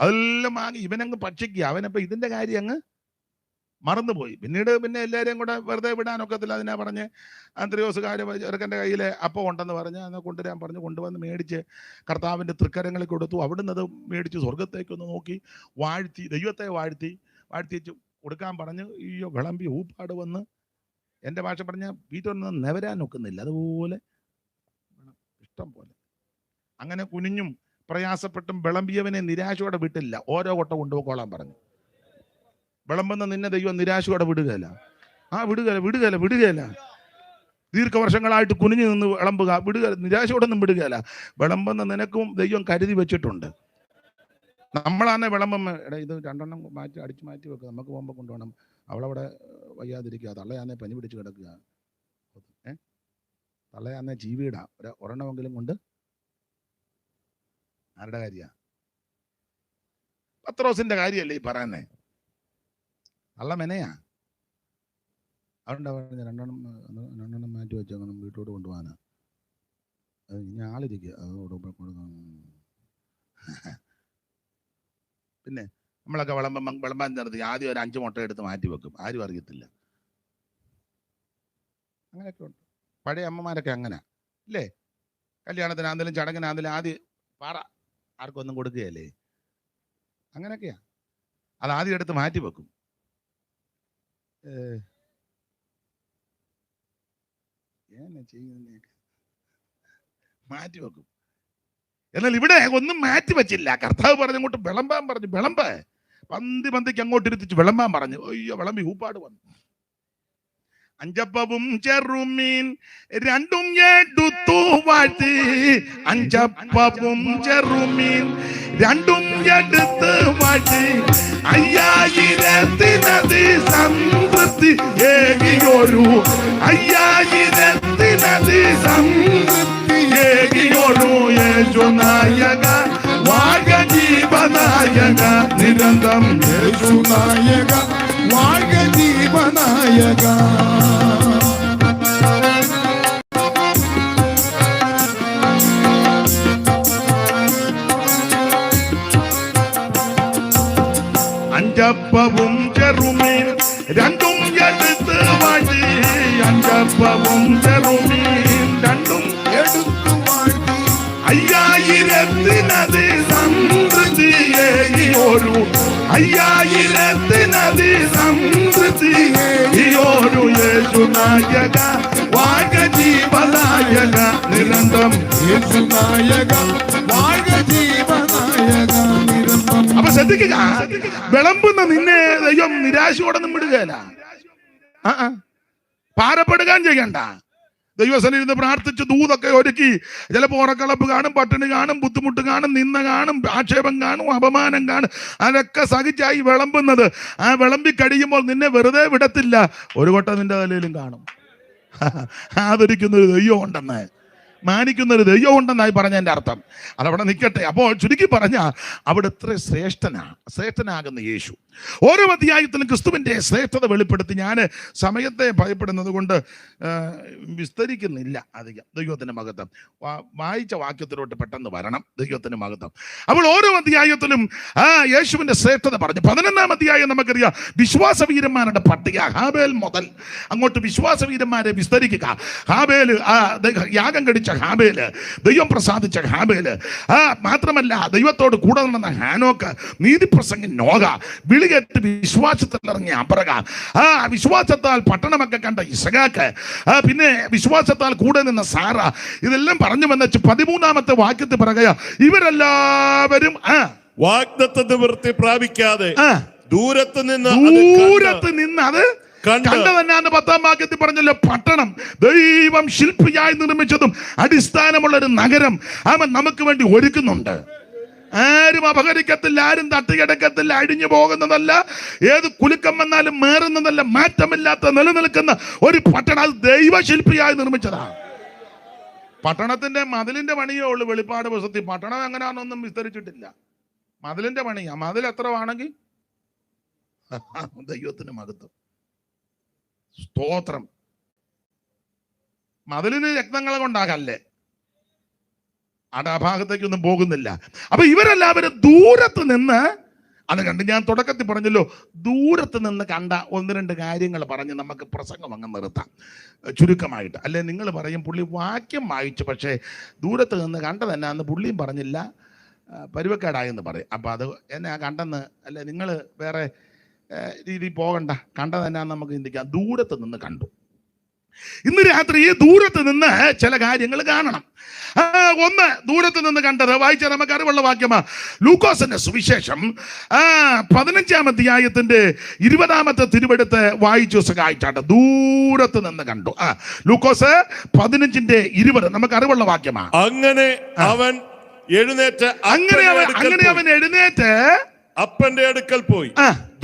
അതെല്ലാം വാങ്ങി ഇവനങ്ങ് ഭക്ഷിക്കുക. അവനപ്പം ഇതിന്റെ കാര്യം അങ്ങ് മറന്നുപോയി. പിന്നെ എല്ലാവരെയും കൂടെ വെറുതെ വിടാനൊക്കത്തില്ല. അതിനാ പറഞ്ഞ് അന്ത്രയോസുകാര് ചെറുക്കൻ്റെ കയ്യിലെ അപ്പം ഉണ്ടെന്ന് പറഞ്ഞ് അന്ന് കൊണ്ടുവരാൻ പറഞ്ഞു. കൊണ്ടുവന്ന് മേടിച്ച് കർത്താവിൻ്റെ തൃക്കരങ്ങളിൽ കൊടുത്തു. അവിടുന്ന് അത് മേടിച്ച് സ്വർഗത്തേക്കൊന്ന് നോക്കി വാഴ്ത്തി, ദൈവത്തെ വാഴ്ത്തിച്ചു കൊടുക്കാൻ പറഞ്ഞു. അയ്യോ വിളമ്പി ഊപ്പാട് വന്ന്, എൻ്റെ ഭാഷ പറഞ്ഞ വീട്ടൊന്നും നെവരാൻ നോക്കുന്നില്ല. അതുപോലെ ഇഷ്ടം പോലെ അങ്ങനെ കുനിഞ്ഞും പ്രയാസപ്പെട്ടും വിളമ്പിയവനെ നിരാശയോടെ വിട്ടില്ല. ഓരോ കൊട്ട കൊണ്ടുപോയിക്കോളാൻ പറഞ്ഞു. വിളമ്പുന്ന നിന്നെ ദൈവം നിരാശയോടെ വിടുകയല്ല. വിടുകയല്ല. ദീർഘവർഷങ്ങളായിട്ട് കുനിഞ്ഞു നിന്ന് വിളമ്പുക, വിടുക, നിരാശയോടെ ഒന്നും വിടുകയല്ല. വിളമ്പുന്ന നിനക്കും ദൈവം കരുതി വെച്ചിട്ടുണ്ട്. നമ്മളാന്നെ വിളമ്പം ഇത് 2 അടിച്ചു മാറ്റി വെക്കുക. നമുക്ക് പോകുമ്പോൾ കൊണ്ടുപോകണം. അവളവിടെ വയ്യാതിരിക്കുക, തള്ളയാന്നെ പനി പിടിച്ച് കിടക്കുക, തള്ളയാന്നെ ജീവിയിടാം. ഒരെണ്ണമെങ്കിലും കൊണ്ട് ആരുടെ കാര്യ? പത്രോസിന്റെ കാര്യമല്ലേ ഈ പറയുന്നേ? അള്ള മെനയാ. അതുകൊണ്ടാ പറഞ്ഞ 2 മാറ്റി വെച്ചേക്കണം, വീട്ടിലോട്ട് കൊണ്ടുപോകാനാ. ഇനി ആളിരിക്കുക. പിന്നെ നമ്മളൊക്കെ വിളമ്പാൻ നിർത്തി ആദ്യം ഒരു 5 മുട്ട എടുത്ത് മാറ്റി വെക്കും. ആരും അറിയത്തില്ല. അങ്ങനെയൊക്കെ ഉണ്ട്. പഴയ അമ്മമാരൊക്കെ അങ്ങനെ ഇല്ലേ? കല്യാണത്തിനാണെങ്കിലും ചടങ്ങിനാണെങ്കിലും ആദ്യം പാറ ആർക്കൊന്നും കൊടുക്കുകയല്ലേ? അങ്ങനെയൊക്കെയാ. അത് ആദ്യം എടുത്ത് മാറ്റി വെക്കും. മാറ്റി വെക്കും. എന്നാൽ ഇവിടെ ഒന്നും മാറ്റി വെച്ചില്ല. കർത്താവ് പറഞ്ഞങ്ങോട്ട് വിളമ്പാൻ പറഞ്ഞു. പന്തിക്ക് അങ്ങോട്ട് ഇരുത്തിച്ച് വിളമ്പാൻ പറഞ്ഞു. അയ്യോ വിളമ്പി ഊപ്പാട് വന്നു. 5 അപ്പവും ചെറുമീൻ 2 എടുത്തു വാഴ്ത്തി. 5 അപ്പവും ചെറുമീൻ 2 എടുത്ത് വാഴ്ത്തി. 5000 സംതൃപ്തി ഏകിയൊരു 5000 സംതൃപ്തി ഏകിയൊരു യേശു നായക വാഴ്ക ജീവനായക നിരന്തരം യേശു നായക വാഴ്ക ജീവനായക. അഞ്ചപ്പവും ചെറുമീൻ 2 എടുത്ത് വാഴ്ത്തി. 5 അപ്പവും ചെറുമീൻ 2 എടുത്തു വാഴ്ത്തി. 5000 സംതൃപ്തി ഏകിയൊരു 5000 സംതൃപ്തി ഏകിയൊരു യേശു നായക വാഴ്ക ജീവനായക നിരന്തരം യേശു നായക വാഴ്ക ജീവനായക നിരന്തരം. അപ്പൊ ശ്രദ്ധിക്കുക, വിളമ്പുന്ന നിന്നെ ദൈവം നിരാശയോടൊന്നും വിടുകയല്ല. ഭാരപ്പെടുകയും ചെയ്യണ്ട. ദൈവസന്നിധിയിൽ പ്രാർത്ഥിച്ച് ദൂതൊക്കെ ഒരുക്കി. ചിലപ്പോൾ ഉറക്കളപ്പ് കാണും, പട്ടിണി കാണും, ബുദ്ധിമുട്ട് കാണും, നിന്ന കാണും, ആക്ഷേപം കാണും, അപമാനം കാണും. അതൊക്കെ സഹിച്ചായി വിളമ്പുന്നത്. ആ വിളമ്പി കഴിയുമ്പോൾ നിന്നെ വെറുതെ വിടത്തില്ല. ഒരു കൊട്ട നിന്റെ തലയിലും കാണും. ആദരിക്കുന്നൊരു ദൈവം ഉണ്ടെന്ന്. മാനിക്കുന്ന ഒരു ദൈവം ഉണ്ടെന്നായി പറഞ്ഞതിൻ്റെ അർത്ഥം. അതവിടെ നിൽക്കട്ടെ. അപ്പോൾ ചുരുക്കി പറഞ്ഞ അവിടെ എത്ര ശ്രേഷ്ഠനാകുന്ന യേശു. ഓരോ അധ്യായത്തിലും ക്രിസ്തുവിൻ്റെ ശ്രേഷ്ഠത വെളിപ്പെടുത്തി. ഞാൻ സമയത്തെ ഭയപ്പെടുന്നത് കൊണ്ട് വിസ്തരിക്കുന്നില്ല അധികം. ദൈവത്തിൻ്റെ മഹത്വം വായിച്ച വാക്യത്തിലോട്ട് പെട്ടെന്ന് വരണം. ദൈവത്തിൻ്റെ മഹത്വം. അപ്പോൾ ഓരോ അധ്യായത്തിലും യേശുവിൻ്റെ ശ്രേഷ്ഠത പറഞ്ഞു. 11-ാം അധ്യായം നമുക്കറിയാം, വിശ്വാസവീരന്മാരുടെ പട്ടിക. ഹാബേൽ മുതൽ അങ്ങോട്ട് വിശ്വാസവീരന്മാരെ വിസ്തരിക്കുക. ഹാബേല്, യാഗം കഴിച്ച ഹാബേല്, ദൈവം പ്രസാദിച്ച ഹാബേല്, മാത്രമല്ല ദൈവത്തോട് കൂടെ നടന്ന ഹാനോക്ക്, നീതിപ്രസംഗൻ നോഹ, വിളികേറ്റ് വിശ്വാസത്തിൽ ഇറങ്ങിയ അബ്രഹാം, വിശ്വാസത്താൽ പട്ടണമൊക്കെ കണ്ട ഇസഹാക്ക്, പിന്നെ വിശ്വാസത്താൽ കൂടെ നിന്ന സാറ. ഇതെല്ലാം പറഞ്ഞു വന്ന 13-ാമത്തെ വാക്യത്തിൽ പറയുക, ഇവരെല്ലാവരും വാഗ്ദത്ത നിവൃത്തി പ്രാപിക്കാതെ ദൂരത്ത് നിന്ന് അത് കണ്ടതന്നെ 10-ാം വാക്യത്തിൽ പറഞ്ഞല്ലോ. പട്ടണം ദൈവം ശില്പിയായി നിർമ്മിച്ചതും അടിസ്ഥാനമുള്ള ഒരു നഗരം അവൻ നമുക്ക് വേണ്ടി ഒരുക്കുന്നുണ്ട്. ആരും അപഹരിക്കത്തില്ല, ആരും തട്ടിക്കിടക്കത്തില്ല, അഴിഞ്ഞു പോകുന്നതല്ല, ഏത് കുലുക്കം വന്നാലും മാറുന്നതല്ല, മാറ്റമില്ലാത്ത നിലനിൽക്കുന്ന ഒരു പട്ടണം. അത് ദൈവശില്പിയായി നിർമ്മിച്ചതാണ്. പട്ടണത്തിന്റെ മതിലിന്റെ പണിയേ ഉള്ളൂ വെളിപ്പാട് പുസ്തകത്തിൽ. പട്ടണം എങ്ങനെയാണെന്നൊന്നും വിസ്തരിച്ചിട്ടില്ല. മതിലിന്റെ പണിയാ. മതിൽ എത്ര ആണെങ്കിൽ ദൈവത്തിന് മഹത്വം, സ്തോത്രം. മതിലിന് രത്നങ്ങളെ കൊണ്ടാകല്ലേ, ആ ഭാഗത്തേക്കൊന്നും പോകുന്നില്ല. അപ്പൊ ഇവരെല്ലാവരും ദൂരത്ത് നിന്ന് അത് കണ്ട്. ഞാൻ തുടക്കത്തിൽ പറഞ്ഞല്ലോ, ദൂരത്ത് നിന്ന് കണ്ട 1-2 കാര്യങ്ങൾ പറഞ്ഞ് നമുക്ക് പ്രസംഗം അങ്ങ് നിർത്താം ചുരുക്കമായിട്ട്. അല്ലെ നിങ്ങൾ പറയും പുള്ളി വാക്യം വായിച്ചു, പക്ഷേ ദൂരത്ത് നിന്ന് കണ്ടതന്നെ അന്ന് പുള്ളിയും പറഞ്ഞില്ല, പരുവക്കേടായെന്ന് പറയും. അപ്പം അത് എന്നെ കണ്ടെന്ന് അല്ലെ നിങ്ങൾ വേറെ രീതി പോകണ്ട, കണ്ടതന്നാന്ന് നമുക്ക് ചിന്തിക്കാം. ദൂരത്ത് നിന്ന് കണ്ടു. ഇന്ന് രാത്രി ഈ ദൂരത്ത് നിന്ന് ചില കാര്യങ്ങൾ കാണണം. ഒന്ന്, ദൂരത്ത് നിന്ന് കണ്ടത് വായിച്ചാൽ നമുക്ക് അറിവുള്ള വാക്യമാ. ലൂക്കോസിന്റെ സുവിശേഷം 15-ാം അധ്യായത്തിന്റെ 20-ാമത്തെ തിരുവെടുത്ത് വായിച്ചു സഹായിച്ചാട്ട്. ദൂരത്ത് നിന്ന് കണ്ടു. ലൂക്കോസ് 15-20 നമുക്ക് അറിവുള്ള വാക്യമാ. അങ്ങനെ അവൻ എഴുന്നേറ്റ് അപ്പന്റെ അടുക്കൽ പോയി.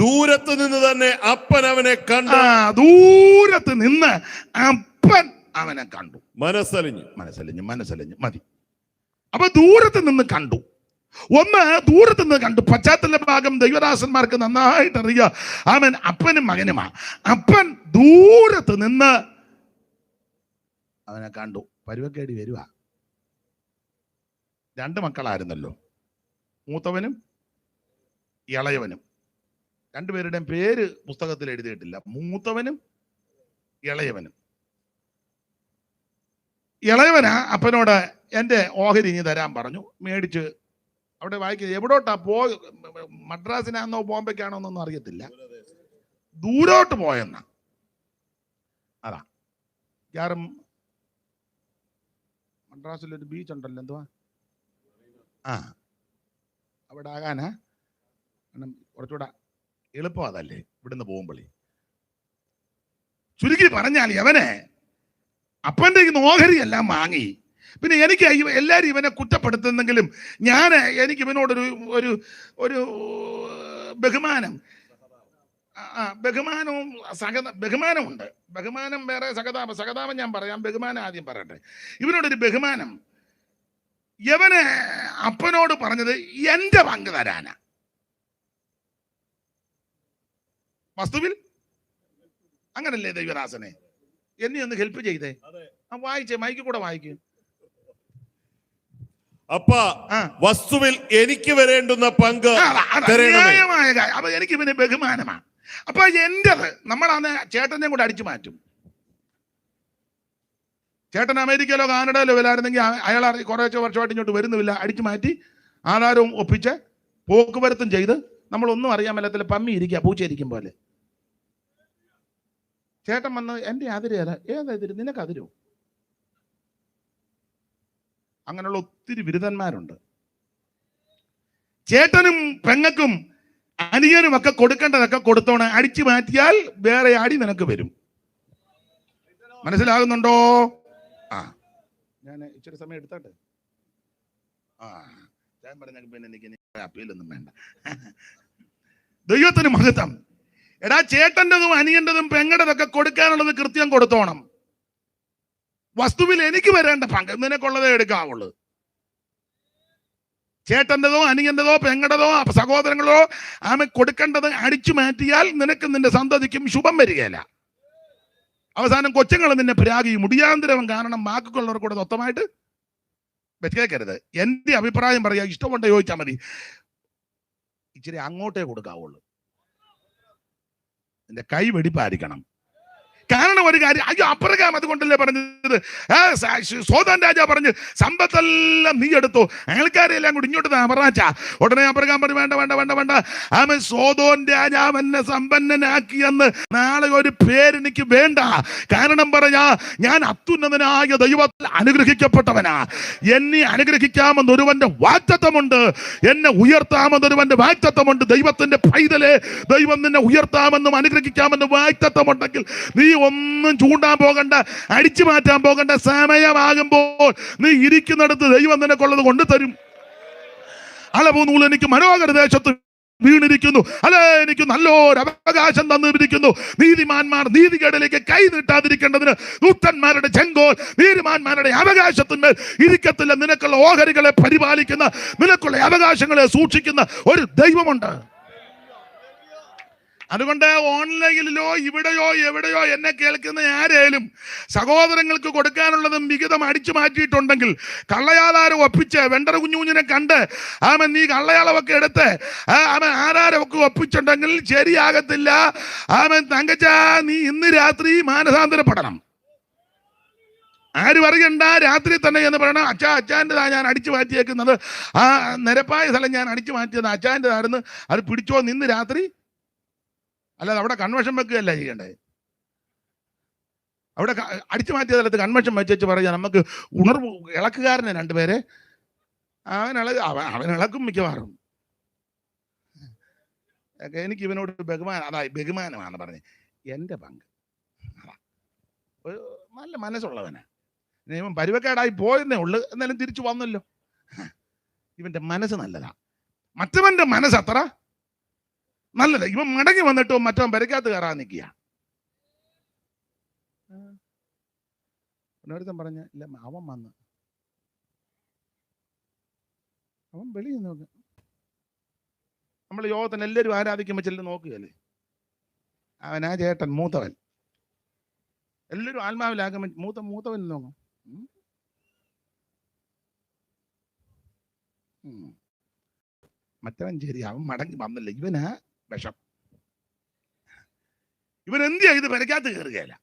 ദൂരത്ത് നിന്ന് തന്നെ അപ്പൻ അവനെ കണ്ടു. ദൂരത്ത് നിന്ന് അപ്പൻ അവനെ കണ്ടു. മനസ്സലിഞ്ഞു മതി. അപ്പൊ ദൂരത്ത് നിന്ന് കണ്ടു. ഒന്ന്, ദൂരത്ത് നിന്ന് കണ്ടു. പശ്ചാത്തല ഭാഗം ദൈവദാസന്മാർക്ക് നന്നായിട്ട് അറിയാം. അവൻ അപ്പനും മകനുമാ. അപ്പൻ ദൂരത്ത് നിന്ന് അവനെ കണ്ടു. പരുവക്കേടി വരുക. 2 മക്കളായിരുന്നല്ലോ, മൂത്തവനും ഇളയവനും. 2 പേരുടെയും പേര് പുസ്തകത്തിൽ എഴുതിയിട്ടില്ല. മൂത്തവനും ഇളയവനും. ഇളയവനാ അപ്പനോട് എൻ്റെ ഓഹരി ഇനി തരാൻ പറഞ്ഞു. മേടിച്ച് അവിടെ വായിക്കുന്നത് എവിടോട്ടാ മദ്രാസിനാണോ ബോംബെക്കാണോ എന്നൊന്നും അറിയത്തില്ല. ദൂരോട്ട് പോയെന്ന. അതാ കാരണം മദ്രാസിലൊരു ബീച്ച് ഉണ്ടല്ലോ, എന്തുവാ അവിടെ ആകാനാ. കുറച്ചുകൂടെ എളുപ്പം അതല്ലേ ഇവിടുന്ന് പോകുമ്പോഴേ. ചുരുക്കി പറഞ്ഞാൽ അവനെ അപ്പൻ്റെ ഓഹരി എല്ലാം വാങ്ങി. പിന്നെ എനിക്ക് എല്ലാവരും ഇവനെ കുറ്റപ്പെടുത്തുന്നെങ്കിലും എനിക്ക് ഇവനോടൊരു ഒരു ഒരു ബഹുമാനമുണ്ട്. ബഹുമാനം വേറെ, സഹതാപം ഞാൻ പറയാം. ബഹുമാനം ആദ്യം പറയട്ടെ. ഇവനോടൊരു ബഹുമാനം. യവന് അപ്പനോട് പറഞ്ഞത് എന്റെ പങ്ക് തരാനാ. വസ്തുവിൽ അങ്ങനല്ലേ ദൈവദാസനെ? എന്നെ ഒന്ന് ഹെൽപ്പ് ചെയ്തേ. വായിച്ചേ, മൈക്ക് കൂടെ വായിക്കൂ. അപ്പ വസ്തുവിൽ എനിക്ക് വരേണ്ടുന്ന പങ്ക് ന്യായമായ കാര്യം. അപ്പൊ എനിക്ക് ഇവന് ബഹുമാനമാണ്. അപ്പൊ എന്റേത് നമ്മളന്ന് ചേട്ടനെ കൂടെ അടിച്ചു മാറ്റും. ചേട്ടൻ അമേരിക്കയിലോ കാനഡയിലോ വരായിരുന്നെങ്കിൽ അയാൾ കുറേശ്ശെ വർഷമായിട്ട് ഇങ്ങോട്ട് വരുന്നുമില്ല. അടിച്ചു മാറ്റി ആധാരവും ഒപ്പിച്ച് പോക്കുവരത്തും ചെയ്ത് നമ്മളൊന്നും അറിയാൻ മേലത്തില്ല, പമ്മി ഇരിക്കുക, പൂച്ചയിരിക്കും പോലെ. ചേട്ടൻ വന്ന് എൻ്റെ അതിര് ഏതെതിര്, നിനക്കതിരോ? അങ്ങനെയുള്ള ഒത്തിരി ബിരുദന്മാരുണ്ട്. ചേട്ടനും പെങ്ങക്കും അനിയനും ഒക്കെ കൊടുക്കേണ്ടതൊക്കെ കൊടുത്തോണം. അടിച്ചു മാറ്റിയാൽ വേറെ അടി നിനക്ക് വരും. മനസ്സിലാകുന്നുണ്ടോ? ഞാൻ ഇച്ചിരി സമയം എടുത്തോട്ടെ. ഞാൻ പറഞ്ഞ പിന്നെ എനിക്ക് അപ്പീലൊന്നും വേണ്ട. ദൈവത്തിന് മഹത്വം. എടാ, ചേട്ടൻ്റെതും അനിയൻ്റെതും പെങ്ങടതൊക്കെ കൊടുക്കാനുള്ളത് കൃത്യം കൊടുത്തോണം. വസ്തുവിൽ എനിക്ക് വരേണ്ട പങ്ക് നിനക്കുള്ളതേ എടുക്കാവുള്ളൂ. ചേട്ടൻ്റെതോ അനിയൻ്റെതോ പെങ്ങടതോ സഹോദരങ്ങളോ കൊടുക്കേണ്ടത് അടിച്ചു മാറ്റിയാൽ നിനക്ക് നിന്റെ സന്തതിക്കും ശുഭം വരികയില്ല. അവസാനം കൊച്ചുങ്ങൾ നിന്നെ പ്രാഗിയും മുടിയാന്തരവും കാരണം വാക്കുള്ളവർ കൂടെ മൊത്തമായിട്ട് വെച്ചേക്കരുത്. എന്റെ അഭിപ്രായം പറയാ, ഇഷ്ടമുണ്ട് ചോദിച്ചാൽ മതി, ഇച്ചിരി അങ്ങോട്ടേ കൊടുക്കാവുള്ളൂ. നിന്റെ കൈ വെടിപ്പായിരിക്കണം. കാരണം ഒരു കാര്യം, അയ്യോ അബ്രഹാം അതുകൊണ്ടല്ലേ പറഞ്ഞത്, സോദോം രാജാവ് പറഞ്ഞു സമ്പത്തെല്ലാം നീ എടുത്തു, അയൽക്കാരെല്ലാം കൂടി ഇങ്ങോട്ട് അവറാച്ച. ഉടനെ അബ്രഹാം പറഞ്ഞു വേണ്ട വേണ്ട വേണ്ട വേണ്ട, അവൻ സോദോം രാജാവ് എന്നെ സമ്പന്നനാക്കിയെന്ന് നാളെ ഒരു പേരെനിക്ക് വേണ്ട. കാരണം പറയാ, ഞാൻ അത്യുന്നതനായ ദൈവത്തിൽ അനുഗ്രഹിക്കപ്പെട്ടവനാ. എന്നെ അനുഗ്രഹിക്കാമെന്ന് ഒരുവന്റെ വാഗ്ദത്തമുണ്ട്, എന്നെ ഉയർത്താമെന്ന് ഒരുവന്റെ വാഗ്ദത്തമുണ്ട്. ദൈവത്തിന്റെ പൈതലെ, ദൈവം നിന്നെ ഉയർത്താമെന്നും അനുഗ്രഹിക്കാമെന്നും വാഗ്ദത്തമുണ്ടെങ്കിൽ നീ ഒന്നും ചൂണ്ടാൻ പോകണ്ട, അടിച്ചു മാറ്റാൻ പോകണ്ട. സമയമാകുമ്പോൾ നീ ഇരിക്കുന്നിടത്ത് ദൈവം നിനക്കുള്ളത് കൊണ്ടുതരും. അളവുനൂൽ എനിക്ക് മനോഹര ദേശത്ത് വീണിരിക്കുന്നു, അല്ലെ എനിക്ക് നല്ലൊരു അവകാശം തന്നിരിക്കുന്നു. നീതിമാന്മാർ നീതികേടിലേക്ക് കൈ നീട്ടാതിരിക്കേണ്ടതിന് ദൂതന്മാരുടെ ചെങ്കോൽ നീതിമാന്മാരുടെ അവകാശത്തിന്മേൽ ഇരിക്കത്തില്ല. നിനക്കുള്ള ഓഹരികളെ പരിപാലിക്കുന്ന, നിനക്കുള്ള അവകാശങ്ങളെ സൂക്ഷിക്കുന്ന ഒരു ദൈവമുണ്ട്. അതുകൊണ്ട് ഓൺലൈനിലോ ഇവിടെയോ എവിടെയോ എന്നെ കേൾക്കുന്ന ആരേലും സഹോദരങ്ങൾക്ക് കൊടുക്കാനുള്ളതും വിഹിതം അടിച്ചു മാറ്റിയിട്ടുണ്ടെങ്കിൽ, കള്ളയാധാരം ഒപ്പിച്ച് വെണ്ടർ കുഞ്ഞുഞ്ഞിനെ കണ്ട് അവൻ നീ കള്ളയാളമൊക്കെ എടുത്ത് അവൻ ആധാരമൊക്കെ ഒപ്പിച്ചിട്ടുണ്ടെങ്കിൽ ശരിയാകത്തില്ല. അവൻ തങ്കച്ച നീ ഇന്ന് രാത്രി മാനസാന്തരപ്പെടണം. ആര് പറയണ്ട, രാത്രി തന്നെ എന്ന് പറയണം, അച്ഛൻ്റെതാ ഞാൻ അടിച്ചു മാറ്റിയേക്കുന്നത്, ആ നിരപ്പായ സ്ഥലം ഞാൻ അടിച്ചു മാറ്റിയത് അച്ഛൻ്റെതായിരുന്നു, അത് പിടിച്ചോ നിന്ന് രാത്രി. അല്ലാതെ അവിടെ കൺവെൻഷൻ വെക്കുകയല്ല ചെയ്യണ്ടേ. അവിടെ അടിച്ചു മാറ്റിയ സ്ഥലത്ത് കൺവെൻഷൻ വെച്ചു പറയാം, നമുക്ക് ഉണർവ് ഇളക്കുകാരനെ രണ്ടുപേരെ അവൻ ഇളക്കും മിക്കവാറും. എനിക്ക് ഇവനോട് ബഹുമാനമാണെന്ന് പറഞ്ഞ് എൻ്റെ പങ്ക് ഒരു നല്ല മനസ്സുള്ളവനാ. ഇവൻ പരുവക്കേടായി പോയെന്നേ ഉള്ളു, എന്നാലും തിരിച്ചു വന്നല്ലോ. ഇവന്റെ മനസ്സ് നല്ലതാ, മറ്റവന്റെ മനസ്സ് അത്ര നല്ലത്. ഇവൻ മടങ്ങി വന്നിട്ടോ മറ്റവൻ പെരക്കകത്ത് കയറാൻ നിൽക്കുക. ഒരുത്തൻ പറഞ്ഞ ഇല്ല, അവൻ വന്ന് അവൻ വെളിയിൽ നോക്ക്. നമ്മൾ യോഗത്തിന് എല്ലാവരും ആരാധിക്കുമ്പോൾ ചെല്ലു നോക്കുകയല്ലേ, അവനാ ചേട്ടൻ മൂത്തവൻ. എല്ലാവരും ആത്മാവിലാകുമ്പോൾ മൂത്തവൻ നോക്കും. മറ്റവൻ ശരി, അവൻ മടങ്ങി വന്നില്ല, ഇവനാ വിഷം. ഇവൻ എന്ത് ചെയ്ത് പെരക്കകത്ത് കയറുകയല്ല.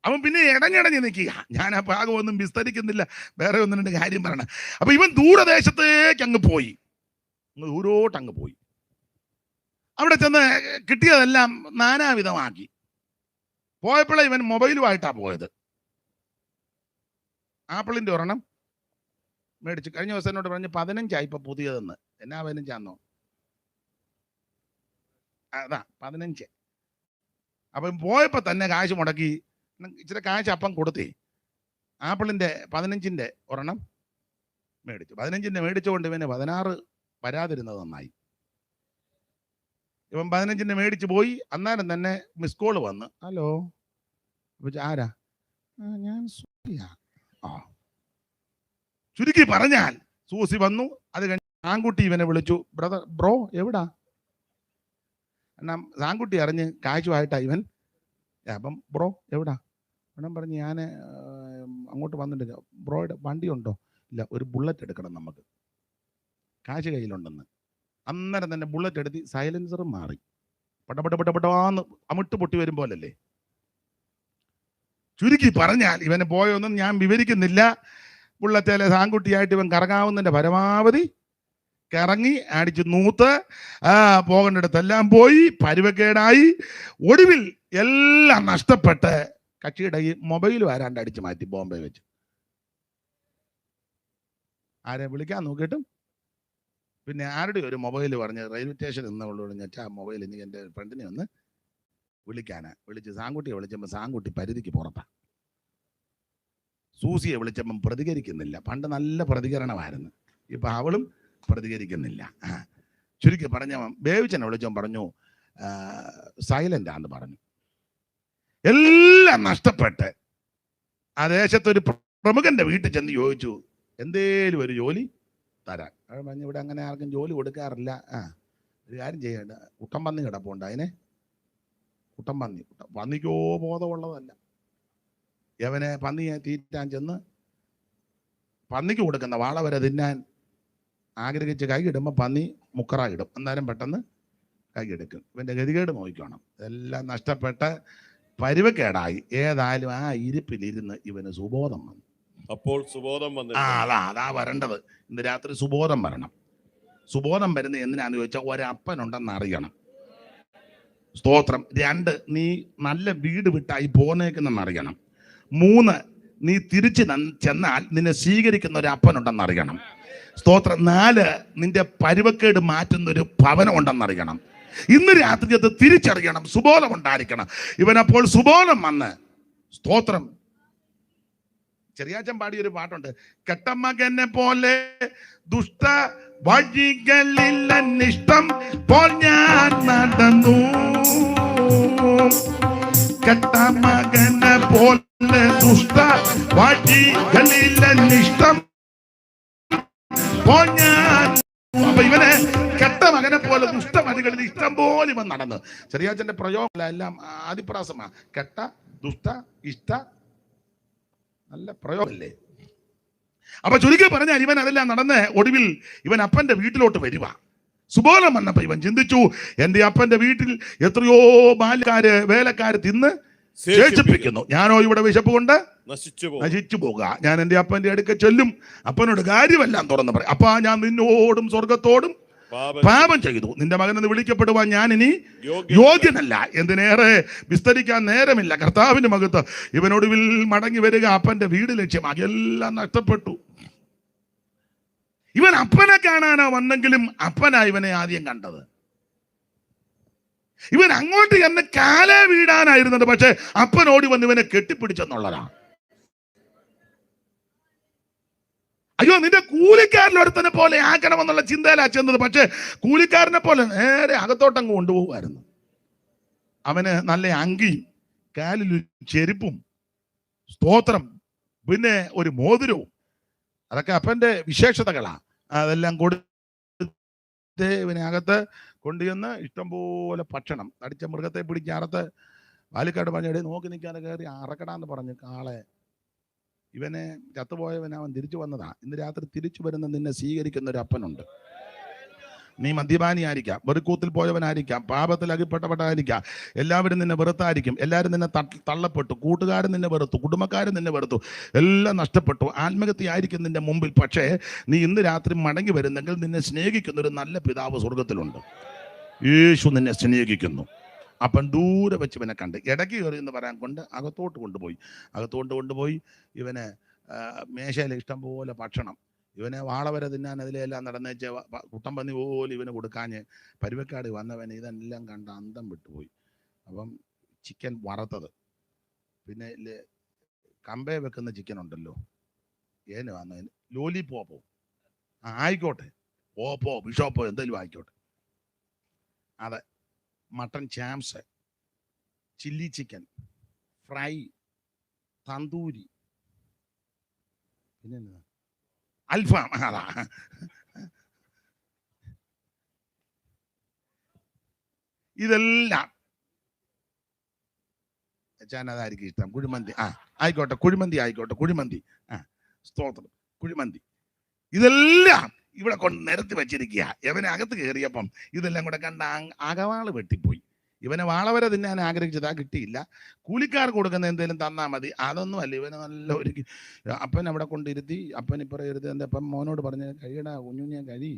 അവൻ പിന്നെ ഇടഞ്ഞിടഞ്ഞ് നിൽക്കുക. ഞാൻ ആ ഭാഗമൊന്നും വിസ്തരിക്കുന്നില്ല, വേറെ ഒന്നും രണ്ട് കാര്യം പറയണം. അപ്പൊ ഇവൻ ദൂരദേശത്തേക്ക് അങ്ങ് പോയി, ദൂരോട്ടങ്ങ് പോയി. അവിടെ ചെന്ന് കിട്ടിയതെല്ലാം നാനാവിധമാക്കി. പോയപ്പോഴേ ഇവൻ മൊബൈലുമായിട്ടാ പോയത്. ആപ്പിളിന്റെ ഒരെണ്ണം മേടിച്ചു. കഴിഞ്ഞ ദിവസം എന്നോട് പറഞ്ഞ് 15 ഇപ്പൊ പുതിയതെന്ന്. എന്നാ 15 അതാ 15. അപ്പം പോയപ്പോ തന്നെ കാശ് മുടക്കി, ഇച്ചിരി കാശ് അപ്പം കൊടുത്തേ. ആപ്പിളിന്റെ 15 ഒരെണ്ണം മേടിച്ചു. 15 മേടിച്ചുകൊണ്ട് ഇവന് 16 വരാതിരുന്നത് നന്നായി. ഇവൻ 15 മേടിച്ചു പോയി. അന്നേരം തന്നെ മിസ് കോള് വന്ന്, ഹലോ ആരാ? ഞാൻ സൂസിയാ. ചുരുക്കി പറഞ്ഞാൽ സൂസി വന്നു. അത് കഴിഞ്ഞ് സാങ്കുട്ടി ഇവനെ വിളിച്ചു, ബ്രോ എവിടാ? എന്നാ സാങ്കുട്ടി അറിഞ്ഞ് കാശുമായിട്ടാ ഇവൻ. അപ്പം ബ്രോ എവിടാ? ഉടൻ പറഞ്ഞ് ഞാൻ അങ്ങോട്ട് വന്നിട്ട്. ബ്രോയുടെ വണ്ടി ഉണ്ടോ? ഇല്ല, ഒരു ബുള്ളറ്റ് എടുക്കണം നമുക്ക്, കാശ് കയ്യിലുണ്ടെന്ന്. അന്നേരം തന്നെ ബുള്ളറ്റ് എടുത്ത് സൈലൻസറും മാറി. പടപെട്ടാന്ന് അമിട്ട് പൊട്ടി വരും പോലല്ലേ. ചുരുക്കി പറഞ്ഞാൽ ഇവന് പോയൊന്നും ഞാൻ വിവരിക്കുന്നില്ല. ബുള്ളറ്റേലെ സാങ്കുട്ടിയായിട്ട് ഇവൻ കറങ്ങാവുന്നതിന്റെ പരമാവധി കറങ്ങി അടിച്ച് നൂത്ത് പോകേണ്ടിടത്തെല്ലാം പോയി, പരുവക്കേടായി. ഒടുവിൽ എല്ലാം നഷ്ടപ്പെട്ട് കക്ഷിയുടെ ഈ മൊബൈലും ആരാണ്ട് അടിച്ചു മാറ്റി ബോംബെ വെച്ച്. ആരെ വിളിക്കാൻ നോക്കിയിട്ടും പിന്നെ ആരുടെ ഒരു മൊബൈൽ പറഞ്ഞ് റെയിൽവേ സ്റ്റേഷനിൽ നിന്നുള്ളൂ ഞെച്ചാ മൊബൈൽ എനിക്ക് എൻ്റെ ഫ്രണ്ടിനെ ഒന്ന് വിളിക്കാനാ. വിളിച്ച് സാങ്കുട്ടിയെ വിളിച്ചപ്പോൾ സാങ്കുട്ടി പരിധിക്ക് പുറത്താ. സൂസിയെ വിളിച്ചപ്പം പ്രതികരിക്കുന്നില്ല. പണ്ട് നല്ല പ്രതികരണമായിരുന്നു, ഇപ്പൊ അവളും പ്രതികരിക്കുന്നില്ല. ചുരുക്കി പറഞ്ഞവൻ ബേവിച്ചനെ വിളിച്ചവൻ പറഞ്ഞു സൈലന്റ് ആണെന്ന് പറഞ്ഞു. എല്ലാം നഷ്ടപ്പെട്ട് ആ ദേശത്തൊരു പ്രമുഖന്റെ വീട്ടിൽ ചെന്ന് ചോദിച്ചു, എന്തേലും ഒരു ജോലി തരാൻ. അത് പറഞ്ഞ് ഇവിടെ അങ്ങനെ ആർക്കും ജോലി കൊടുക്കാറില്ല. ഒരു കാര്യം ചെയ്യേണ്ട, കുട്ടമ്പന്നി കിടപ്പുണ്ട്, അതിനെ പന്നിക്കോ ബോധമുള്ളതല്ല. യവനെ പന്നിയെ തീറ്റാൻ ചെന്ന് പന്നിക്ക് കൊടുക്കുന്ന വാള വരെ തിന്നാൻ ആഗ്രഹിച്ച് കൈയിടുമ്പോൾ പന്നി മുക്കറായിടും. അന്നേരം പെട്ടെന്ന് കൈയെടുക്കും. ഇവന്റെ ഗതികേട് നോക്കണം. എല്ലാം നഷ്ടപ്പെട്ട പരുവക്കേടായി. ഏതായാലും ആ ഇരിപ്പിലിരുന്ന് ഇവന് സുബോധം വന്നു. അപ്പോൾ സുബോധം വന്നു. അതാ വരേണ്ടത്. ഇന്ന് രാത്രി സുബോധം വരണം. സുബോധം വരുന്നത് എന്തിനാന്ന് ചോദിച്ചാൽ ഒരപ്പനുണ്ടെന്ന് അറിയണം. സ്തോത്രം. 2, നീ നല്ല വീട് വിട്ടായി പോന്നേക്കുന്നെന്ന് അറിയണം. 3, നീ തിരിച്ച് ചെന്നാൽ നിന്നെ സ്വീകരിക്കുന്ന ഒരു അപ്പനുണ്ടെന്ന് അറിയണം. സ്തോത്രം. 4, നിന്റെ പരുവക്കേട് മാറ്റുന്ന ഒരു ഭവനം ഉണ്ടെന്നറിയണം. ഇന്ന് രാത്രി അത് തിരിച്ചറിയണം. സുബോധം ഉണ്ടായിരിക്കണം. ഇവനപ്പോൾ സുബോധം വന്ന്, സ്തോത്രം. ചെറിയാച്ചൻ പാടിയൊരു പാട്ടുണ്ട്, കെട്ടമകനെ പോലെ ദുഷ്ട വഴികളിൽ അനിഷ്ടം പോൽ ഞാൻ നടന്നു. കെട്ടമകനെ പോലെ ദുഷ്ട വഴികളിൽ അനിഷ്ടം പോൽ ഞാൻ. അപ്പൊ ഇവനെ കെട്ട മകനെ പോലെ ദുഷ്ടവഴികളിൽ ഇഷ്ടം പോലെ ഇവൻ നടന്നു. ചെറിയാച്ചന്റെ പ്രയോഗങ്ങളെല്ലാം ആദിപ്രാസമാ. കെട്ട, ദുഷ്ട, ഇഷ്ട, നല്ല പ്രയോഗമല്ലേ? അപ്പൊ ചുരുക്കി പറഞ്ഞാൽ ഇവൻ അതെല്ലാം നടന്ന് ഒടുവിൽ ഇവൻ അപ്പന്റെ വീട്ടിലോട്ട് വരുക. സുബോധം വന്നപ്പോ ഇവൻ ചിന്തിച്ചു, എന്റെ അപ്പന്റെ വീട്ടിൽ എത്രയോ ബാല്യക്കാര് വേലക്കാര് തിന്ന് ശേഷിപ്പിക്കുന്നു, ഞാനോ ഇവിടെ വിശപ്പ് കൊണ്ട് നശിച്ചു പോകുക. ഞാൻ എന്റെ അപ്പന്റെ അടുക്ക ചെല്ലും, അപ്പനോട് കാര്യമെല്ലാം തുറന്ന് പറയും. അപ്പാ, ഞാൻ നിന്നോടും സ്വർഗത്തോടും പാപം ചെയ്തു, നിന്റെ മകനെന്ന് വിളിക്കപ്പെടുവാൻ ഞാൻ ഇനി യോഗ്യനല്ല. എന്തിനേറെ വിസ്തരിക്കാൻ നേരമില്ല. കർത്താവിന്റെ മകത്ത് ഇവനൊടുവിൽ മടങ്ങി വരിക. അപ്പന്റെ വീട് ലക്ഷ്യമാക്കി. എല്ലാം നഷ്ടപ്പെട്ടു. ഇവൻ അപ്പനെ കാണാനാ വന്നെങ്കിലും അപ്പനാ ഇവനെ ആദ്യം കണ്ടത്. ഇവൻ അങ്ങോട്ട് ചെന്ന് കാലേ വീടാനായിരുന്നത്, പക്ഷെ അപ്പനോടി വന്ന് ഇവനെ കെട്ടിപ്പിടിച്ചെന്നുള്ളതാണ്. അയ്യോ, നിന്റെ കൂലിക്കാരൻ ഒരുത്തനെ പോലെ ആക്കണമെന്നുള്ള ചിന്തയിലാ ചെന്നത്. പക്ഷെ കൂലിക്കാരനെ പോലെ നേരെ അകത്തോട്ടങ്ങ് കൊണ്ടുപോകുമായിരുന്നു. അവന് നല്ല അങ്കിയും കാലിൽ ചെരുപ്പും, സ്തോത്രം, പിന്നെ ഒരു മോതിരവും, അതൊക്കെ അപ്പന്റെ വിശേഷതകളാ. അതെല്ലാം കൊടുത്ത് ഇവനെ അകത്ത് കൊണ്ടുചെന്ന് ഇഷ്ടംപോലെ ഭക്ഷണം, തടിച്ച മൃഗത്തെ പിടിച്ച് അറത്ത് പാലിക്കാട് പറഞ്ഞ നോക്കി നിൽക്കാതെ കയറി അറക്കടാന്ന് പറഞ്ഞ് കാളെ. ഇവനെ ചത്തുപോയവനെ അവൻ തിരിച്ചു വന്നതാ. ഇന്ന് രാത്രി തിരിച്ചു വരുന്ന നിന്നെ സ്വീകരിക്കുന്ന ഒരു അപ്പനുണ്ട്. നീ മദ്യപാനിയായിരിക്കാം, വെറുക്കൂത്തിൽ പോയവനായിരിക്കാം, പാപത്തിൽ അകിപ്പെട്ടവനായിരിക്കാം, എല്ലാവരും നിന്നെ വെറുത്തായിരിക്കും, എല്ലാവരും നിന്നെ തള്ളപ്പെട്ടു, കൂട്ടുകാരൻ നിന്നെ വെറുത്തു, കുടുംബക്കാരൻ നിന്നെ വെറുത്തു, എല്ലാം നഷ്ടപ്പെട്ടു, ആത്മഹത്യയായിരിക്കും നിന്റെ മുമ്പിൽ. പക്ഷേ നീ ഇന്ന് രാത്രി മടങ്ങി വരുന്നെങ്കിൽ നിന്നെ സ്നേഹിക്കുന്ന ഒരു നല്ല പിതാവ് സ്വർഗത്തിലുണ്ട്. യേശു നിന്നെ സ്നേഹിക്കുന്നു. അപ്പം ദൂരെ വെച്ച് ഇവനെ കണ്ട് ഇടയ്ക്ക് കയറി എന്ന് പറയാൻ കൊണ്ട് അകത്തോട്ട് കൊണ്ടുപോയി ഇവനെ മേശയിൽ ഇഷ്ടം പോലെ ഭക്ഷണം, ഇവനെ വാള വരെ തിന്നാൻ അതിലെല്ലാം നടന്നേച്ച് കുട്ടമ്പന്നി പോലും ഇവന് കൊടുക്കാഞ്ഞ് പരുവക്കാട് വന്നവൻ ഇതെല്ലാം കണ്ട് അന്തം വിട്ടുപോയി. അപ്പം ചിക്കൻ വറുത്തത്, പിന്നെ കമ്പേ വെക്കുന്ന ചിക്കൻ ഉണ്ടല്ലോ, ഏന് വന്നതിന് ലോലിപോപ്പോ ആയിക്കോട്ടെ, ഓപ്പോ ബിഷോപ്പോ എന്തെങ്കിലും ആയിക്കോട്ടെ, അതെ, mutton charms, chilli chicken fry, tandoori, പിന്നെ അൽഫാം. അതാ ഇതെല്ലാം അതായിരിക്കും ഇഷ്ടം. കുഴിമന്തി ആയിക്കോട്ടെ, കുഴിമന്തി സ്തോത്രം, കുഴിമന്തി. ഇതെല്ലാം ഇവിടെ കൊണ്ട് നിരത്തി വെച്ചിരിക്കുക. ഇവനെ അകത്ത് കയറിയപ്പം ഇതെല്ലാം കൂടെ കണ്ട അകവാള് വെട്ടിപ്പോയി. ഇവനെ വാളവരെ തിന്നാൻ ആഗ്രഹിച്ചതാ, കിട്ടിയില്ല. കൂലിക്കാർ കൊടുക്കുന്ന എന്തെങ്കിലും തന്നാൽ മതി, അതൊന്നും അല്ല. ഇവനെ നല്ല ഒരു അപ്പൻ അവിടെ കൊണ്ടിരുത്തി, അപ്പൻ ഇപ്പുറം ഇരുത്തി. എൻ്റെ അപ്പം മോനോട് പറഞ്ഞ് കഴിയടാ കുഞ്ഞുഞ്ഞെ കഴി,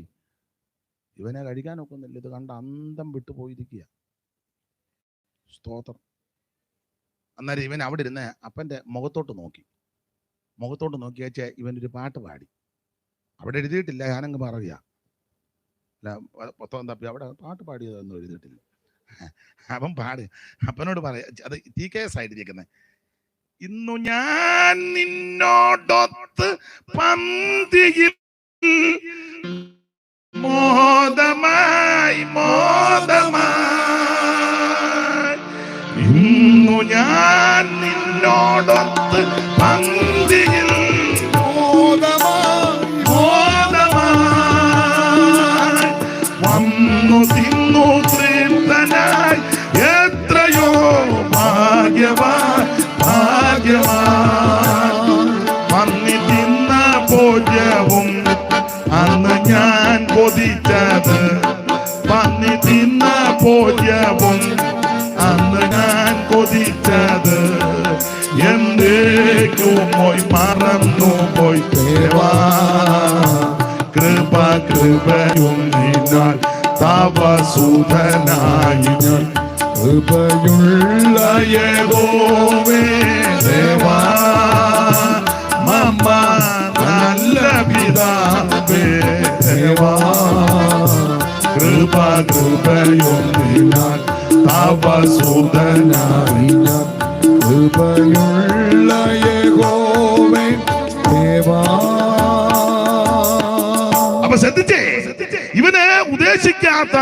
ഇവനെ കഴിക്കാൻ ഒക്കുന്നില്ല. ഇത് കണ്ട അന്തം വിട്ടു പോയിരിക്കുക. സ്തോത്രം. അന്നേരം ഇവൻ അവിടെ ഇരുന്ന് അപ്പൻ്റെ മുഖത്തോട്ട് നോക്കി വെച്ചാൽ ഇവനൊരു പാട്ട് പാടി. അവിടെ എഴുതിയിട്ടില്ല, ഞാനങ്ങ് പറയുക അല്ല, പുസ്തകം തപ്പി അവിടെ പാട്ട് പാടിയതൊന്നും എഴുതിയിട്ടില്ല. അവൻ പാട്, അപ്പനോട് പറയാ, അത് TKS ആയിട്ടിരിക്കുന്നത്. ഇന്നു ഞാൻ നിന്നോടൊത്ത് പന്തിയിൽ മോദമായി, ഇന്നു ഞാൻ നിന്നോടൊത്ത് പന്തിയിൽ വന്നു തിന്നു തൃപ്തനായി എത്രയോ ഭാഗ്യവാൻ പന്നി തിന്ന ഭോജ്യവും അന്ന് ഞാൻ കൊതിച്ചത് പന്നി തിന്ന ഭോജ്യവും അന്ന് ഞാൻ കൊതിച്ചത് എന്നേക്കും പോയി മറന്നു പോയി ദേവാ കൃപയും നിന്നാൽ തപസുധനായി ഞാൻ കൃപയുള്ള യഹോവേ ദേവാ മമ്മ നല്ല പിതാവേ ദേവാ കൃപയും നിന്നാൽ തപസുധനായി ഞാൻ കൃപയുള്ള യഹോവേ ദേവാ. അപ്പൊ ശ്രദ്ധിച്ചേ, ഇവന് ഉദ്ദേശിക്കാത്ത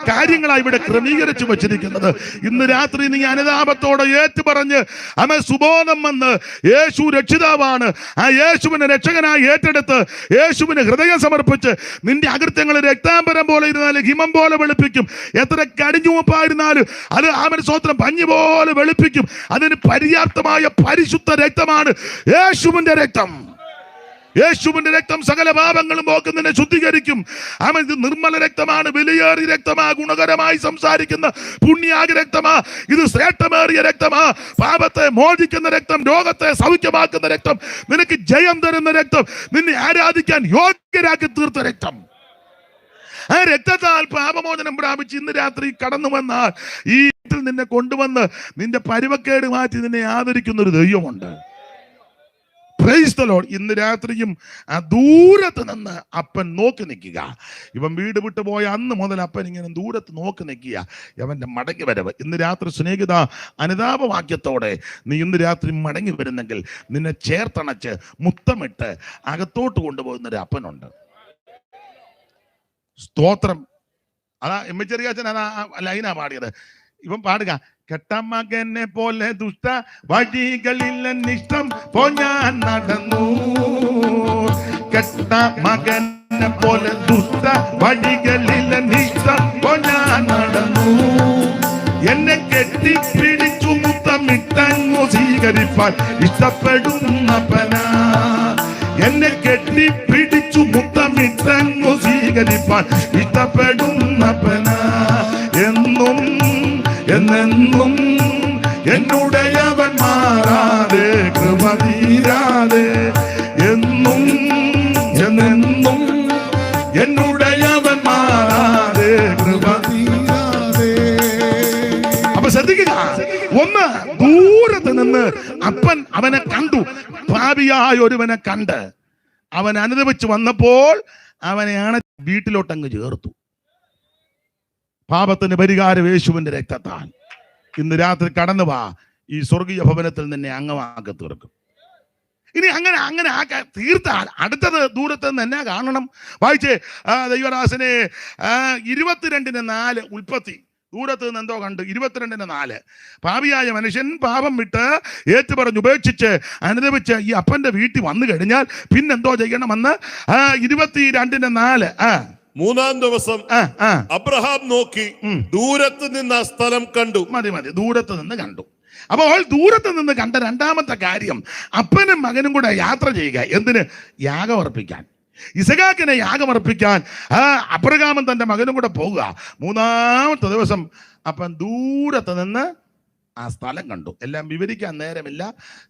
കാര്യങ്ങളാണ് ഇവിടെ ക്രമീകരിച്ചു വച്ചിരിക്കുന്നത്. ഇന്ന് രാത്രി നീ അനുതാപത്തോടെ ഏറ്റുപറഞ്ഞ് അമ്മ സുബോധം വന്ന് യേശു രക്ഷിതാവാണ്, ആ യേശുവിനെ രക്ഷകനായി ഏറ്റെടുത്ത് യേശുവിന് ഹൃദയം സമർപ്പിച്ച് നിന്റെ അകൃത്യങ്ങൾ രക്താംബരം പോലെ ഇരുന്നാലും ഹിമം പോലെ വെളുപ്പിക്കും. എത്ര കടിഞ്ഞുവപ്പായിരുന്നാലും അത് അവൻ സ്വത്രം പഞ്ഞി പോലെ വെളുപ്പിക്കും. അതിന് പര്യാപ്തമായ പരിശുദ്ധ രക്തമാണ് യേശുവിന്റെ രക്തം. യേശുവിന്റെ രക്തം സകല പാപങ്ങളും പോക്കുന്നതിനെ ശുദ്ധീകരിക്കും. അവൻ ഇത് നിർമ്മല രക്തമാണ്, വിലയേറിയ രക്തമാ, ഗുണകരമായി സംസാരിക്കുന്ന പുണ്യാഗ രക്തമാ, ഇത് ശ്രേഷ്ഠമേറിയ രക്തമാ, പാപത്തെ മോചിക്കുന്ന രക്തം, രോഗത്തെ സൗഖ്യമാക്കുന്ന രക്തം, നിനക്ക് ജയം തരുന്ന രക്തം, നിന്നെ ആരാധിക്കാൻ യോഗ്യരാക്കി തീർത്ത രക്തം. ആ രക്തത്താൽ പാപമോചനം പ്രാപിച്ച് ഇന്ന് രാത്രി കടന്നു വന്നാൽ ഈ വീട്ടിൽ നിന്നെ കൊണ്ടുവന്ന് നിന്റെ പരുവക്കേട് മാറ്റി നിന്നെ ആദരിക്കുന്ന ഒരു ദൈവമുണ്ട്. Price the Lord. ഇന്ന് രാത്രിയും ആ ദൂരത്ത് നിന്ന് അപ്പൻ നോക്കി നിൽക്കുക. ഇവൻ വീട് വിട്ടു പോയ അന്ന് മുതൽ അപ്പൻ ഇങ്ങനെ ദൂരത്ത് നോക്കി നിൽക്കുക അവന്റെ മടങ്ങി വരവ്. ഇന്ന് രാത്രി സ്നേഹിത, അനുതാപവാക്യത്തോടെ നീ ഇന്ന് രാത്രി മടങ്ങി വരുന്നെങ്കിൽ നിന്നെ ചേർത്തണച്ച് മുത്തമിട്ട് അകത്തോട്ട് കൊണ്ടുപോകുന്ന ഒരു അപ്പനുണ്ട്. സ്തോത്രം. അതാ എമ്മച്ചെറിയാച്ചൻ അതാ ലൈനാ പാടിയത്. ഇവൻ പാടുക, കെട്ടമകനെ പോലെ ദുഷ്ട വഴികളിൽ ഇഷ്ടം പോ ഞാൻ നടന്നു. കെട്ട മകനെ പോലെ ദുഷ്ട വഴികളിൽ ഇഷ്ടം പോ ഞാൻ നടന്നു. എന്നെ കെട്ടിപ്പിടിച്ചു മുത്തമിട്ടങ്ങു സ്വീകരിപ്പാൻ ഇഷ്ടപ്പെടുന്നപ്പനാ. എന്നെ കെട്ടിപ്പിടിച്ചു മുത്തമിട്ടങ്ങു സ്വീകരിപ്പാൻ ഇഷ്ടപ്പെടുന്നപ്പനാ. എന്നും എന്നെന്നും എന്നുടയവൻ മാറാതെ കൃപ തീരാതെ. എന്നും എന്നെന്നും എന്നുടയവൻ മാറാതെ കൃപ തീരാതെ. അപ്പൊ ശ്രദ്ധിക്കുക, ഒന്ന് ദൂരത്ത് നിന്ന് അപ്പൻ അവനെ കണ്ടു. പാപിയായ ഒരുവനെ കണ്ട് അവൻ അനുദപിച്ച് വന്നപ്പോൾ അവനെയാണ് വീട്ടിലോട്ടങ്ങ് ചേർത്തു. പാപത്തിന് പരിഹാരം യേശുവിന്റെ രക്തത്താൽ. ഇന്ന് രാത്രി കടന്നു വാ, ഈ സ്വർഗീയ ഭവനത്തിൽ നിന്നെ അംഗമാക്കി തീർക്കും. ഇനി അങ്ങനെ തീർത്താൽ അടുത്തത് ദൂരത്ത് നിന്ന് എന്നെ കാണണം. വായിച്ചേ ദൈവദാസനെ 22:4 ഉൽപ്പത്തി. ദൂരത്ത് നിന്ന് എന്തോ കണ്ടു. 22:4 പാപിയായ മനുഷ്യൻ പാപം വിട്ട് ഏറ്റുപറഞ്ഞ് ഉപേക്ഷിച്ച് അനുദപിച്ച് ഈ അപ്പന്റെ വീട്ടിൽ വന്നു കഴിഞ്ഞാൽ പിന്നെന്തോ ചെയ്യണമെന്ന് 22:4. മൂന്നാം ദിവസം അബ്രഹാം നോക്കി ദൂരത്ത് നിന്ന് ആ സ്ഥലം കണ്ടു. മതി ദൂരത്ത് നിന്ന് കണ്ടു. അപ്പോൾ ദൂരത്ത് നിന്ന് കണ്ട രണ്ടാമത്തെ കാര്യം, അപ്പനും മകനും കൂടെ യാത്ര ചെയ്യുക. എന്തിന്? യാഗമർപ്പിക്കാൻ. ഇസഹാക്കിനെ യാഗമർപ്പിക്കാൻ അബ്രഹാമും തന്റെ മകനും കൂടെ പോകുക. മൂന്നാമത്തെ ദിവസം അപ്പൻ ദൂരത്ത് നിന്ന് ആ സ്ഥലം കണ്ടു. എല്ലാം വിവരിക്കാൻ നേരമില്ല,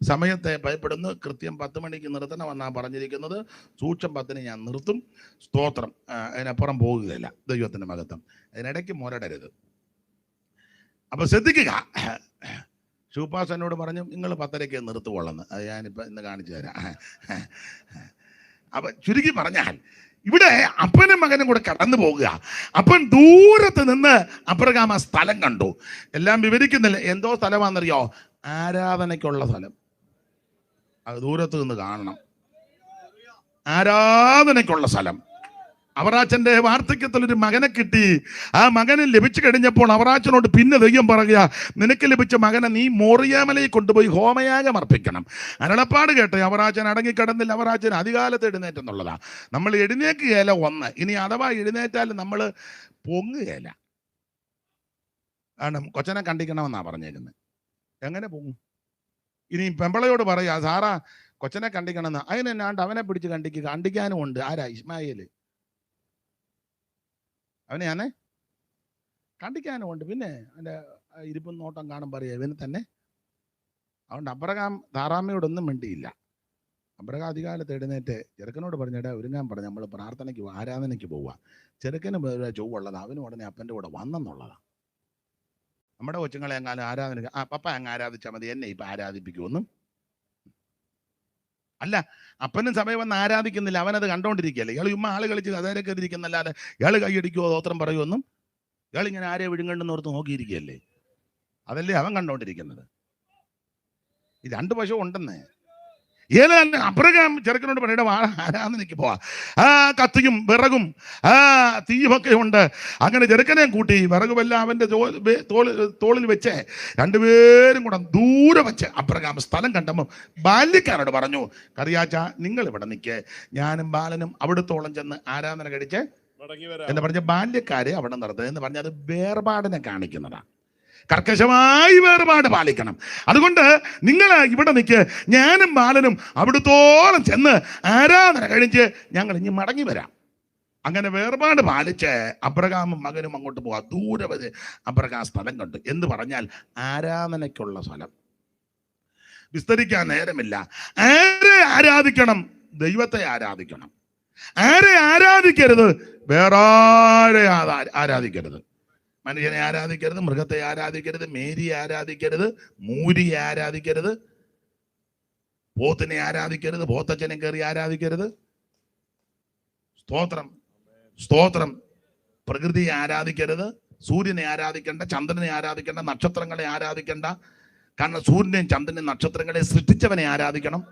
സമയത്തെ ഭയപ്പെടുന്നു. കൃത്യം 10 മണിക്ക് നിർത്തണമെന്നാണ് പറഞ്ഞിരിക്കുന്നത്. സൂക്ഷം 10 ഞാൻ നിർത്തും. സ്തോത്രം. അതിനപ്പുറം പോകുകയില്ല. ദൈവത്തിന്റെ മഹത്വം. അതിനിടയ്ക്ക് മുരടരുത്. അപ്പൊ ശ്രദ്ധിക്കുക. ഷൂപ്പാസ് എന്നോട് പറഞ്ഞു നിങ്ങൾ 10:30 നിർത്തുകൊള്ളുന്നു. അത് ഞാനിപ്പോൾ ഇന്ന് കാണിച്ചു തരാം. അപ്പൊ ചുരുക്കി പറഞ്ഞാൽ ഇവിടെ അപ്പനും മകനും കൂടെ കടന്നു പോകുക. അപ്പൻ ദൂരത്ത് നിന്ന് അബ്രഹാം ആ സ്ഥലം കണ്ടു. എല്ലാം വിവരിക്കുന്നില്ല. എന്തോ സ്ഥലമാണെന്നറിയോ? ആരാധനയ്ക്കുള്ള സ്ഥലം. അത് ദൂരത്ത് നിന്ന് കാണണം. ആരാധനയ്ക്കുള്ള സ്ഥലം. അവറാച്ചന്റെ വാർദ്ധക്യത്തിൽ ഒരു മകനെ കിട്ടി. ആ മകനെ ലഭിച്ചു കഴിഞ്ഞപ്പോൾ അവറാച്ചനോട് പിന്നെ ദൈവം പറയുക, നിനക്ക് ലഭിച്ച മകനെ നീ മോറിയാമലയിൽ കൊണ്ടുപോയി ഹോമയാഗം അർപ്പിക്കണം. അരുളപ്പാട് കേട്ടെ അവറാച്ചൻ അടങ്ങിക്കിടന്നില്ല. അവറാച്ചൻ അധികാലത്ത് എഴുന്നേറ്റെന്നുള്ളതാ. നമ്മൾ എഴുന്നേക്കുകയില്ല ഒന്ന്. ഇനി അഥവാ എഴുന്നേറ്റാൽ നമ്മൾ പൊങ്ങുകയില്ല. കാരണം കൊച്ചനെ കണ്ടിക്കണമെന്നാ പറഞ്ഞേക്കുന്നത്. എങ്ങനെ പൊങ്ങും? ഇനി പെമ്പളയോട് പറയാ, സാറാ കൊച്ചനെ കണ്ടിക്കണമെന്ന്. അതിനെന്നാണ്ട് അവനെ പിടിച്ച് കണ്ടിക്കാനും ഉണ്ട്. ആരാ? ഇസ്മായേല്. അവനെയാണേ കണ്ടിക്കാനും ഉണ്ട്. പിന്നെ അവൻ്റെ ഇരിപ്പും നോട്ടം കാണും പറയുക ഇവന് തന്നെ. അതുകൊണ്ട് അബ്രഹാം താറാമ്മയോടൊന്നും മിണ്ടിയില്ല. അബ്രഹാം അധികാലത്ത് എഴുന്നേറ്റ് ചെറുക്കനോട് പറഞ്ഞിട്ട് ഒരുങ്ങാൻ പറഞ്ഞു, നമ്മൾ പ്രാർത്ഥനയ്ക്ക് ആരാധനയ്ക്ക് പോവുക. ചെറുക്കന് ചൊവ്വുള്ളത് അവനും ഉടനെ അപ്പൻ്റെ കൂടെ വന്നെന്നുള്ളതാണ്. നമ്മുടെ കൊച്ചുങ്ങളെ എങ്ങാനും ആരാധന പപ്പ അങ്ങ് ആരാധിച്ചാൽ മതി, എന്നെ ഇപ്പം ആരാധിപ്പിക്കുമെന്നും അല്ല. അപ്പനും സഭയെ വന്ന് ആരാധിക്കുന്നില്ല, അവനത് കണ്ടോണ്ടിരിക്കുകയല്ലേ. ഇയാൾ ചുമ്മാ ആള് കളിച്ച് കഥയിലൊക്കെ ഇരിക്കുന്നല്ലാതെ ഇയാൾ കൈയടിക്കുമോ സ്തോത്രം പറയുമെന്നും ഇയാൾ ഇങ്ങനെ ആരെ വിഴുങ്ങണ്ടെന്ന് ഓർത്ത് നോക്കിയിരിക്കുകയല്ലേ. അതല്ലേ അവൻ കണ്ടോണ്ടിരിക്കുന്നത്. ഈ രണ്ട് പശു ഉണ്ടെന്നേ. ഏതാണ് അബ്രഹാം ചെറുക്കനോട് പറയുടെ ആരാധനയ്ക്ക് പോവാ. ആ കത്തിയും വിറകും തീയുമൊക്കെ ഉണ്ട്. അങ്ങനെ ചെറുക്കനെ കൂട്ടി വിറകുമെല്ലാം അവന്റെ തോളിൽ വെച്ച് രണ്ടുപേരും കൂടെ ദൂരെ വെച്ച് അബ്രഹാം സ്ഥലം കണ്ടപ്പോൾ ബാല്യക്കാരോട് പറഞ്ഞു, കറിയാച്ച നിങ്ങൾ ഇവിടെ നിൽക്ക്, ഞാനും ബാലനും അവിടുത്തോളം ചെന്ന് ആരാധന കഴിച്ച് എന്ന് പറഞ്ഞ ബാല്യക്കാരെ അവിടെ നിർത്തുക എന്ന് പറഞ്ഞാൽ അത് വേർപാടിനെ കാണിക്കുന്നതാണ്. കർക്കശമായി വേർപാട് പാലിക്കണം. അതുകൊണ്ട് നിങ്ങൾ ഇവിടെ നിൽക്ക്, ഞാനും ബാലനും അവിടുത്തോളം ചെന്ന് ആരാധന കഴിച്ച് ഞങ്ങൾ ഇനി മടങ്ങി വരാം. അങ്ങനെ വേർപാട് പാലിച്ച് അബ്രഹാമും മകനും അങ്ങോട്ട് പോവാ. ദൂരെ വരെ അബ്രഹാം സ്ഥലം കണ്ടു. എന്ന് പറഞ്ഞാൽ ആരാധനയ്ക്കുള്ള സ്ഥലം. വിസ്തരിക്കാൻ നേരമില്ല. ആരെ ആരാധിക്കണം? ദൈവത്തെ ആരാധിക്കണം. ആരെ ആരാധിക്കരുത്? വേറെ ആരെ ആരാധിക്കരുത്. മനുഷ്യനെ ആരാധിക്കരുത്, മൃഗത്തെ ആരാധിക്കരുത്, മേരിയെ ആരാധിക്കരുത്, മൂരിയെ ആരാധിക്കരുത്, പോത്തിനെ ആരാധിക്കരുത്, പോത്തച്ഛനെ കയറി ആരാധിക്കരുത്. സ്തോത്രം സ്തോത്രം. പ്രകൃതിയെ ആരാധിക്കരുത്, സൂര്യനെ ആരാധിക്കേണ്ട, ചന്ദ്രനെ ആരാധിക്കേണ്ട, നക്ഷത്രങ്ങളെ ആരാധിക്കേണ്ട. കാരണം സൂര്യനെയും ചന്ദ്രനെയും നക്ഷത്രങ്ങളെ സൃഷ്ടിച്ചവനെ ആരാധിക്കണം.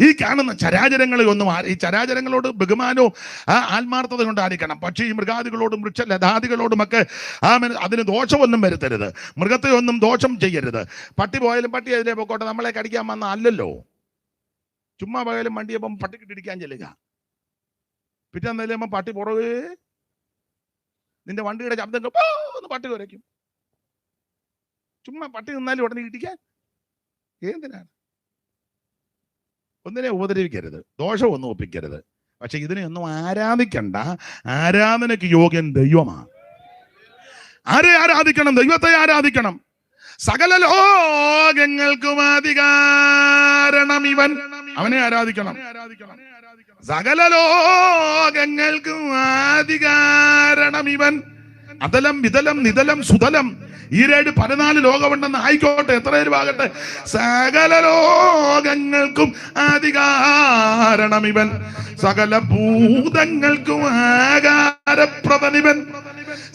ഈ കാണുന്ന ചരാചരങ്ങളെ ഒന്നും ഈ ചരാചരങ്ങളോട് ബഹുമാനവും ആത്മാർത്ഥത കൊണ്ടായിരിക്കണം. പക്ഷേ ഈ മൃഗാദികളോടും വൃക്ഷലതാദികളോടുമൊക്കെ അതിന് ദോഷമൊന്നും വരുത്തരുത്. മൃഗത്തെ ഒന്നും ദോഷം ചെയ്യരുത്. പട്ടി പോയാലും പട്ടി അതിനെ പൊക്കോട്ടെ, നമ്മളെ കടിക്കാൻ വന്ന അല്ലല്ലോ. ചുമ്മാ പോയാലും വണ്ടിയപ്പം പട്ടിക്കിട്ടിരിക്കാൻ ചെല്ലുക. പിറ്റേന്നേലും പട്ടി പുറകെ നിന്റെ വണ്ടിയുടെ ശബ്ദം ഒന്ന് പട്ടി കുരയ്ക്കും. ചുമ്മാ പട്ടി നിന്നാലും ഉടനെ ഇടിക്കാൻ എന്തിനാണ്? ഒന്നിനെ ഉപദ്രവിക്കരുത്, ദോഷമൊന്നും ഒപ്പിക്കരുത്. പക്ഷെ ഇതിനെയൊന്നും ആരാധിക്കണ്ട. ആരാധനയ്ക്ക് യോഗ്യൻ ദൈവമാണ്. ആരെ ആരാധിക്കണം? ദൈവത്തെ ആരാധിക്കണം. സകല ലോകങ്ങൾക്കും അധികാരണം ഇവൻ, അവനെ ആരാധിക്കണം. സകല ലോകങ്ങൾക്കും അധികാരണം ഇവൻ. അതലം വിതലം നിതലം സുതലം ഈ 14 ലോകമുണ്ടെന്ന് ആയിക്കോട്ടെ, എത്ര രൂപമാകട്ടെ. സകല ലോകങ്ങൾക്കും അധികാരണം ഇവൻ. സകല ഭൂതങ്ങൾക്കും ആകാരപ്രദനിവൻ.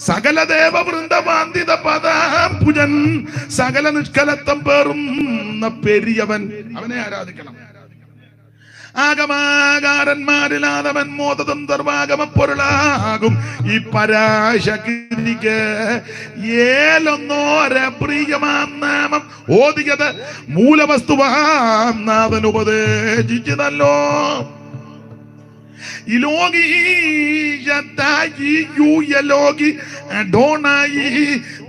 സകല ദേവവൃന്ദവാന്തിത പദാംബുജൻ. സകല നിഷ്കലത്വം പേറുന്ന പെരിയവൻ, അവനെ ആരാധിക്കണം. ആഗമാകാരന്മാരിലാതവൻ മോദതും സർവാഗമ പൊരുളാകും ഈ പരാശക്തിക്ക് ഏലൊന്നോര പ്രിയമാം നാമം ഓദിയത് മൂലവസ്തുവാം നാഥൻ ഉപദേശിച്ചതല്ലോ. ഇലോകി അഡോണായി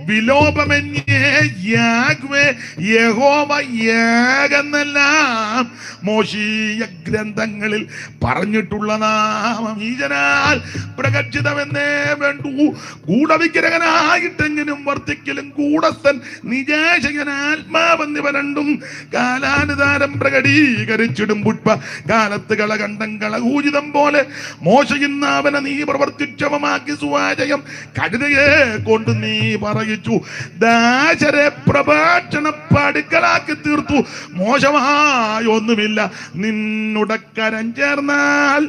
വിലോപമന്യേ യാഗ്വേ യഹോവ യാഗെന്നെല്ലാം മോശീയ ഗ്രന്ഥങ്ങളിൽ പറഞ്ഞിട്ടുള്ള നാമം ഈജനാൽ പ്രകർഷിതമെന്നേ വേണ്ടു. ഗൂഢവിഗ്രഹനായിട്ടെങ്കിലും വർത്തിക്കലും കൂടസ്ഥൻ നിജാശകനാത്മാവെന്നിവ രണ്ടും കാലാനുതാരം പ്രകടീകരിച്ചിടും. പുഷ്പ കാലത്ത് കളകണ്ഠം കളകൂചിതം പോലെ മോശയിന്ന അവനെ നീ പ്രവർത്തിക്ഷമമാക്കി സുവാചയം കഴുതയെ കൊണ്ട് നീ പറയിച്ചു. ദാശരെ പ്രഭാഷണ പടുക്കലാക്കി തീർത്തു. മോശമായ ഒന്നുമില്ല നിന്നുടക്കരം ചേർന്നാൽ.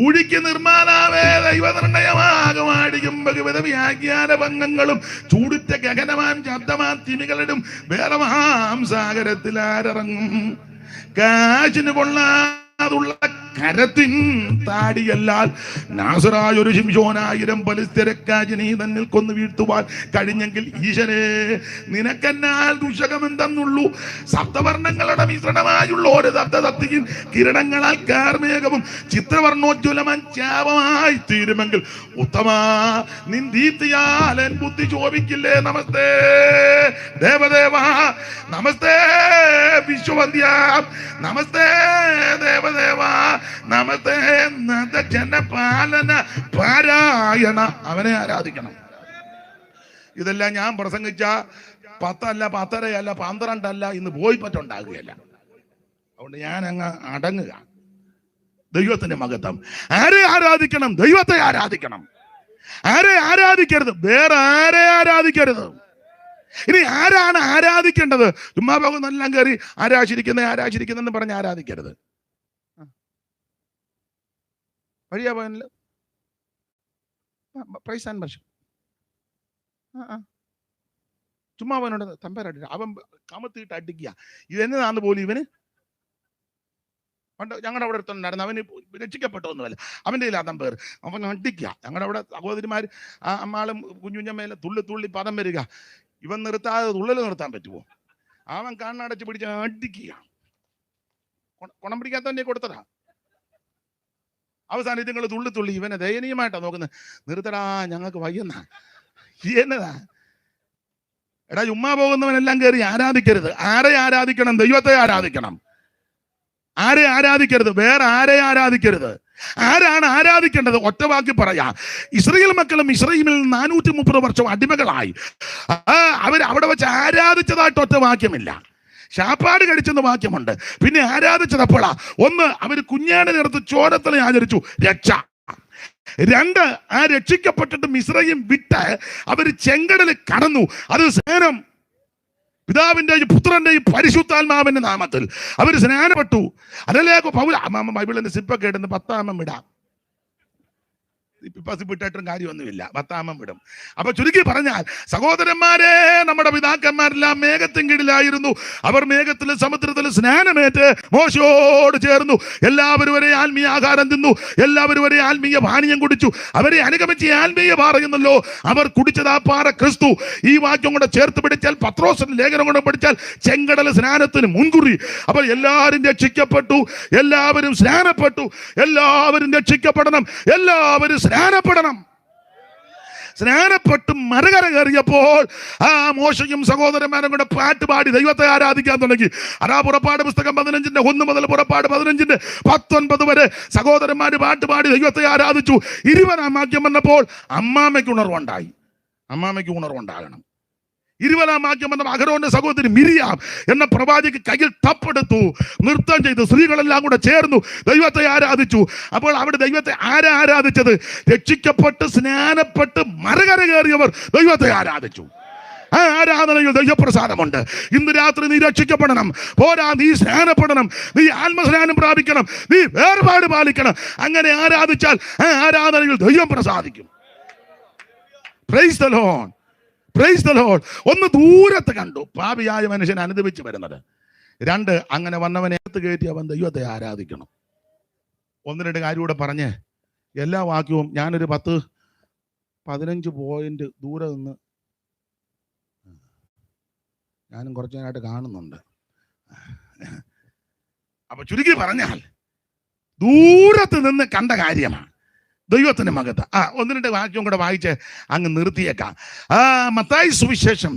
ഊഴിക്ക് നിർമ്മാതാവേ ദൈവനിർണയമാകുമാടിയും ബഹുവിധ വ്യാഖ്യാന ഭംഗങ്ങളും ചൂടുറ്റ ഗഗനമാം ശബ്ദമാം തിമികളിടും വേറമാം സാഗരത്തിൽ ആരിറങ്ങും. കാശിന് കൊള്ളാതുള്ള കരത്തിൻ താടിയല്ലാൽ നാസറായ ഒരു ശിംശോൻ 1000 ഫലിസ്ത്യരെക്കാജ് നീ തന്നിൽ കൊന്നു വീഴ്ത്തുവാൻ കഴിഞ്ഞെങ്കിൽ ഈശ്വരേ നിനക്കെന്നാൽ ദുഷകമെന്തെന്നുള്ളൂ. സപ്തവർണ്ണങ്ങളുടെ മിശ്രണമായുള്ള ഒരു സപ്തസപ്തിയും കിരണങ്ങളാൽ കാർമേഘവും ചിത്രവർണ്ണോജ്വലമൻ ചാപമായി തീരുമെങ്കിൽ ഉത്തമ നിൻ ദീപ്തിയാൽ എൻ ബുദ്ധി ശോഭിക്കില്ലേ. നമസ്തേ ദേവദേവ, നമസ്തേ വിശ്വവന്ധ്യ, നമസ്തേ ദേവദേവ, നമസ്തേ ജനപാലന പാരായണ. അവനെ ആരാധിക്കണം. ഇതെല്ലാം ഞാൻ പ്രസംഗിച്ച 10 അല്ല 10.5 അല്ല 12 അല്ല ഇന്ന് പോയി പറ്റുണ്ടാകുകയല്ല. അതുകൊണ്ട് ഞാൻ അങ്ങ് അടങ്ങുക. ദൈവത്തിന്റെ മഹത്വം. ആരെ ആരാധിക്കണം? ദൈവത്തെ ആരാധിക്കണം. ആരെ ആരാധിക്കരുത്? വേറെ ആരെ ആരാധിക്കരുത്. ഇനി ആരാണ് ആരാധിക്കേണ്ടത്? ചുമ്മാ പോകുന്ന എല്ലാം കയറി ആരാശിരിക്കുന്നെന്ന് പറഞ്ഞ് ആരാധിക്കരുത്. വഴിയാ പോയല്ലോ പ്രൈസ് ആൻഡ് വർഷിപ്പ്. ചുമ്മാ അവനോട് തമ്പരാട്ടി അവൻ കമത്തിയിട്ട് അടിക്കുക. ഇതെന്നതാന്ന് പോലും ഇവന് പണ്ട് ഞങ്ങളുടെ അവിടെ അടുത്തുണ്ടായിരുന്നു. അവന് രക്ഷിക്കപ്പെട്ടൊന്നുമല്ല, അവൻ്റെ കയ്യിൽ അതം പേർ അവൻ അടിക്കുക. ഞങ്ങളുടെ അവിടെ സഹോദരിമാർ അമ്മാളും കുഞ്ഞുഞ്ഞമ്മേലെ തുള്ളി പദം വരിക. ഇവൻ നിർത്താതെ തുള്ളൽ നിർത്താൻ പറ്റുമോ? അവൻ കണ്ണടച്ച് പിടിച്ച് അടിക്കുക. കുണം പിടിക്കാത്തവൻ്റെ കൊടുത്തതാ. അവസാനം ഇതുങ്ങൾ തുള്ളി ഇവനെ ദയനീയമായിട്ടാണ് നോക്കുന്നത്. നിർത്തടാ, ഞങ്ങൾക്ക് വയ്യുന്ന എന്നതാ. എടാ, ചുമ്മാ പോകുന്നവനെല്ലാം കയറി ആരാധിക്കരുത്. ആരെ ആരാധിക്കണം? ദൈവത്തെ ആരാധിക്കണം. ആരെ ആരാധിക്കരുത്? വേറെ ആരെ ആരാധിക്കരുത്. ആരാണ് ആരാധിക്കേണ്ടത്? ഒറ്റവാക്കി പറയാ. ഇസ്രായേൽ മക്കളും ഇസ്രായേലിൽ 430 വർഷം അടിമകളായി. അവിടെ വെച്ച് ആരാധിച്ചതായിട്ട് ഒറ്റ വാക്യമില്ല. ശാപ്പാട് കഴിച്ചെന്ന് വാക്യമുണ്ട്. പിന്നെ ആരാധിച്ചതപ്പോഴാ? 1, അവർ കുഞ്ഞാടിനെ നിർത്തി ചോരത്തല ആചരിച്ചു, രക്ഷ. 2, ആ രക്ഷിക്കപ്പെട്ടിട്ട് മിസ്രയീം വിട്ട് അവർ ചെങ്കടൽ കടന്നു. അത് സ്നാനം, പിതാവിന്റെയും പുത്രന്റെയും പരിശുദ്ധാത്മാവിന്റെ നാമത്തിൽ അവർ സ്നാനപ്പെട്ടു. അതല്ലേ ബൈബിളിന്റെ സിപ്പൊക്കെ ഇടുന്ന 10 ഇടാം. വിട്ടായിട്ടും കാര്യമൊന്നുമില്ല, 10 വിടും. അപ്പൊ ചുരുക്കി പറഞ്ഞാൽ സഹോദരന്മാരെ, നമ്മുടെ പിതാക്കന്മാരെല്ലാം മേഘത്തിൻ കീഴിലായിരുന്നു. അവർ മേഘത്തിലും സമുദ്രത്തിലും സ്നാനമേറ്റ് മോശയോട് ചേർന്നു. എല്ലാവരും ഒരേ ആത്മീയ ആഹാരം തിന്നു, എല്ലാവരും ഒരേ ആത്മീയ പാനീയം കുടിച്ചു. അവരെ അനുഗമിച്ച് ആത്മീയ പറയുന്നല്ലോ. അവർ കുടിച്ചത് ആ പാറ ക്രിസ്തു. ഈ വാക്യം കൂടെ ചേർത്ത് പിടിച്ചാൽ, പത്രോസിന്റെ ലേഖനം കൊണ്ട് പഠിച്ചാൽ, ചെങ്കടൽ സ്നാനത്തിന് മുൻകുറി. അപ്പോൾ എല്ലാവരും രക്ഷിക്കപ്പെട്ടു, എല്ലാവരും സ്നാനപ്പെട്ടു, എല്ലാവരും രക്ഷിക്കപ്പെടണം, എല്ലാവരും സ്നാനപ്പെടണം. സ്നാനപ്പെട്ട് മറുകര കയറിയപ്പോൾ ആ മോശയും സഹോദരന്മാരും കൂടെ പാട്ടുപാടി ദൈവത്തെ ആരാധിക്കാൻ തുടങ്ങി. അതാ പുറപ്പാട് പുസ്തകം 15 1 മുതൽ പുറപ്പാട് 15 19 വരെ സഹോദരന്മാര് പാട്ടുപാടി ദൈവത്തെ ആരാധിച്ചു. 20-ാം വാക്യം വന്നപ്പോൾ അമ്മാമ്മയ്ക്ക് ഉണർവുണ്ടായി. അമ്മാമ്മയ്ക്ക് ഉണർവുണ്ടാകണം. 20-ാം വാക്യം വന്ന അഹരോന്റെ സഹോദരി മിരിയാം എന്ന പ്രവാചക കയ്യിൽ തപ്പെടുത്തു, നൃത്തം ചെയ്തു. സ്ത്രീകളെല്ലാം കൂടെ ചേർന്നു ദൈവത്തെ ആരാധിച്ചു. അപ്പോൾ അവിടെ ദൈവത്തെ ആരാധിച്ചത്? രക്ഷിക്കപ്പെട്ട് സ്നാനപ്പെട്ട് മറുകര കയറിയവർ ദൈവത്തെ ആരാധിച്ചു. ആ ആരാധനയിൽ ദൈവപ്രസാദമുണ്ട്. ഇന്ന് രാത്രി നീ രക്ഷിക്കപ്പെടണം. പോരാ, നീ സ്നാനപ്പെടണം, നീ ആത്മസ്നാനം പ്രാപിക്കണം, നീ വേർപാട് പാലിക്കണം. അങ്ങനെ ആരാധിച്ചാൽ ആ ആരാധനയിൽ ദൈവം പ്രസാദിക്കും. Praise the Lord, praise the Lord. 1, ദൂരത്ത് കണ്ടു പാപിയായ മനുഷ്യൻ അനുദപിച്ച് വരുന്നത്. 2, അങ്ങനെ വന്നവനെ കയറ്റി അവൻ ദൈവത്തെ ആരാധിക്കണം. 1-2 കാര്യം കൂടെ പറഞ്ഞ് എല്ലാ വാക്യവും ഞാനൊരു 10-15 പോയിന്റ് ദൂരെ നിന്ന് ഞാനും കുറച്ചു നേരമായിട്ട് കാണുന്നുണ്ട്. അപ്പൊ ചുരുക്കി പറഞ്ഞാൽ ദൂരത്ത് നിന്ന് കണ്ട കാര്യമാണ് ദൈവത്തിന്റെ മകത്ത്. 1-2 വാക്യം കൂടെ വായിച്ച് അങ്ങ് നിർത്തിയേക്കാം. മത്തായി സുവിശേഷം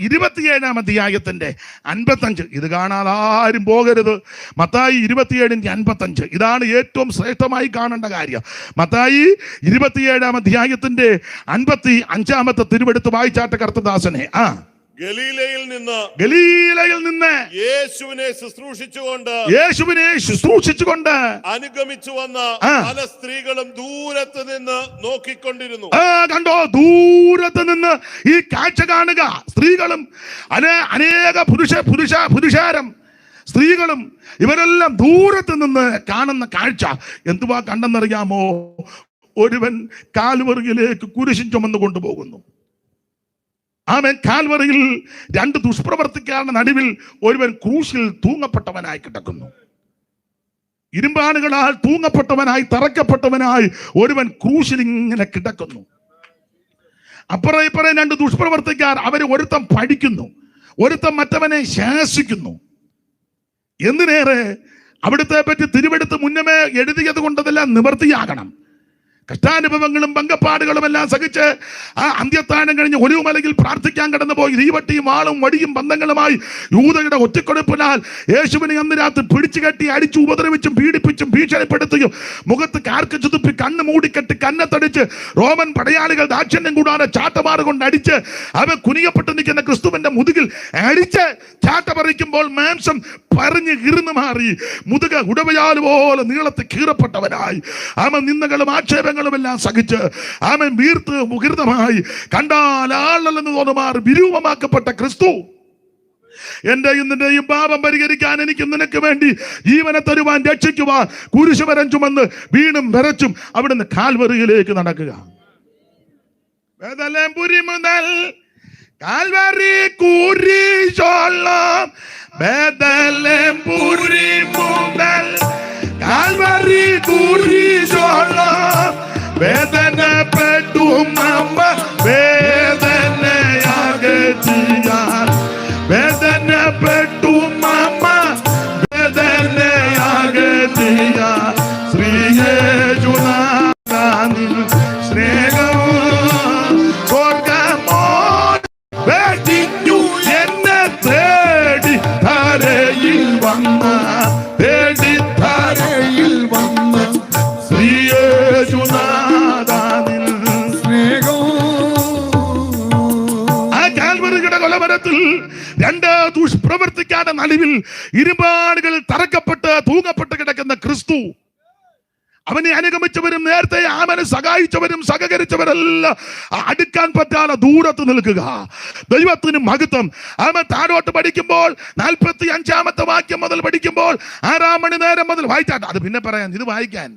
27-ാം അധ്യായത്തിന്റെ 55. ഇത് കാണാതെ ആരും പോകരുത്. മത്തായി 27-55 ഇതാണ് ഏറ്റവും ശ്രേഷ്ഠമായി കാണേണ്ട കാര്യം. മത്തായി 27-ാം അധ്യായത്തിന്റെ 55-ാമത്തെ തിരുവെടുത്ത് വായിച്ചാട്ടെ കർത്തദാസനെ. ഗലീലയിൽ നിന്ന് യേശുവിനെ ശുശ്രൂഷിച്ചുകൊണ്ട് അനുഗമിച്ചു വന്ന പല സ്ത്രീകളും ദൂരത്ത് നിന്ന് നോക്കിക്കൊണ്ടിരുന്നു. കണ്ടോ, ദൂരത്ത് നിന്ന് ഈ കാഴ്ച കാണുക. സ്ത്രീകളും അനേക പുരുഷാരം സ്ത്രീകളും ഇവരെല്ലാം ദൂരത്ത് നിന്ന് കാണുന്ന കാഴ്ച എന്തുവാ കണ്ടെന്നറിയാമോ? ഒരുവൻ കാൽവറിയിലേക്ക് കുരിശും ചുമന്നു കൊണ്ടുപോകുന്നു. ആമേൻ. കാൽവറിയിൽ 2 ദുഷ്പ്രവർത്തിക്കാരുടെ നടുവിൽ ഒരുവൻ ക്രൂശിൽ തൂങ്ങപ്പെട്ടവനായി കിടക്കുന്നു. ഇരുമ്പാണുകളാൽ തൂങ്ങപ്പെട്ടവനായി, തറയ്ക്കപ്പെട്ടവനായി ഒരുവൻ ക്രൂശിൽ ഇങ്ങനെ കിടക്കുന്നു. അപ്പുറം ഇപ്പുറം രണ്ട് ദുഷ്പ്രവർത്തിക്കാർ, അവര് ഒരുത്തം പഠിക്കുന്നു, ഒരുത്തം മറ്റവനെ ശാസിക്കുന്നു. എന്തിനേറെ അവിടുത്തെ പറ്റി തിരുവെടുത്ത് മുന്നമേ എഴുതിയത് കൊണ്ടതെല്ലാം നിവർത്തിയാകണം. കഷ്ടാനുഭവങ്ങളും പങ്കപ്പാടുകളും എല്ലാം സഹിച്ച് ആ അന്ത്യത്താനം കഴിഞ്ഞ് ഒലിവുമലയിൽ പ്രാർത്ഥിക്കാൻ കടന്നുപോയി തീവട്ടിയും വാളും വടിയും ബന്ധങ്ങളുമായി യൂദയുടെ ഒറ്റക്കൊടുപ്പിനാൽ യേശുവിനെ അന്ന് രാത്രി പിടിച്ചു കെട്ടി അടിച്ചു ഉപദ്രവിച്ചും പീഡിപ്പിച്ചും ഭീഷണിപ്പെടുത്തുകയും മുഖത്ത് കാർക്ക് ചുതുപ്പി കണ്ണ് മൂടിക്കെട്ടി കന്നത്തടിച്ച് റോമൻ പടയാളികൾ ദാക്ഷിണ്യം കൂടാതെ ചാട്ടമാറ് കൊണ്ട് അടിച്ച് അവൻ കുനിയപ്പെട്ട് നിൽക്കുന്ന ക്രിസ്തുവിന്റെ മുതുകിൽ അടിച്ച് ചാട്ട പറിക്കുമ്പോൾ മാംസം പറഞ്ഞ് കീർന്നു മാറി മുതുക ഉടവയാൽ പോലെ നീളത്തിൽ കീറപ്പെട്ടവനായി അവൻ നിന്ദകളും ആക്ഷേപങ്ങളും എല്ലാം സഹിച്ച് അവൻ വീർത്ത് മുഖിർതമായി കണ്ടാൽ ആളല്ലെന്ന് തോന്നുമാർ വിരൂപമാക്കപ്പെട്ട ക്രിസ്തു എന്റെ നിന്റെയും പാപം പരിഹരിക്കാൻ എനിക്ക് നിനക്ക് വേണ്ടി ജീവനെ തരുവാൻ രക്ഷിക്കുവാൻ കുരിശുമരം ചുമന്ന് വീണും വരച്ചും അവിടുന്ന് കാൽവറിയിലേക്ക് നടക്കുക. ബേഥലേംപുരി മുതൽ കാൽവറി കുരിശോളം, ബേഥലേംപുരി മുതൽ കാൽവറി കുരിശോളം വേദനപ്പെട്ടും അമ്മ വേദനയകറ്റിയാൽ, വേദനപ്പെട്ടും അമ്മ വേദനയകറ്റിയാൽ ശ്രീയേശുനാഥനിൽ സ്നേഹവും സ്വർഗമോ വേദിഞ്ഞു എന്നെ തേടി ധരയിൽ വന്ന, തേടി ധരയിൽ വന്ന ശ്രീയേശുനാഥനിൽ സ്നേഹവും. ആ കാൽവറിയുടെ കൊലമരത്തിൽ രണ്ട് ദുഷ്പ്രവർത്തിക്കാതെ നടുവിൽ ഇരുമ്പാടുകൾ തറക്കപ്പെട്ട് തൂങ്ങപ്പെട്ട് കിടക്കുന്ന ക്രിസ്തു, അവനെ അനുഗമിച്ചവരും നേരത്തെ അവനെ സഹായിച്ചവരും സഹകരിച്ചവരെല്ലാം അടുക്കാൻ പറ്റാതെ ദൂരത്ത് നിൽക്കുക. ദൈവത്തിന് മഹത്വം. അവൻ താഴോട്ട് പഠിക്കുമ്പോൾ 45-ാമത്തെ വാക്യം മുതൽ പഠിക്കുമ്പോൾ 6 മണി നേരം മുതൽ വായിച്ചാട്ടെ, അത് പിന്നെ പറയാൻ, ഇത് വായിക്കാൻ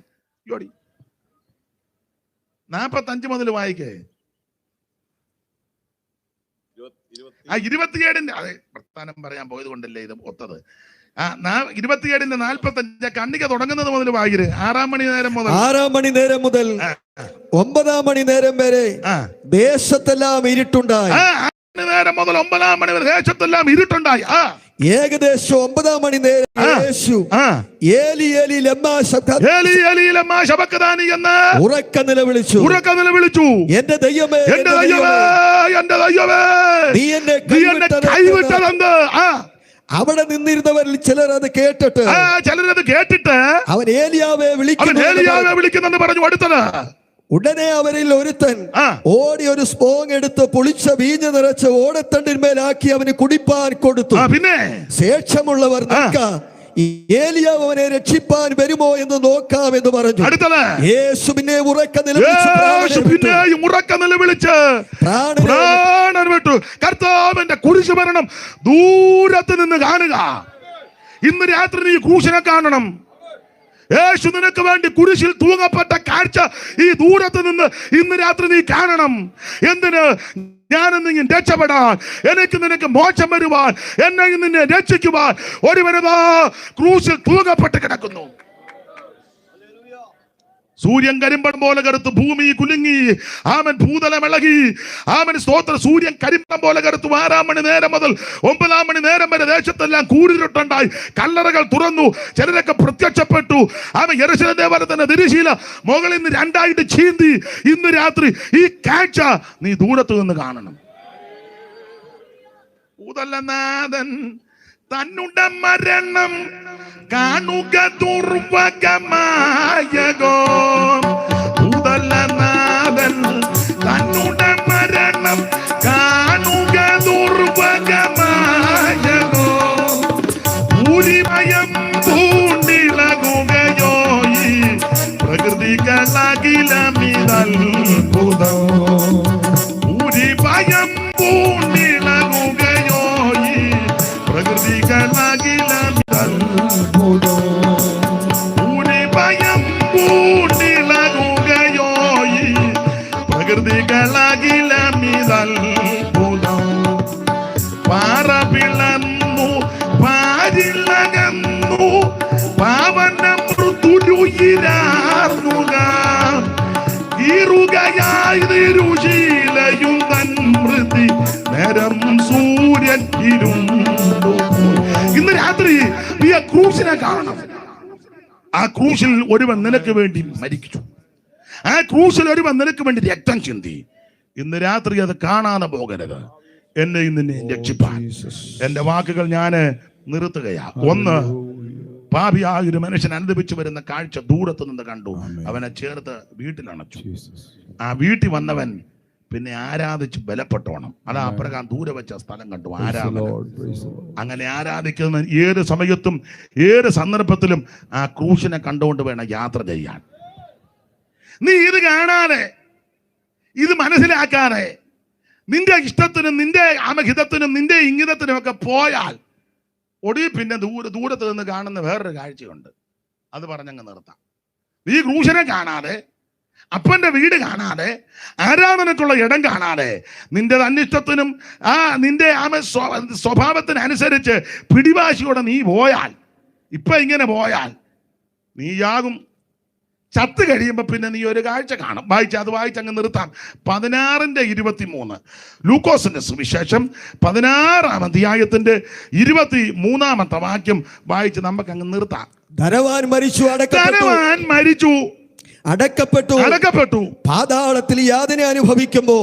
45 മുതൽ വായിക്കേ. 27-ന്റെ അതെ വർത്താനം പറയാൻ പോയത് കൊണ്ടല്ലേ ഇത് ഒത്തത്. 27-ന്റെ 45 കണ്ണിക തുടങ്ങുന്നത് മുതൽ വായിര്. 6 മണി നേരം മുതൽ 9 മണി നേരം വരെ ദേശത്തെല്ലാം ഇരുട്ടുണ്ടായി. 6 നേരം മുതൽ 9 മണി വരെ ദേശത്തെല്ലാം ഇരുട്ടുണ്ടായി. ഏകദേശം 9 മണി നേരം യേശു ഏലി ഏലി ലമ്മാ ശബക്താനി എന്ന് ഉറക്ക നിലവിളിച്ചു, എന്റെ ദൈവമേ എന്റെ ദൈവമേ എന്റെ ദൈവമേ നീ എന്നെ കൈവിട്ടതെന്ത്. അവിടെ നിന്നിരുന്നവരിൽ ചിലർ അത് കേട്ടിട്ട് അവൻ ഏലിയാവെ വിളിക്കുന്നെന്ന് പറഞ്ഞു. അടുത്തത് ഉടനെ അവരിൽ ഒരുത്തൻ ഓടി ഒരു സ്പോങ് എടുത്ത് പൊളിച്ച വീഞ്ഞ് നിറച്ച് ഓടത്തണ്ടിന്മേലാക്കി അവന് കുടിപ്പാൻ കൊടുത്തു. പിന്നെ ശേഷമുള്ളവർ ഏലിയാവ് അവനെ രക്ഷിപ്പാൻ വരുമോ എന്ന് നോക്കാം എന്ന് പറഞ്ഞു. യേശു പിന്നെ ഉറക്ക നിലവിളിച്ച് പ്രാണൻ വിട്ടു. കർത്താവിന്റെ കുരിശുമരണം ദൂരത്ത് നിന്ന് കാണുക. ഇന്ന് രാത്രി നീ ക്രൂശിനെ കാണണം. യേശു നിനക്ക് വേണ്ടി കുരിശിൽ തൂങ്ങപ്പെട്ട കാഴ്ച ഈ ദൂരത്ത് നിന്ന് ഇന്ന് രാത്രി നീ കാണണം. എന്തിന്? ഞാനെന്ന് രക്ഷപ്പെടാൻ, എനിക്ക് നിനക്ക് മോക്ഷം വരുവാൻ, എന്നെ നിന്നെ രക്ഷിക്കുവാൻ ഒരുവനതാ ക്രൂശിൽ തൂങ്ങപ്പെട്ട് കിടക്കുന്നു. സൂര്യൻ കരിമ്പം പോലെ കറുത്ത് ഭൂമി കുലുങ്ങി, ആമൻ ഭൂതലം ഇളകി, ആമൻ സ്തോത്ര. സൂര്യൻ കരിമ്പം പോലെ കറുത്തു. 6 മണി നേരം മുതൽ 9 മണി നേരം വരെ ദേശത്തെല്ലാം കൂരിരുട്ടുണ്ടായി. കല്ലറകൾ തുറന്നു. ചിലരൊക്കെ പ്രത്യക്ഷപ്പെട്ടു. ആമൻ യെരൂശലേം ദേവാലയത്തിന്റെ തിരശ്ശീല മുകളിൽ നിന്ന് 2ആയിട്ട് ചീന്തി. ഇന്ന് രാത്രി ഈ കാഴ്ച നീ ദൂരത്ത് നിന്ന് കാണണം. ഭൂതലനാഥൻ തന്നുടെ മരണം കാണുക ദുർവകമായകോ. ഭൂതലനാഥൻ തന്നുടെ മരണം കാണുക ദുർവകമായകോ. ഭൂരിമയം പൂണ്ടിളകുകയോ ഈ പ്രകൃതികളകിലമിതൽഭുതോ. ഭൂരിമയം പൂണ്ടിളകുകയോ ഈ പ്രകൃതികളകിലമിതൽഭുതോ. ഭൂരിമയം പൂണ്ടിളകുകയോ ഈ പ്രകൃതികളകിലമിതൽഭുതോ. പാറ പിളർന്നു പാരിലകന്നു പാവന നീരാർന്നുക ഇരുകയായിരൂശീലയും തൻ മൃതി നേരം സൂര്യൻ ഇരുണ്ടു. ഇന്ന് രാത്രി നീ ആ ക്രൂശിനെ കാണണം. ആ ക്രൂശിൽ ഒരുവൻ നിനക്ക് വേണ്ടി മരിച്ചു. ആ ക്രൂശിൽ ഒരുവൻ നിനക്ക് വേണ്ടി രക്തം ചിന്തി. ഇന്ന് രാത്രി അത് കാണാതെ പോകരുത്. എന്നെ ഇന്ന് രക്ഷിപ്പാൻ എന്റെ വാക്കുകൾ ഞാൻ നിർത്തുകയാ. ഒന്ന്, പാപിയായ ഒരു മനുഷ്യൻ അനുഭവിച്ചു വരുന്ന കാഴ്ച ദൂരത്ത് നിന്ന് കണ്ടു. അവനെ ചേർത്ത് വീട്ടിലണച്ചു. ആ വീട്ടിൽ വന്നവൻ പിന്നെ ആരാധിച്ച് ബലപ്പെട്ടോണം. അതാ അപ്രകാരം ദൂരെ വെച്ച സ്ഥലം കണ്ടു ആരാധന. അങ്ങനെ ആരാധിക്കുന്ന ഏത് സമയത്തും ഏത് സന്ദർഭത്തിലും ആ ക്രൂശിനെ കണ്ടുകൊണ്ട് വേണം യാത്ര ചെയ്യാൻ. നീ ഇത് കാണാതെ, ഇത് മനസ്സിലാക്കാതെ, നിന്റെ ഇഷ്ടത്തിനും നിന്റെ അമഹിതത്തിനും നിന്റെ ഇംഗിതത്തിനും ഒക്കെ പോയാൽ ഒടുവിൽ പിന്നെ ദൂരത്ത് നിന്ന് കാണുന്ന വേറൊരു കാഴ്ചയുണ്ട്. അത് പറഞ്ഞങ്ങ് നിർത്താം. നീ ക്രൂശനെ കാണാതെ, അപ്പന്റെ വീട് കാണാതെ, ആരാധനക്കുള്ള ഇടം കാണാതെ, നിന്റെ അനിഷ്ടത്തിനും നിന്റെ സ്വഭാവത്തിനനുസരിച്ച് പിടിവാശിയോടെ നീ പോയാൽ, ഇപ്പൊ ഇങ്ങനെ പോയാൽ നീയാകും ചത്ത് കഴിയുമ്പോ പിന്നെ നീ ഒരു കാഴ്ച കാണും. അത് വായിച്ചങ്ങ് നിർത്താം. 16:23 ലൂക്കോസിന്റെ സുവിശേഷം 16-ാം അധ്യായത്തിന്റെ 23-ാമത്തെ വാക്യം വായിച്ച് നമുക്ക് അങ്ങ് നിർത്താം. ധനവാൻ മരിച്ചു, അടക്കപ്പെട്ടു, പാതാളത്തിൽ യാതന അനുഭവിക്കുമ്പോ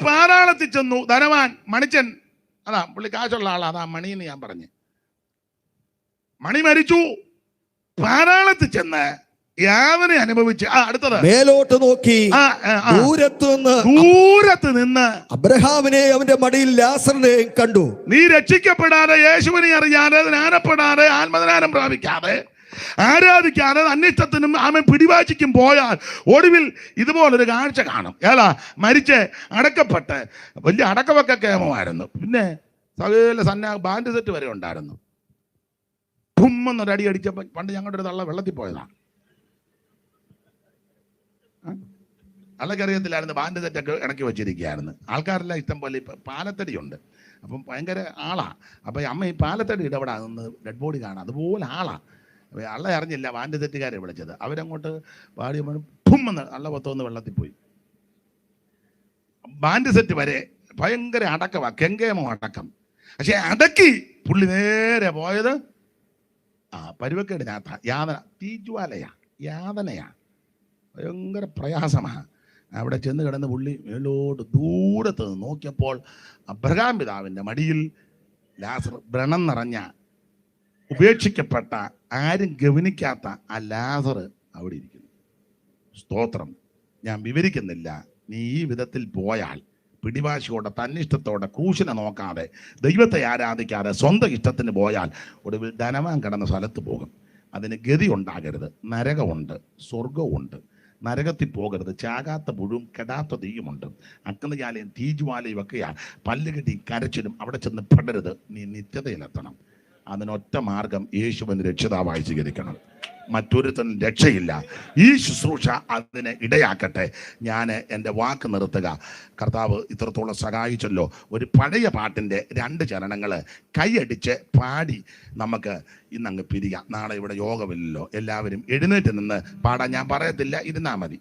പാതാളത്തിൽ ചെന്നു. ധനവാൻ മണിച്ചൻ, അതാ പുള്ളി കാശുള്ള ആളാ, അതാ മണിന്ന് ഞാൻ പറഞ്ഞു. മണി മരിച്ചു, പാതാളത്തിൽ ചെന്ന് യാതന അനുഭവിച്ച് അടുത്തത് മേലോട്ട് നോക്കി ദൂരത്ത് നിന്ന് അബ്രഹാമിനെ അവന്റെ മടിയിൽ ലാസറിനെ കണ്ടു. നീ രക്ഷിക്കപ്പെടാതെ, യേശുവിനെ അറിയാതെ, ജ്ഞാനപ്പെടാതെ, ആത്മജ്ഞാനം പ്രാപിക്കാതെ, ആരാധിക്കാതെ, അന്വേഷണത്തിനും അവൻ പിടിവാശിക്കും പോയാൽ ഒടുവിൽ ഇതുപോലൊരു കാഴ്ച കാണും. ഏതാ? മരിച്ച് അടക്കപ്പെട്ട് വലിയ അടക്കമൊക്കെ കേമമായിരുന്നു. പിന്നെ സകല ബാൻഡ് സെറ്റ് വരെ ഉണ്ടായിരുന്നു. എന്നൊരടി അടിച്ചപ്പോൾ പണ്ട് ഞങ്ങളുടെ ഒരു തള്ള വെള്ളത്തിൽ പോയതാണ്. അള്ളക്കറിയത്തില്ലായിരുന്നു. ബാൻഡ് സെറ്റൊക്കെ ഇണക്കി വെച്ചിരിക്കുകയായിരുന്നു. ആൾക്കാരെല്ലാം ഇഷ്ടം പോലെ ഇപ്പം പാലത്തടിയുണ്ട്. അപ്പം ഭയങ്കര ആളാ. അപ്പം അമ്മ ഈ പാലത്തടി ഇടപെടാ നിന്ന് ഡെഡ് ബോഡി കാണാം. അതുപോലെ ആളാ. അള്ള അറിഞ്ഞില്ല ബാൻഡ് സെറ്റുകാരെ വിളിച്ചത്. അവരങ്ങോട്ട് പാടിയപ്പോൾ ഭുമ്മെന്ന് അള്ള പൊത്തൊന്ന് വെള്ളത്തിൽ പോയി. ബാൻഡ് സെറ്റ് വരെ ഭയങ്കര അടക്കമാ, കെങ്കേമോ അടക്കം. പക്ഷെ അടക്കി പുള്ളി നേരെ പോയത് പരുവക്കേടിനകത്ത യാതന, തീജ്വാലയാ, യാതനയാ, ഭയങ്കര പ്രയാസമാണ്. അവിടെ ചെന്ന് കിടന്ന് പുള്ളി മേലോട്ട് ദൂരത്ത് നിന്ന് നോക്കിയപ്പോൾ അബ്രഹാം പിതാവിൻ്റെ മടിയിൽ ലാസർ, വ്രണം നിറഞ്ഞ, ഉപേക്ഷിക്കപ്പെട്ട, ആരും ഗവനിക്കാത്ത ആ ലാസർ അവിടെ ഇരിക്കുന്നു. സ്തോത്രം. ഞാൻ വിവരിക്കുന്നില്ല. നീ ഈ വിധത്തിൽ പോയാൽ, പിടിവാശിയോടെ, തന്നിഷ്ടത്തോടെ, ക്രൂശിനെ നോക്കാതെ, ദൈവത്തെ ആരാധിക്കാതെ, സ്വന്തം ഇഷ്ടത്തിന് പോയാൽ ഒടുവിൽ ധനവാൻ കിടന്ന സ്ഥലത്ത് പോകും. അതിന് ഗതി ഉണ്ടാകരുത്. നരകമുണ്ട്, സ്വർഗവുമുണ്ട്. നരകത്തിൽ പോകരുത്. ചാകാത്ത പുഴുവും കെടാത്ത തീയുമുണ്ട്. അഗ്നിജാലയും തീജ്വാലയും ഒക്കെയാൽ പല്ലുകെട്ടി കരച്ചിലും അവിടെ ചെന്ന് പെടരുത്. നീ നിത്യതയിലെത്തണം. അതിനൊറ്റ മാർഗം യേശുവിന് രക്ഷിതാവായി സ്വീകരിക്കണം. മറ്റൊരുത്തനും രക്ഷയില്ല. ഈ ശുശ്രൂഷ അതിനെ ഇടയാക്കട്ടെ. ഞാൻ എൻ്റെ വാക്ക് നിർത്തുക. കർത്താവ് ഇത്രത്തോളം സഹായിച്ചല്ലോ. ഒരു പഴയ പാട്ടിൻ്റെ 2 ചരണങ്ങൾ കൈയടിച്ച് പാടി നമുക്ക് ഇന്നങ്ങ് പിരിയാം. നാളെ ഇവിടെ യോഗമില്ലല്ലോ. എല്ലാവരും എഴുന്നേറ്റ് നിന്ന് പാടാൻ ഞാൻ പറയത്തില്ല. ഇരുന്നാ മതി.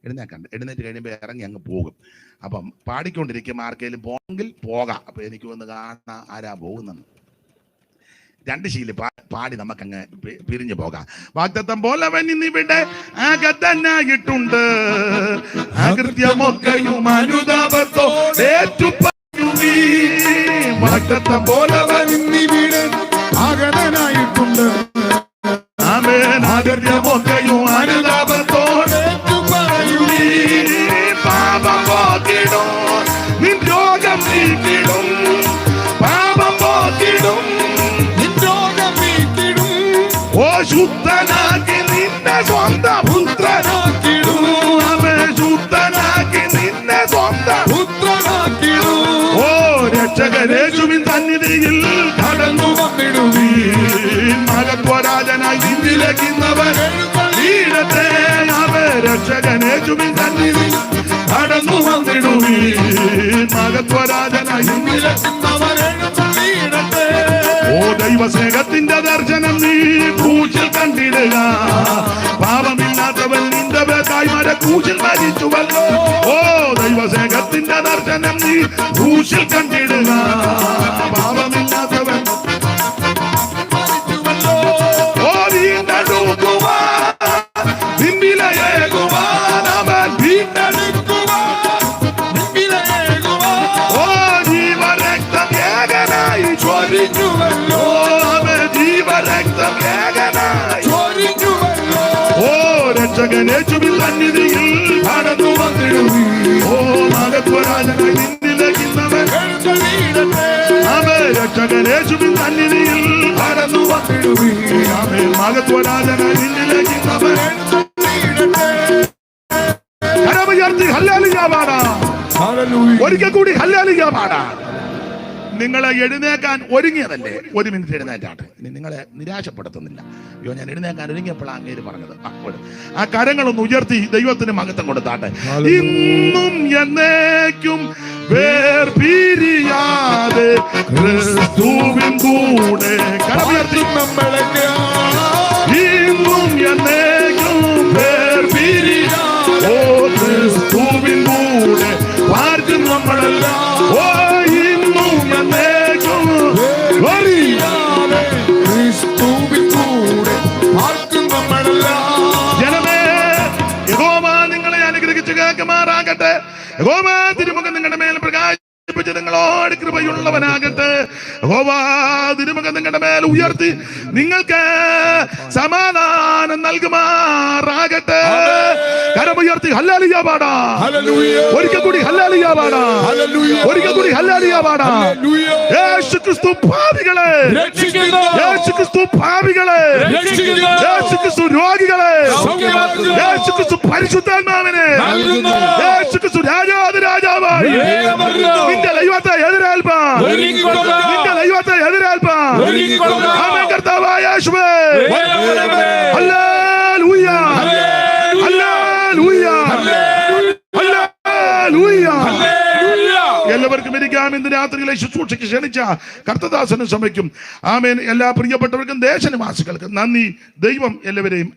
എഴുന്നേറ്റ് കഴിയുമ്പോൾ ഇറങ്ങി അങ്ങ് പോകും. അപ്പം പാടിക്കൊണ്ടിരിക്കും. ആർക്കെങ്കിലും പോകണമെങ്കിൽ പോകാം. അപ്പം എനിക്ക് വന്ന് കാണാൻ ആരാ പോകുന്നെന്ന് 2 ശീലി പാടി നമുക്കങ്ങ് പിരിഞ്ഞു പോകാം. വാഗ്ദത്തം പോലവൻ ഇന്നിവിടെ ആഗതനായിട്ടുണ്ട്. അകൃത്യമൊക്കെയും അനുതാപത്തോടേറ്റുപറയുവീ. വാഗ്ദത്തം പോലവൻ ഇന്നിവിടെ ആഗതനായിട്ടുണ്ട്. ആമേൻ. അകൃത്യമൊക്കെയും അനുതാപത്തോടേറ്റുപറയുവീ. പാപം പോക്കിടും, നിൻ രോഗം നീക്കിടും. പാപം പോക്കിടും, ശുദ്ധനാക്കി നിന്നെ സ്വന്തം പുത്രനാക്കിടും. ശുദ്ധനാക്കി നിന്നെ സ്വന്തം പുത്രനാക്കിടും. ഓ രക്ഷകരേശുവിൻ സന്നിധിയിൽ കടന്നു വന്നിടുവീൻ. മഹത്വരാജനായി നിന്നിലക്കുന്നവൻ വീഴത്തെ. രക്ഷകനേശുവിൻ സന്നിധിയിൽ കടന്നു വന്നിടുവീൻ. മഹത്വരാജനായി നിന്നിലക്കുന്നവൻ വീഴത്തെ. ഓ ദൈവസ്നേഹത്തിന്റെ ദർശനം നീ ക്രൂശിൽ കണ്ടിടുക. പാപ കാൽവര ക്രൂശിൽ മരിച്ചുവല്ലോ. ഓ ദൈവസ്നേഹത്തിന്റെ ദർശനം നീ ക്രൂശിൽ കണ്ടിടുക. പാപമില്ലാത്തവൻ ഓ വീണ്ടെടുക്കുവാൻ നിൻവിലയേകുവാൻ അവൻ വീണ്ടെടുക്കുവാൻ. ഓ ജീവരക്തം ഏകനായി ചൊരിഞ്ഞുവല്ലോ. അവൻ ജീവരക്തം ഏകനായി ചൊരിഞ്ഞുവല്ലോ. ഓ രക്ഷകൻ യേശുവിൻ സന്നിധിയിൽ കടന്നു വന്നിടുവീ. ഓ മഹത്വരാജനായി നിന്നിലകിന്നവൻ അവൻ രക്ഷകൻ യേശുവിൻ സന്നിധിയിൽ കടന്നു വന്നിടുവീ. അവൻ മഹത്വരാജനായി നിന്നിലകിന്നവൻ കരമുയർത്തി ഹല്ലേലൂയ പാടാം. ഒരിക്കൽ കൂടി ഹല്ലേലൂയ പാടാം. നിങ്ങളെ എഴുന്നേക്കാൻ ഒരുങ്ങിയതല്ലേ? ഒരു മിനിറ്റ് എഴുന്നേറ്റാട്ടെ. ഇനി നിങ്ങളെ നിരാശപ്പെടുത്തുന്നില്ല. അയ്യോ ഞാൻ എഴുന്നേക്കാൻ ഒരുങ്ങിയപ്പോഴാണ് അങ്ങേര് പറഞ്ഞത്. ആ കരങ്ങളൊന്ന് ഉയർത്തി ദൈവത്തിന് മഹത്വം കൊടുത്താട്ടെ. ഇന്നും എന്നേക്കും വേർപിരിയാതെ ക്രിസ്തുവിൻ കൂടെ കരമുയർത്തി നമ്മളെ ഇന്നും എന്നേക്കും വേർപിരിയാതെ ഓ ക്രിസ്തുവിൻ കൂടെ പാർക്കും നമ്മളെല്ലാം. ഓ ഇന്നും എന്നേക്കും ക്രിസ്തുവിൻ കൂടെ പാർക്കും നമ്മളെല്ലാം. ജനമേ യഹോവ നിങ്ങളെ അനുഗ്രഹിച്ച് കേൾക്കുമാറാകട്ടെ. യഹോവ തിരുമുഖം നിങ്ങളുടെ മേൽ പ്രകാശിപ്പിച്ച് നിങ്ങളോട് കൃപയുള്ളവനാകട്ടെ. യഹോവ തിരുമുഖം നിങ്ങളുടെ മേൽ ഉയർത്തി നിങ്ങൾക്ക് സമാധാനം നൽകുമാറാകട്ടെ. കരമുയർത്തി ഹല്ലേലൂയ പാടാം. ഒരിക്കൽ കൂടി ഹല്ലേലൂയ പാടാം. ഒരിക്കൽ കൂടി ഹല്ലേലൂയ പാടാം. യേശുക്രിസ്തു പാപികളെ രക്ഷിക്കുന്നു. യേശുക്രിസ്തു പാപികളെ രക്ഷിക്കുന്നു. യേശുക്രിസ്തു രോഗികളെ സൗഖ്യമാക്കുന്നു. യേശുക്രിസ്തു പരിശുദ്ധാത്മാവിനെ നൽകുന്നു. യേശുക്രിസ്തു രാജാവായി നിന്റെ ദൈവത്തെ എതിരേൽപ്പാൻ. നിന്റെ ദൈവത്തെ എതിരേൽപ്പാൻ. ആമേൻ കർത്താവായ യേശുവേ. Hallelujah hallelujah hallelujah. എല്ലാവർക്കും ഇരിക്കാം. ഇന്ന് രാത്രിയിലെ ശുശ്രൂഷയ്ക്ക് ക്ഷണിച്ച കർത്തദാസനും സഭയ്ക്കും ആമേൻ എല്ലാ പ്രിയപ്പെട്ടവർക്കും ദേശനിവാസികൾക്കും നന്ദി. ദൈവം എല്ലാവരെയും